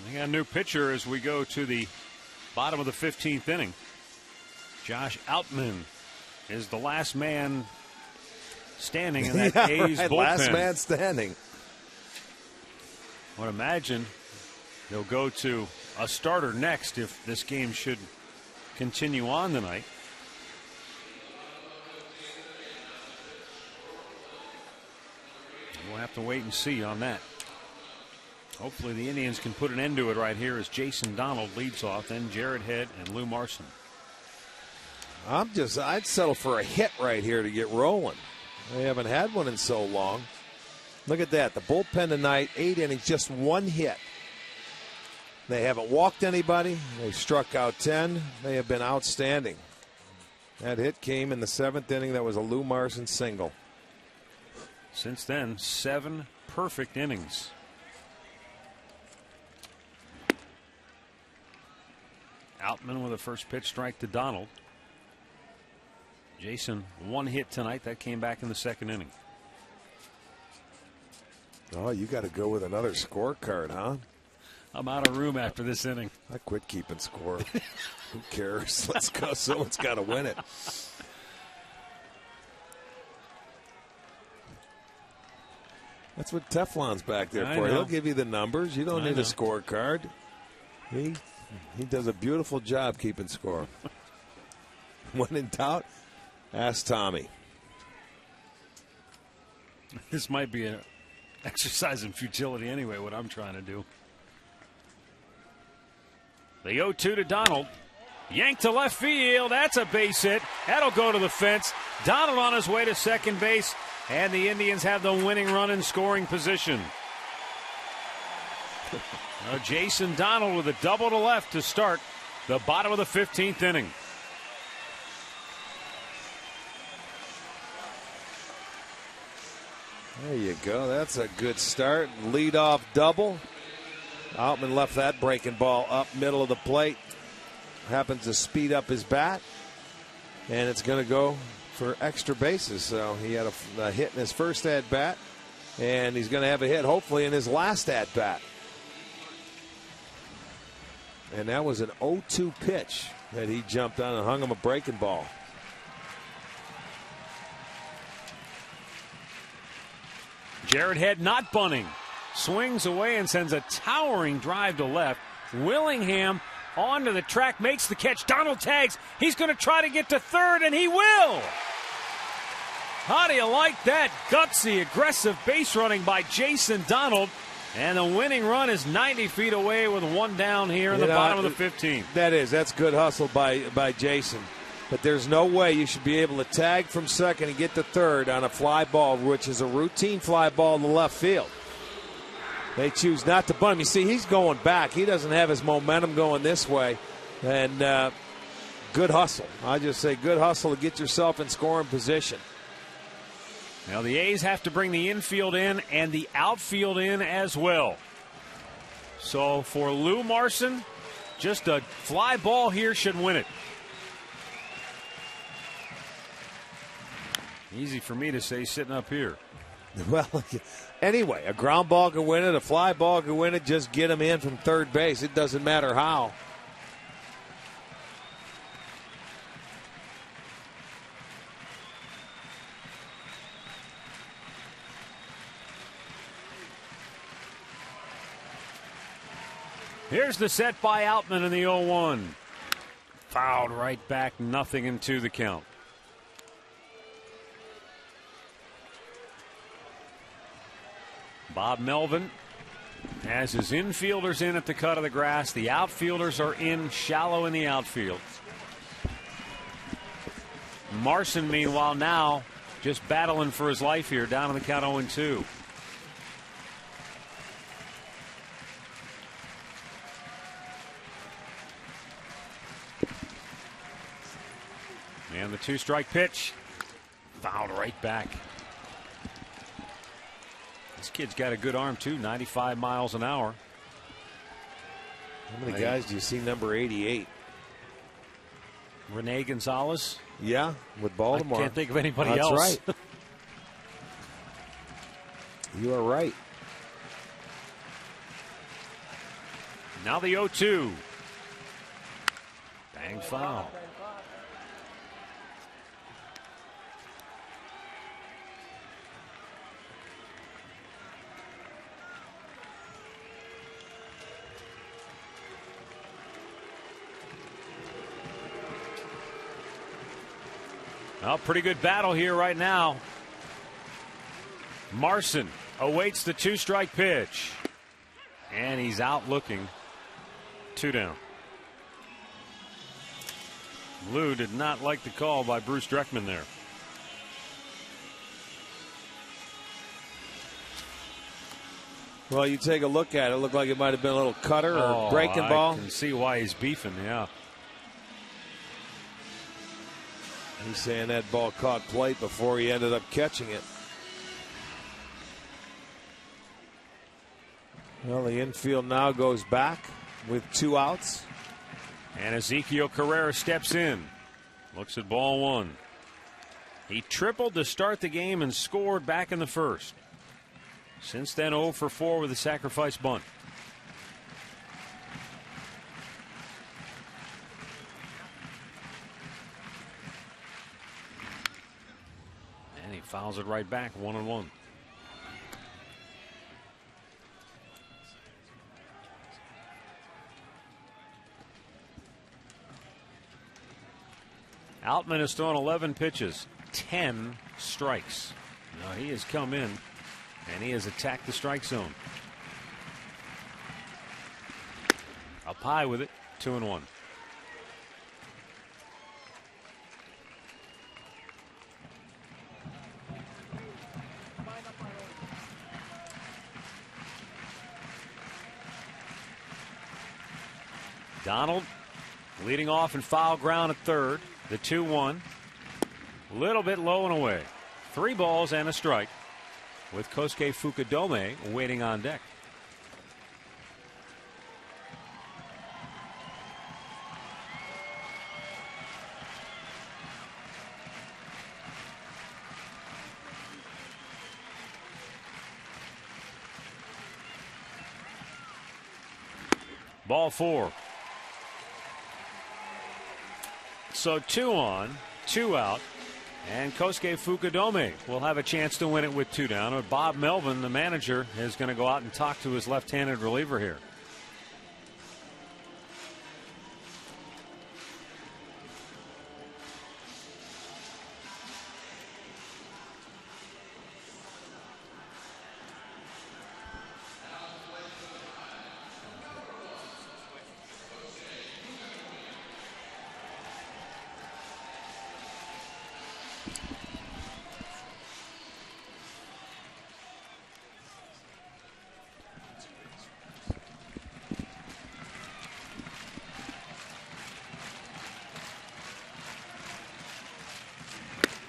We got a new pitcher as we go to the bottom of the 15th inning. Josh Outman is the last man standing in that A's bullpen. Last man standing. I would imagine they'll go to a starter next if this game should continue on tonight. We'll have to wait and see on that. Hopefully the Indians can put an end to it right here as Jason Donald leads off, then Jared Head and Lou Marson. I'd settle for a hit right here to get rolling. They haven't had one in so long. Look at that. The bullpen tonight, 8 innings, just 1 hit. They haven't walked anybody. They struck out 10. They have been outstanding. That hit came in the 7th inning. That was a Lou Marson single. Since then, 7 perfect innings. Outman with a first pitch strike to Donald. Jason, 1 hit tonight. That came back in the 2nd inning. Oh, you got to go with another scorecard, huh? I'm out of room after this inning. I quit keeping score. Who cares? Let's go. Someone's got to win it. That's what Teflon's back there for. He'll give you the numbers. You don't need a scorecard. He does a beautiful job keeping score. When in doubt, ask Tommy. This might be an exercise in futility anyway, what I'm trying to do. The 0-2 to Donald. Yanked to left field. That's a base hit. That'll go to the fence. Donald on his way to second base. And the Indians have the winning run in scoring position. Now Jason Donald with a double to left to start the bottom of the 15th inning. There you go. That's a good start. Leadoff double. Outman left that breaking ball up middle of the plate. Happens to speed up his bat. And it's going to go for extra bases. So he had a hit in his first at bat. And he's going to have a hit hopefully in his last at bat. And that was an 0-2 pitch that he jumped on and hung him a breaking ball. Jared Head not bunting. swings away and sends a towering drive to left. Willingham onto the track, makes the catch. Donald tags. He's going to try to get to third, and he will. How do you like that gutsy, aggressive base running by Jason Donald? And the winning run is 90 feet away with one down here in the bottom of the 15th. That's good hustle by Jason. But there's no way you should be able to tag from second and get to third on a fly ball, which is a routine fly ball in the left field. They choose not to bunt him. You see, he's going back. He doesn't have his momentum going this way. And good hustle. I just say good hustle to get yourself in scoring position. Now the A's have to bring the infield in and the outfield in as well. So for Lou Marson, just a fly ball here should win it. Easy for me to say sitting up here. Well, anyway, a ground ball can win it, a fly ball can win it. Just get him in from third base. It doesn't matter how. Here's the set by Outman in the 0-1. Fouled right back, nothing into the count. Bob Melvin has his infielders in at the cut of the grass. The outfielders are in shallow in the outfield. Marson, meanwhile, now just battling for his life here, down on the count 0-2. And the two-strike pitch, fouled right back. This kid's got a good arm, too, 95 miles an hour. How many guys do you see number 88? Rene Gonzalez? Yeah, with Baltimore. I can't think of anybody That's else. Right. You are right. Now the 0-2. Bang foul. Well, pretty good battle here right now. Marson awaits the two-strike pitch. And he's out looking. 2 down. Lou did not like the call by Bruce Dreckman there. Well, you take a look at it. It looked like it might have been a little cutter or breaking ball. I can see why he's beefing, yeah. He's saying that ball caught plate before he ended up catching it. Well, the infield now goes back with 2 outs. And Ezekiel Carrera steps in. Looks at ball 1. He tripled to start the game and scored back in the first. Since then, 0 for 4 with a sacrifice bunt. And he fouls it right back, 1-1. Outman has thrown 11 pitches, 10 strikes. Now he has come in and he has attacked the strike zone. Up high with it, 2-1. Donald leading off in foul ground at third. The 2-1. A little bit low and away. 3 balls and a strike with Kosuke Fukudome waiting on deck. Ball 4. So 2 on, 2 out. And Kosuke Fukudome will have a chance to win it with 2 down. But Bob Melvin, the manager, is going to go out and talk to his left-handed reliever here.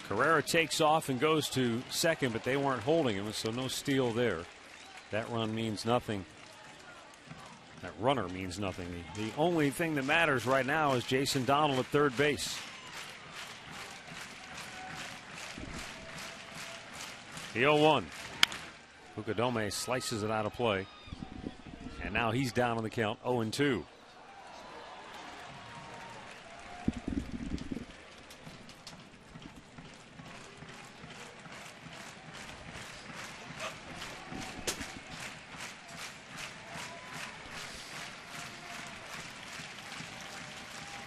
Carrera takes off and goes to second, but they weren't holding him, so no steal there. That run means nothing. That runner means nothing. The only thing that matters right now is Jason Donald at third base. The 0-1. Fukudome slices it out of play. And now he's down on the count, 0-2.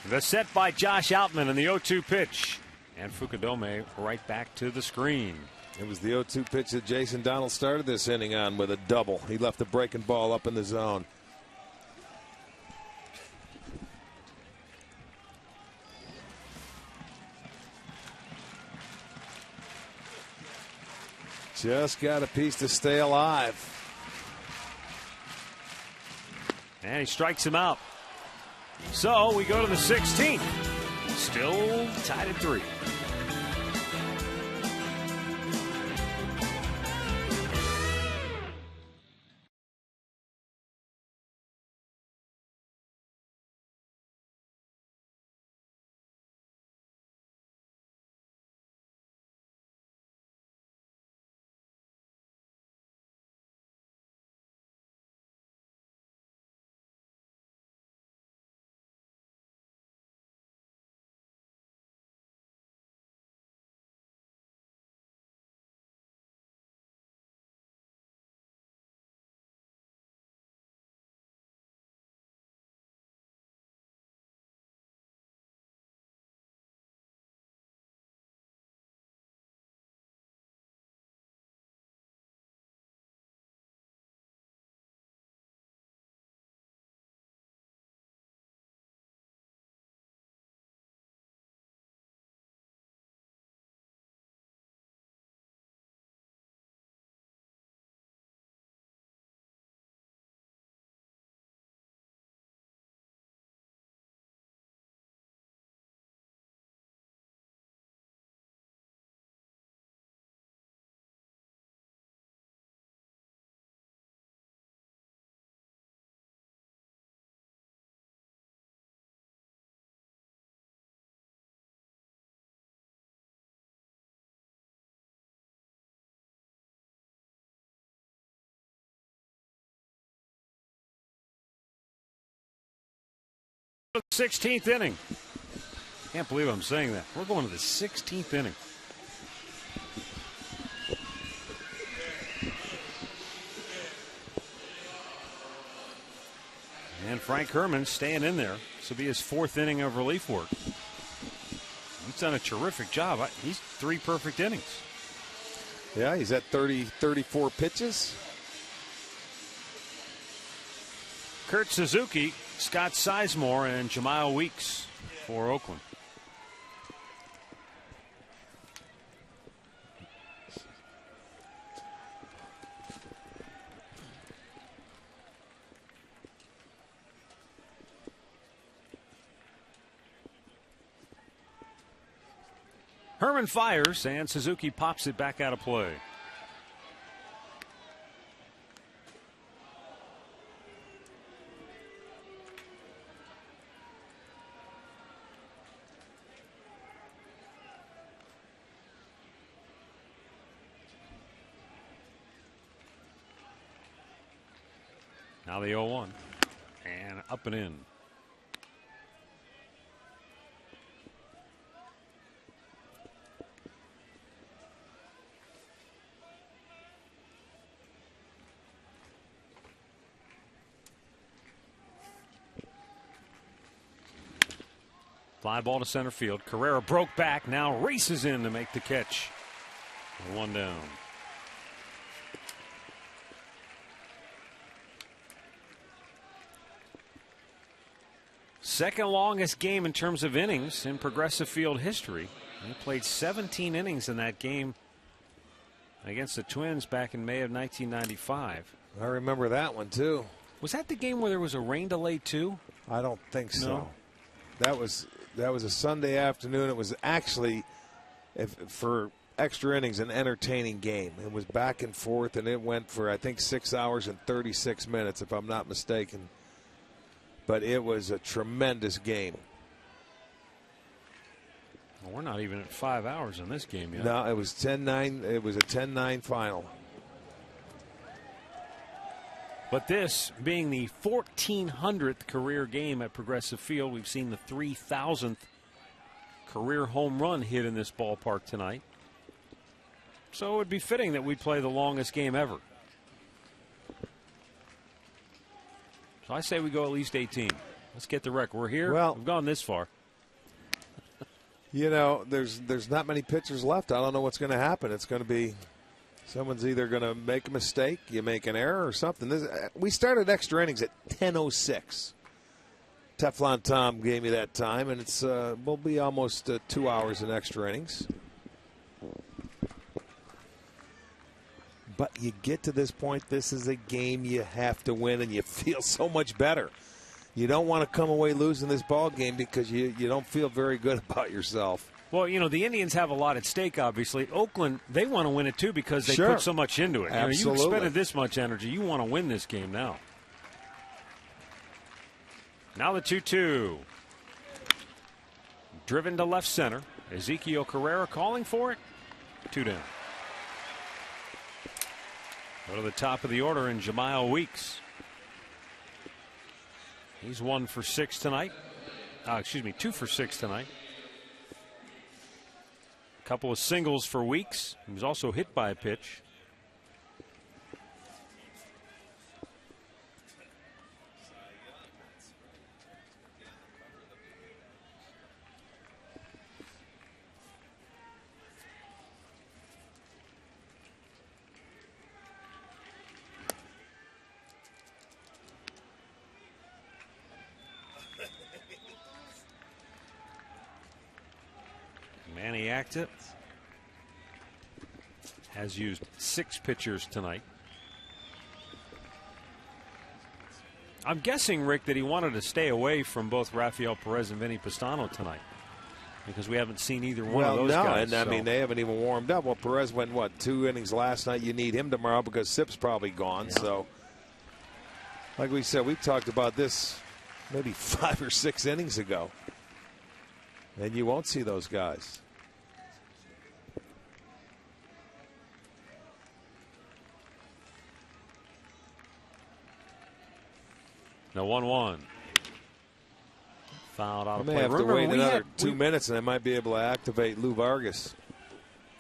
The set by Josh Outman and the 0-2 pitch. And Fukudome right back to the screen. It was the 0-2 pitch that Jason Donald started this inning on with a double. He left the breaking ball up in the zone. Just got a piece to stay alive. And he strikes him out. So we go to the 16th. Still tied at 3. The 16th inning. Can't believe I'm saying that. We're going to the 16th inning. And Frank Herman staying in there. This will be his 4th inning of relief work. He's done a terrific job. He's 3 perfect innings. Yeah, he's at 34 pitches. Kurt Suzuki, Scott Sizemore, and Jemile Weeks for Oakland. Herman fires, and Suzuki pops it back out of play. Now the 0-1. And up and in. Fly ball to center field. Carrera broke back, now races in to make the catch. 1 down. Second longest game in terms of innings in Progressive Field history. He played 17 innings in that game against the Twins back in May of 1995. I remember that one too. Was that the game where there was a rain delay too? I don't think so. No. That was a Sunday afternoon. It was actually, for extra innings, an entertaining game. It was back and forth, and it went for, I think, 6 hours and 36 minutes, if I'm not mistaken. But it was a tremendous game. Well, we're not even at 5 hours in this game yet. No, it was 10-9. It was a 10-9 final. But this being the 1,400th career game at Progressive Field, we've seen the 3,000th career home run hit in this ballpark tonight. So it would be fitting that we play the longest game ever. So I say we go at least 18. Let's get the record. We're here. Well, we've gone this far. You know, there's not many pitchers left. I don't know what's going to happen. It's going to be someone's either going to make a mistake, you make an error, or something. We started extra innings at 10:06. Teflon Tom gave me that time, and it's will be almost 2 hours in extra innings. But you get to this point, this is a game you have to win, and you feel so much better. You don't want to come away losing this ball game because you don't feel very good about yourself. Well, you know, the Indians have a lot at stake, obviously. Oakland, they want to win it, too, because they Sure. put so much into it. Absolutely. You know, you expended this much energy. You want to win this game now. Now the 2-2. Driven to left center. Ezekiel Carrera calling for it. 2 down. Go to the top of the order in Jamiel Weeks. He's 1 for 6 tonight. 2 for 6 tonight. A couple of singles for Weeks. He was also hit by a pitch. Manny Acta has used 6 pitchers tonight. I'm guessing, Rick, that he wanted to stay away from both Rafael Perez and Vinny Pastano tonight because we haven't seen either one of those guys. And I mean, they haven't even warmed up. Well, Perez went, 2 innings last night. You need him tomorrow because Sip's probably gone. Yeah. So, like we said, we talked about this maybe 5 or 6 innings ago. And you won't see those guys. Now 1-1. Fouled out of play. I may have to wait another 2 minutes, and I might be able to activate Lou Vargas.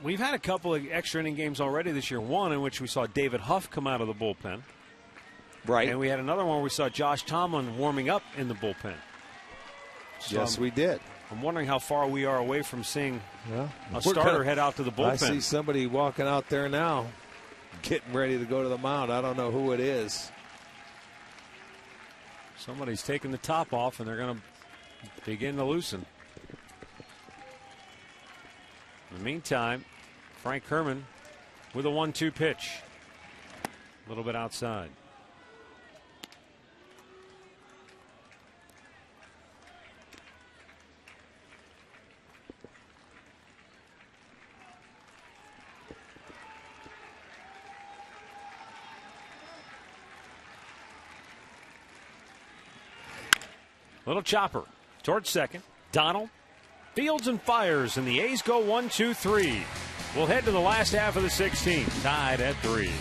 We've had a couple of extra inning games already this year. One in which we saw David Huff come out of the bullpen. Right. And we had another one where we saw Josh Tomlin warming up in the bullpen. So yes, we did. I'm wondering how far we are away from seeing a starter head out to the bullpen. I see somebody walking out there now, getting ready to go to the mound. I don't know who it is. Somebody's taking the top off, and they're going to begin to loosen. In the meantime, Frank Herman with a 1-2 pitch. A little bit outside. Little chopper towards second. Donald fields and fires, and the A's go 1-2-3. We'll head to the last half of the 16th, tied at 3.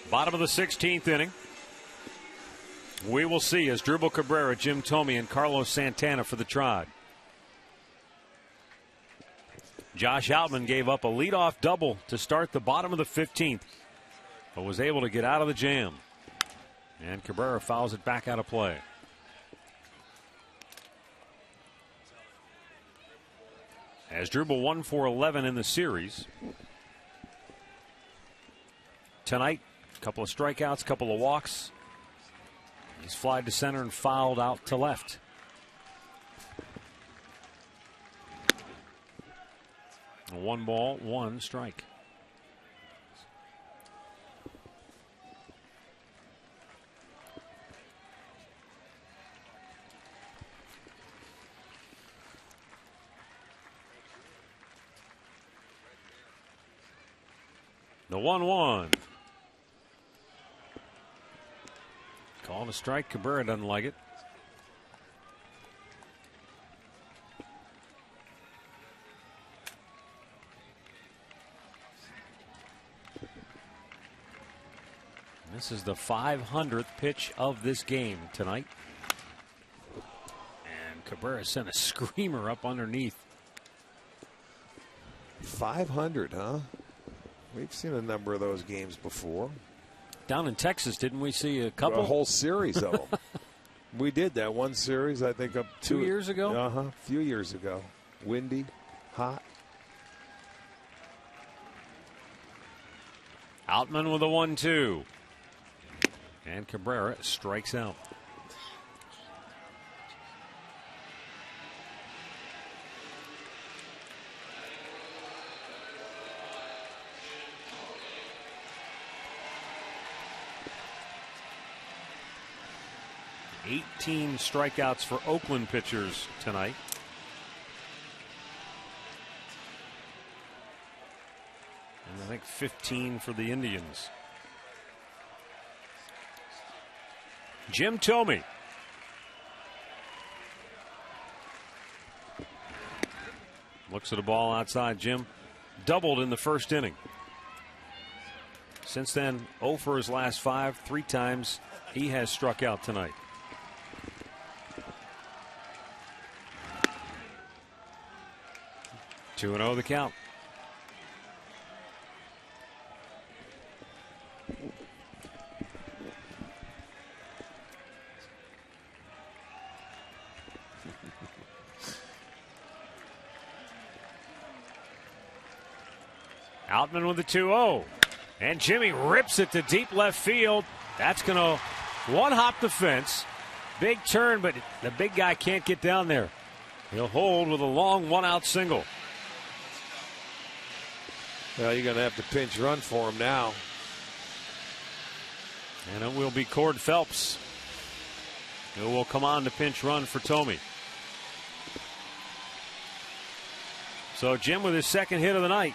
Bottom of the 16th inning. We will see as Drupal Cabrera, Jim Thome, and Carlos Santana for the Tribe. Josh Outman gave up a leadoff double to start the bottom of the 15th, but was able to get out of the jam. And Cabrera fouls it back out of play. As Drupal 1 for 11 in the series. Tonight, a couple of strikeouts, couple of walks. He's flied to center and fouled out to left. A 1 ball, 1 strike. The 1-1. Called a strike. Cabrera doesn't like it. This is the 500th pitch of this game tonight. And Cabrera sent a screamer up underneath. 500, huh? We've seen a number of those games before. Down in Texas, didn't we see a couple? A whole series of them. We did that one series, I think, up 2 years ago? A few years ago. Windy, hot. Outman with a 1-2. And Cabrera strikes out. $18 strikeouts for Oakland pitchers tonight. And I think 15 for the Indians. Jim Thome. Looks at a ball outside. Jim doubled in the first inning. Since then, 0 for his last 5. 3 times he has struck out tonight. Two 2-0 the count. Outman with the 2-0. And Jimmy rips it to deep left field. That's going to one-hop the fence. Big turn, but the big guy can't get down there. He'll hold with a long one-out single. Well, you're going to have to pinch run for him now. And it will be Cord Phelps who will come on to pinch run for Thome. So Jim with his second hit of the night.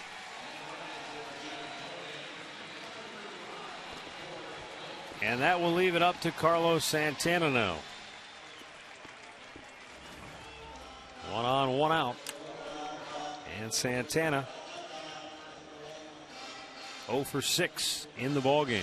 And that will leave it up to Carlos Santana now. 1 on, 1 out. And Santana 0 for 6 in the ballgame.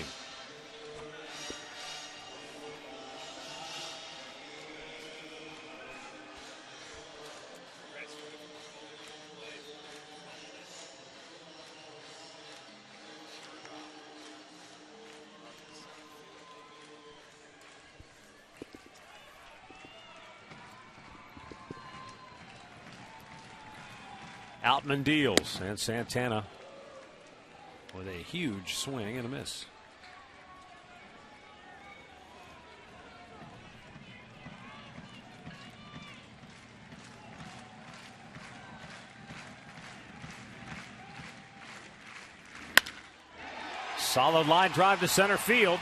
Outman deals, and Santana with a huge swing and a miss. Solid line drive to center field.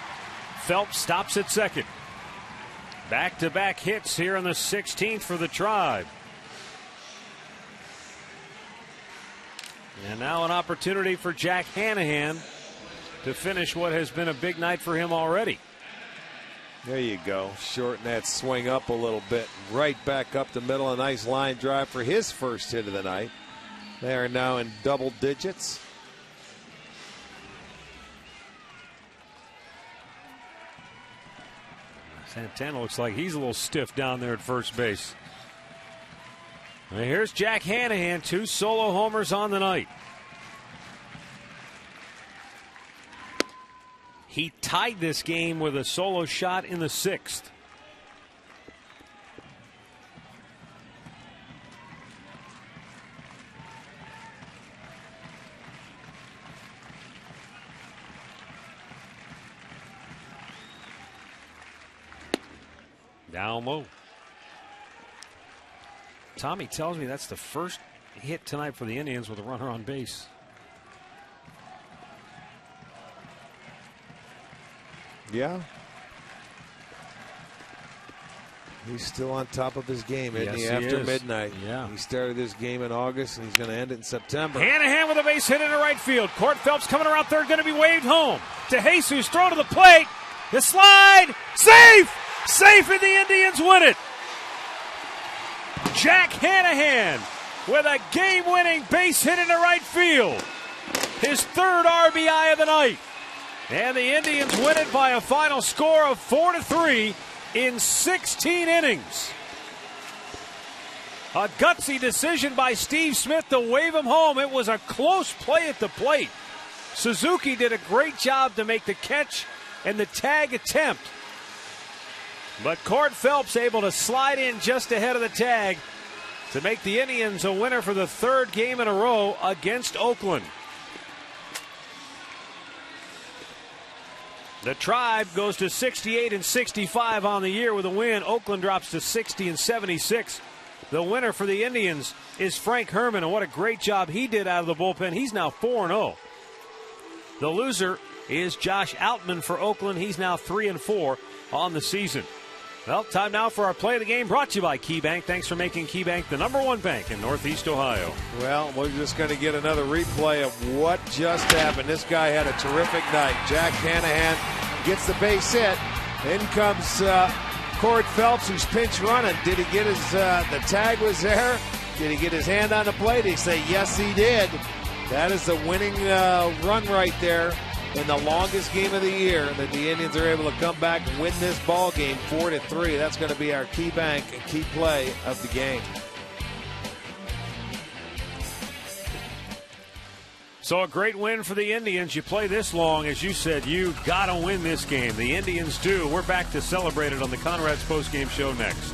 Phelps stops at second. Back-to-back hits here in the 16th for the Tribe. And now an opportunity for Jack Hanahan to finish what has been a big night for him already. There you go. Shorten that swing up a little bit. Right back up the middle. A nice line drive for his first hit of the night. They are now in double digits. Santana looks like he's a little stiff down there at first base. And here's Jack Hanahan, 2 solo homers on the night. He tied this game with a solo shot in the 6th. Down low. Tommy tells me that's the first hit tonight for the Indians with a runner on base. Yeah. He's still on top of his game, isn't he, after midnight? Yeah. He started this game in August, and he's going to end it in September. Hanahan with a base hit into right field. Court Phelps coming around third, going to be waved home. To Jesus, throw to the plate. The slide. Safe! Safe, and the Indians win it. Jack Hanahan with a game-winning base hit into right field. His 3rd RBI of the night. And the Indians win it by a final score of 4-3 in 16 innings. A gutsy decision by Steve Smith to wave him home. It was a close play at the plate. Suzuki did a great job to make the catch and the tag attempt. But Court Phelps able to slide in just ahead of the tag to make the Indians a winner for the 3rd game in a row against Oakland. The Tribe goes to 68-65 on the year with a win. Oakland drops to 60-76. The winner for the Indians is Frank Herman, and what a great job he did out of the bullpen. He's now 4-0. The loser is Josh Outman for Oakland. He's now 3-4 on the season. Well, time now for our play of the game, brought to you by KeyBank. Thanks for making KeyBank the #1 bank in Northeast Ohio. Well, we're just going to get another replay of what just happened. This guy had a terrific night. Jack Hanahan gets the base hit. In comes Court Phelps, who's pinch running. Did he get his, the tag was there? Did he get his hand on the plate? He say, yes, he did. That is the winning run right there in the longest game of the year that the Indians are able to come back and win this ball game 4-3. That's going to be our key bank and key play of the game. So a great win for the Indians. You play this long, as you said, you got to win this game. The Indians do. We're back to celebrate it on the Conrad's postgame show next.